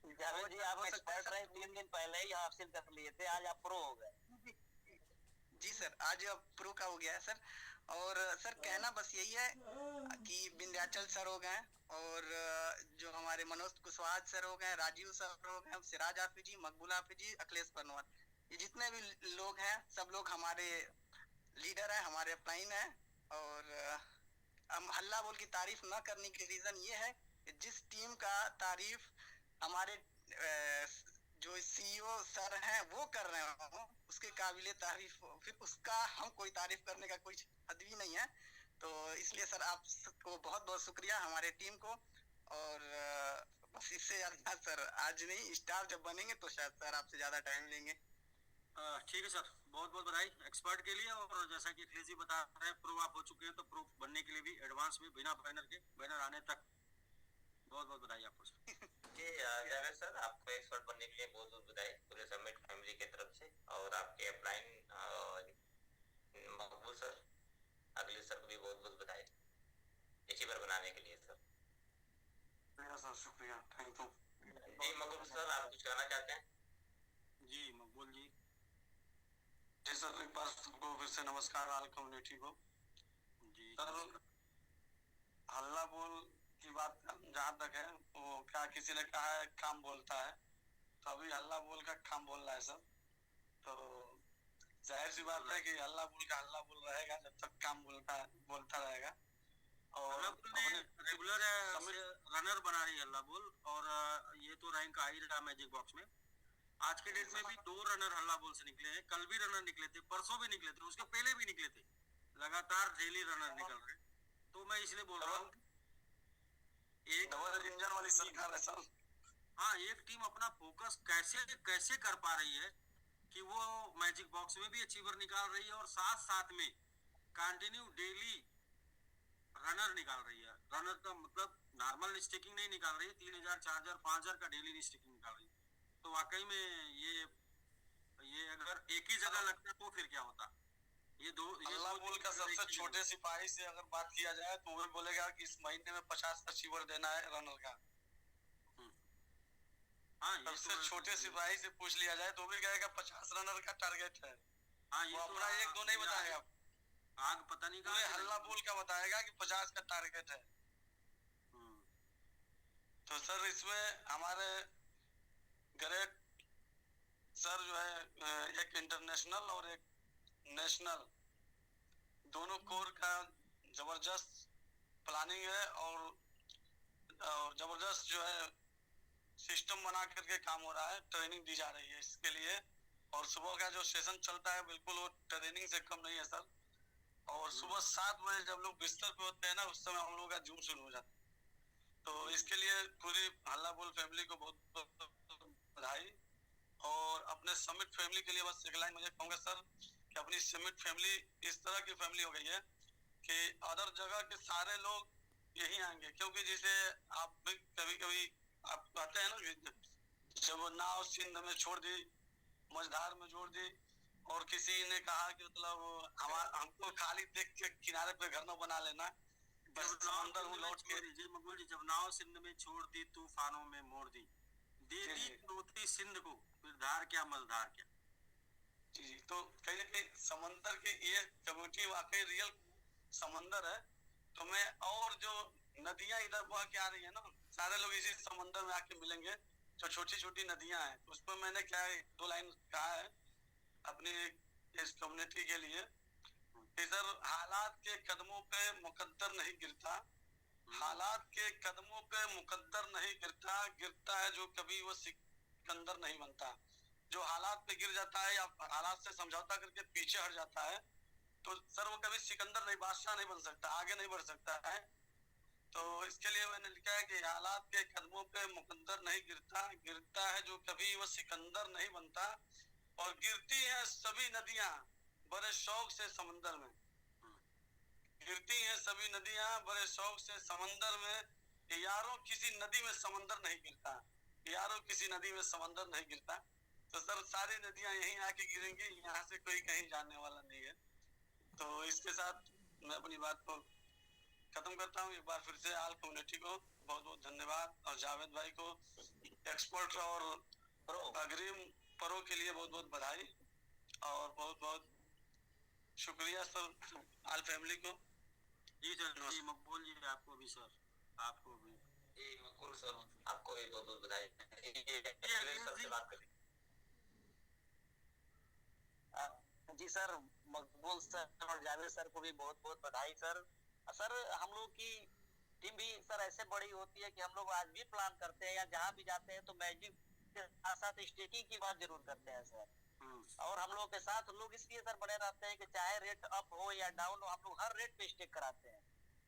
जावेद जी आप एक्सपर्ट रैंक 3 दिन पहले ही हासिल कर लिए थे, आज आप प्रो हो गए। जी सर, आज अब प्रो का हो गया है सर। और सर कहना बस यही है कि विंध्याचल सर हो गए, और जो हमारे मनोज कुशवाहा सर हो गए, राजीव सर हो गए, सिराज हाफिज जी, मकबूल हाफिज जी, अखिलेश परनवाल, ये जितने भी लोग हैं सब लोग हमारे लीडर हैं, हमारे अपलाइन हैं। और हम हल्ला बोल की तारीफ न करने की रीजन ये है कि जिस टीम का तारीफ हमारे जो सीईओ सर हैं वो कर रहे हो उसके काबिले तारीफ, फिर उसका हम कोई तारीफ करने का कोई हद भी नहीं है। तो इसलिए सर आपको बहुत बहुत शुक्रिया हमारे टीम को, और बस इससे ज्यादा सर आज नहीं, स्टार जब बनेंगे तो शायद सर आपसे ज्यादा टाइम लेंगे। ठीक है सर, बहुत बहुत बधाई एक्सपर्ट के लिए। और जैसा कि अखिलेश जी बता रहे हैं प्रो आप हो चुके हैं, तो प्रो बनने के लिए भी एडवांस में बिना बैनर के, बैनर आने तक बहुत बहुत बधाई आपको सर। जी जावेद सर आपको एक्सपर्ट बनने के लिए बहुत बहुत बधाई पूरे समिट फैमिली की तरफ से, और आपके अपलाइन मकबूल सर, अखिलेश सर को भी बहुत बहुत बधाई अचीवर बनाने के लिए सर। सर शुक्रिया, thank you. Ji Maqbool sir आप कुछ कहना चाहते हैं? जी मकबूल जी। जी सर एक बार सबको फिर से नमस्कार ऑल कम्युनिटी को। जी सर हल्ला बोल की बात जहाँ तक है, वो क्या किसी ने कहा है काम बोलता है, तो अभी हल्ला बोल का काम बोल रहा है सर। तो जाहिर सी बात है कि हल्ला बोल का हल्ला बोल रहेगा जब तक काम बोलता रहेगा। और रेगुलर रनर बना रही है हल्ला बोल, और ये तो रैंक आ ही रहा मैजिक बॉक्स में। आज के डेट में भी 2 रनर हल्ला बोल से निकले हैं, कल भी रनर निकले थे, परसों भी निकले थे, उसके पहले भी निकले थे, लगातार डेली रनर निकल रहे। तो मैं इसलिए बोल रहा हूँ एक डबल इंजन वाली सरकार है सर। हाँ, एक टीम अपना फोकस कैसे कर पा रही है कि वो मैजिक बॉक्स में भी अचीवर निकाल रही है और साथ साथ में कंटिन्यू डेली रनर निकाल रही है। रनर का मतलब नॉर्मल स्टेकिंग नहीं निकाल रही है, 3000, 4000, 5000 का डेली स्टेकिंग निकाल रही है। तो वाकई में ये अगर एक ही जगह लगता तो फिर क्या होता। ये दो बोल का सबसे छोटे सिपाही से अगर बात किया जाए तो वो बोलेगा कि इस महीने में 50 अचीवर देना है रनर का। सबसे छोटे सिपाही से पूछ लिया जाए तो भी कहेगा 50 रनर का टारगेट है। वो अपना 1-2 नहीं बताएगा, आग पता नहीं कहाँ हल्ला बोल का बताएगा कि 50 का टारगेट है। तो सर इसमें हमारे ग्रेट सर जो है एक इंटरनेशनल और एक नेशनल दोनों कोर का जबरदस्त प्लानिंग है, और जबरदस्त जो है सिस्टम बना करके काम हो रहा है, ट्रेनिंग दी जा रही है इसके लिए। और सुबह का जो सेशन चलता है बिल्कुल वो ट्रेनिंग से कम नहीं है सर। और सुबह 7 बजे जब लोग बिस्तर पे होते हैं ना, उस समय हम लोग का जूम शुरू हो जाता है। तो इसके लिए पूरी हल्ला बोल फैमिली को बहुत बहुत बधाई। और अपने समिट फैमिली के लिए बस एक लाइन मुझे कहूँगा सर कि अपनी समिट फैमिली इस तरह की फैमिली हो गई है कि अदर जगह के सारे लोग यही आएंगे, क्योंकि जैसे आप भी कभी कभी आप कहते हैं ना कि जब नाव सिंध में छोड़ दी, मझधार में जोड़ दी, और किसी ने कहा कि मतलब हमको खाली देख के किनारे पे घर न बना लेना, बस समंदर में लौट के जब नाव सिंध में छोड़ दी, तूफानों में मोड़ दी, दे दी चुनौती सिंध को, फिर धार क्या मझधार क्या। जी जी, तो कहीं ना कहीं समंदर की ये कम्युनिटी वाकई रियल समंदर है। तो मैं और जो नदियां इधर बह के आ रही है ना, सारे लोग इसी समंदर में आके मिलेंगे। जो छोटी छोटी नदियां हैं उस पर मैंने क्या है 2 लाइन कहा है अपनी इस कम्युनिटी के लिए। इधर हालात के कदमों पे मुकद्दर नहीं गिरता, हालात के कदमों पे मुकद्दर नहीं गिरता, गिरता है जो कभी वो सिकंदर नहीं बनता। जो हालात पे गिर जाता है या हालात से समझौता करके पीछे हट जाता है, तो सर वो कभी सिकंदर नहीं, बादशाह नहीं बन सकता, आगे नहीं बढ़ सकता है। तो इसके लिए मैंने लिखा है कि हालात के कदमों पे मुकद्दर नहीं गिरता, गिरता है जो कभी वो सिकंदर नहीं बनता। और गिरती हैं सभी नदियां बड़े शौक से समंदर में, गिरती हैं सभी नदियां बड़े शौक से समंदर में। यारों किसी नदी में समंदर नहीं गिरता, यारों किसी नदी में समंदर नहीं गिरता। तो सर सारी नदियां यहीं आके गिरेंगी, यहाँ से कोई कहीं जाने वाला नहीं है। तो इसके साथ मैं अपनी बात को खत्म करता हूँ। एक बार फिर से आल कम्युनिटी को बहुत बहुत धन्यवाद, और जावेद भाई को एक्सपर्ट और अग्रिम प्रो के लिए बहुत बहुत बधाई, और बहुत बहुत शुक्रिया सर आल फैमिली को। जी सर, जी मकबूल जी आपको भी सर, आपको भी जी मकबूल सर, आपको भी बहुत बहुत बधाई। सर से बात करें। जी सर, मकबूल सर और जावेद सर को भी बहुत बहुत बधाई सर। सर हम लोग की टीम भी सर ऐसे बड़ी होती है कि हम लोग आज भी प्लान करते हैं या जहाँ भी जाते हैं तो मैजिक के साथ साथ स्टेकिंग की बात जरूर करते हैं सर। और हम लोग के साथ लोग इसलिए सर बने रहते हैं कि चाहे रेट अप हो या डाउन हो, हम लोग हर रेट पे स्टेक कराते हैं।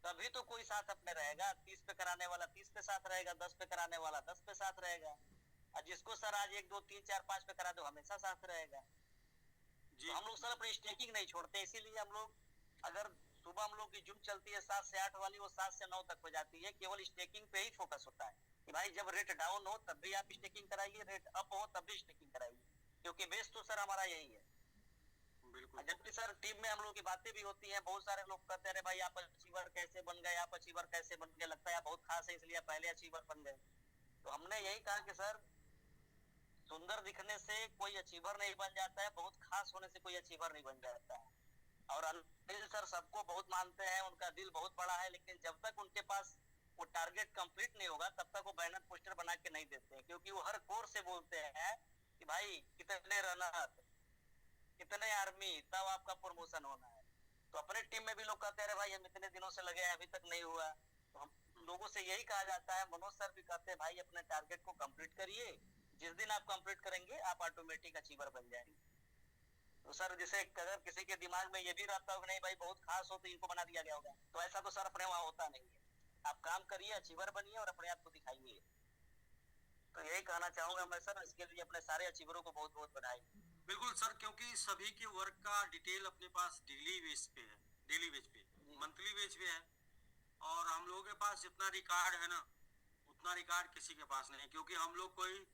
तभी तो कोई साथ अपने रहेगा। 30 पे कराने वाला 30 पे साथ रहेगा, 10 पे कराने वाला 10 पे साथ रहेगा, और जिसको सर आज 1 2 3 4 5 पे करा दो हमेशा साथ रहेगा। तो हम लोग सर अपनी स्टेकिंग नहीं छोड़ते। इसीलिए हम लोग अगर सुबह हम लोग की जिम चलती है 7 से 8 वाली, वो 7 से 9 तक हो जाती है। केवल स्टेकिंग पे ही फोकस होता है कि भाई जब रेट डाउन हो तब भी आप स्टेकिंग कराइए, रेट अप हो तब भी स्टेकिंग कराइए, क्योंकि बेस तो सर हमारा यही है। जबकि सर टीम में हम लोग की बातें भी होती हैं। बहुत सारे लोग कहते हैं भाई आप अचीवर कैसे बन गए, आप अचीवर कैसे बन गए, लगता है आप बहुत खास है इसलिए आप पहले अचीवर बन गए। तो हमने यही कहा कि सर सुंदर दिखने से कोई अचीवर नहीं बन जाता है, बहुत खास होने से कोई अचीवर नहीं बन जाता है। और अनिल सर सबको बहुत मानते हैं, उनका दिल बहुत बड़ा है, लेकिन जब तक उनके पास वो टारगेट कंप्लीट नहीं होगा तब तक वो बैनर पोस्टर बना के नहीं देते हैं। क्योंकि वो हर कोर से बोलते हैं कि भाई कितने रनर, कितने आर्मी, तब आपका प्रमोशन होना है। तो अपने टीम में भी लोग कहते हैं भाई हम इतने दिनों से लगे हैं अभी तक नहीं हुआ। तो हम लोगों से यही कहा जाता है, मनोज सर भी कहते हैं भाई अपने टारगेट को कंप्लीट करिए, जिस दिन आप कंप्लीट करेंगे आप ऑटोमेटिक अचीवर बन जाएंगे। तो सर जैसे अगर किसी के दिमाग में ये भी रहता हो नहीं भाई बहुत खास हो तो इनको बना दिया गया होगा, तो ऐसा तो सर अपने वहाँ होता नहीं है। आप काम करिए, अचीवर बनिए और अपने आप को दिखाइए। तो यही कहना चाहूंगा मैं सर, इसके लिए अपने सारे अचीवरों को बहुत बहुत बधाई। बिल्कुल सर, क्योंकि सभी के वर्क का डिटेल अपने पास डेली बेस पे है, डेली बेस पे, मंथली बेस पे है। और हम लोगों के पास जितना रिकॉर्ड है ना उतना रिकॉर्ड किसी के पास नहीं, क्योंकि हम लोग कोई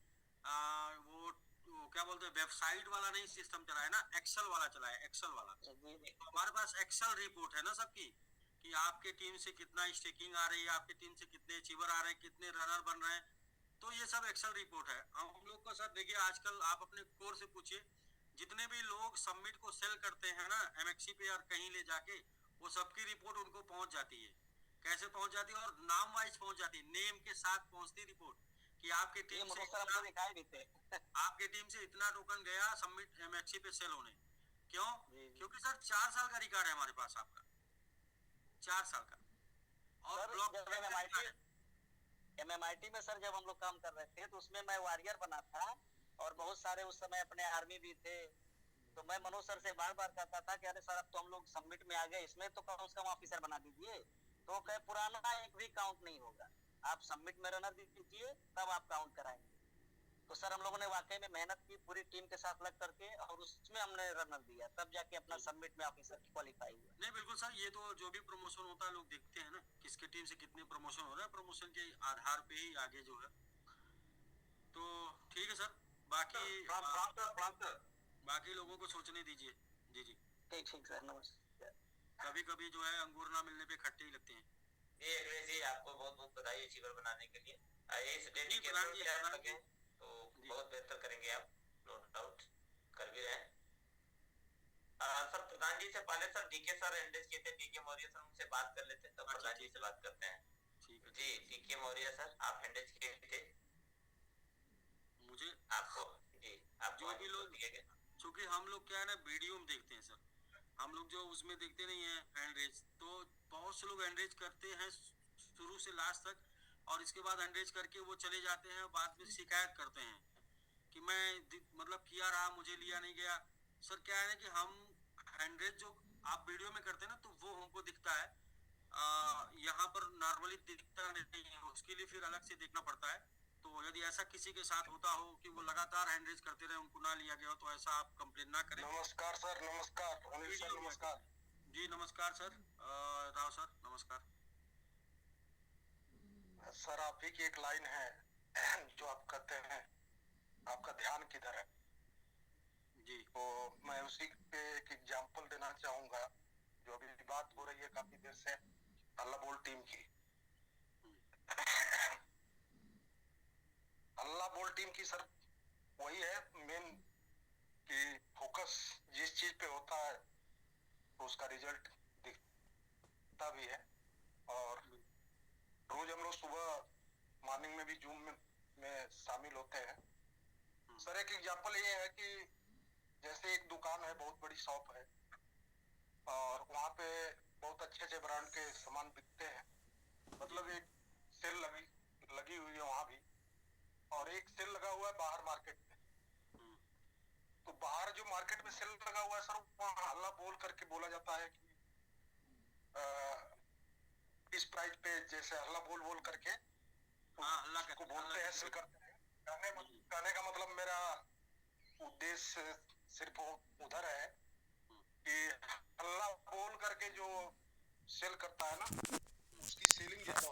वो क्या बोलते हैं वेबसाइट वाला नहीं सिस्टम चला है ना, एक्सेल वाला चला है, एक्सेल वाला। तो हमारे पास एक्सेल रिपोर्ट है ना सबकी, कि आपके टीम से कितना स्टेकिंग आ रही है, आपके टीम से कितने अचीवर आ रहे हैं, कितने रनर बन रहे हैं। तो ये सब एक्सेल रिपोर्ट है। हम लोग को सर देखिए आजकल आप अपने कोर से पूछिए, जितने भी लोग सबमिट को सेल करते हैं ना एमएक्सी पे और कहीं ले जाके, वो सबकी रिपोर्ट उनको पहुंच जाती है। कैसे पहुंच जाती है? और नाम वाइज पहुंच जाती है, नेम के साथ पहुंचती रिपोर्ट कि आपके टीम से आपके टीम से इतना टोकन गया सबमिट एमएक्सी पे सेल होने। क्यों? क्योंकि सर 4 साल का रिकॉर्ड है हमारे पास, आपका 4 साल का। और MMIT में सर जब हम लोग काम कर रहे थे तो उसमें मैं वॉरियर बना था, और बहुत सारे उस समय अपने आर्मी भी थे। तो मैं मनोज सर से बार बार कहता था कि अरे सर अब तो हम लोग सबमिट में आ गए, इसमें तो कम से कम ऑफिसर बना दीजिए। तो कहे पुराना एक भी काउंट नहीं होगा। आप सबमिट में रनर दीजिए तब आप काउंट कराएंगे। तो सर हम लोगों ने वाकई में मेहनत की पूरी टीम के साथ लग करके और उसमें हमने रनर दिया, तब जाके अपना सबमिट में ऑफिसर क्वालिफाई हुआ। नहीं बिल्कुल सर, ये तो जो भी प्रमोशन होता है लोग देखते हैं ना किसके टीम से कितने प्रमोशन हो रहा है, प्रमोशन के आधार पे ही आगे जो है। तो ठीक है सर, बाकी लोगों को सोचने दीजिए। जी जी ठीक सर, नमस्कार। कभी कभी जो है अंगूर ना मिलने पे खट्टे ही लगते हैं। ये अगले जी आपको बहुत बहुत बधाई अचीवर बनाने के लिए। इस डेडिकेशन के आप लगे तो बहुत बेहतर करेंगे आप, नो डाउट कर भी रहे हैं। सर प्रधान जी से पहले सर डीके सर एंडेज किए थे, डीके मौर्य सर उनसे बात कर लेते हैं तब प्रधान जी से बात करते हैं। जी डीके मौर्य सर आप एंडेज किए थे, मुझे आपको जी आप जो भी लोग, चूंकि हम लोग क्या है ना वीडियो में देखते हैं सर, हम लोग जो उसमें देखते नहीं है हैंडरेज, तो बहुत से लोग हैंडरेज करते हैं शुरू से लास्ट तक, और इसके बाद हैंडरेज करके वो चले जाते हैं, बाद में शिकायत करते हैं कि मैं मतलब किया रहा मुझे लिया नहीं गया। सर क्या है ना कि हम हैंडरेज जो आप वीडियो में करते हैं ना तो वो हमको दिखता है, यहाँ पर नॉर्मली दिखता नहीं है, उसके लिए फिर अलग से देखना पड़ता है। तो यदि ऐसा किसी के साथ होता हो कि वो लगातार हैंडरेज करते रहे उनको ना लिया गया हो, तो ऐसा आप कंप्लेन ना करें। नमस्कार सर, नमस्कार अनिल सर, नमस्कार जी नमस्कार सर, राव सर नमस्कार। सर आप ही की एक लाइन है जो आप कहते हैं आपका ध्यान किधर है जी, तो मैं उसी पे एक एग्जांपल देना चाहूंगा। जो अभी बात हो रही है काफी देर से अल्लाह बोल टीम की, अल्लाह बोल टीम की सर वही है मेन कि फोकस जिस चीज पे होता है तो उसका रिजल्ट दिखता भी है। और रोज हम लोग सुबह मॉर्निंग में भी जूम में शामिल होते हैं। सर एक एग्जांपल ये है कि जैसे एक दुकान है, बहुत बड़ी शॉप है और वहाँ पे बहुत अच्छे अच्छे ब्रांड के सामान बिकते हैं, मतलब एक सेल लगी हुई है वहाँ भी, और एक सेल लगा हुआ है बाहर मार्केट में। तो बाहर जो मार्केट में सेल लगा हुआ है सर, वहाँ हल्ला बोल करके बोला जाता है कि इस प्राइस पे, जैसे हल्ला बोल करके उसको बोलते हैं, सेल करते हैं। कहने का मतलब मेरा उद्देश्य सिर्फ उधर है कि हल्ला बोल करके जो सेल करता है ना उसकी सेलिंग ज्यादा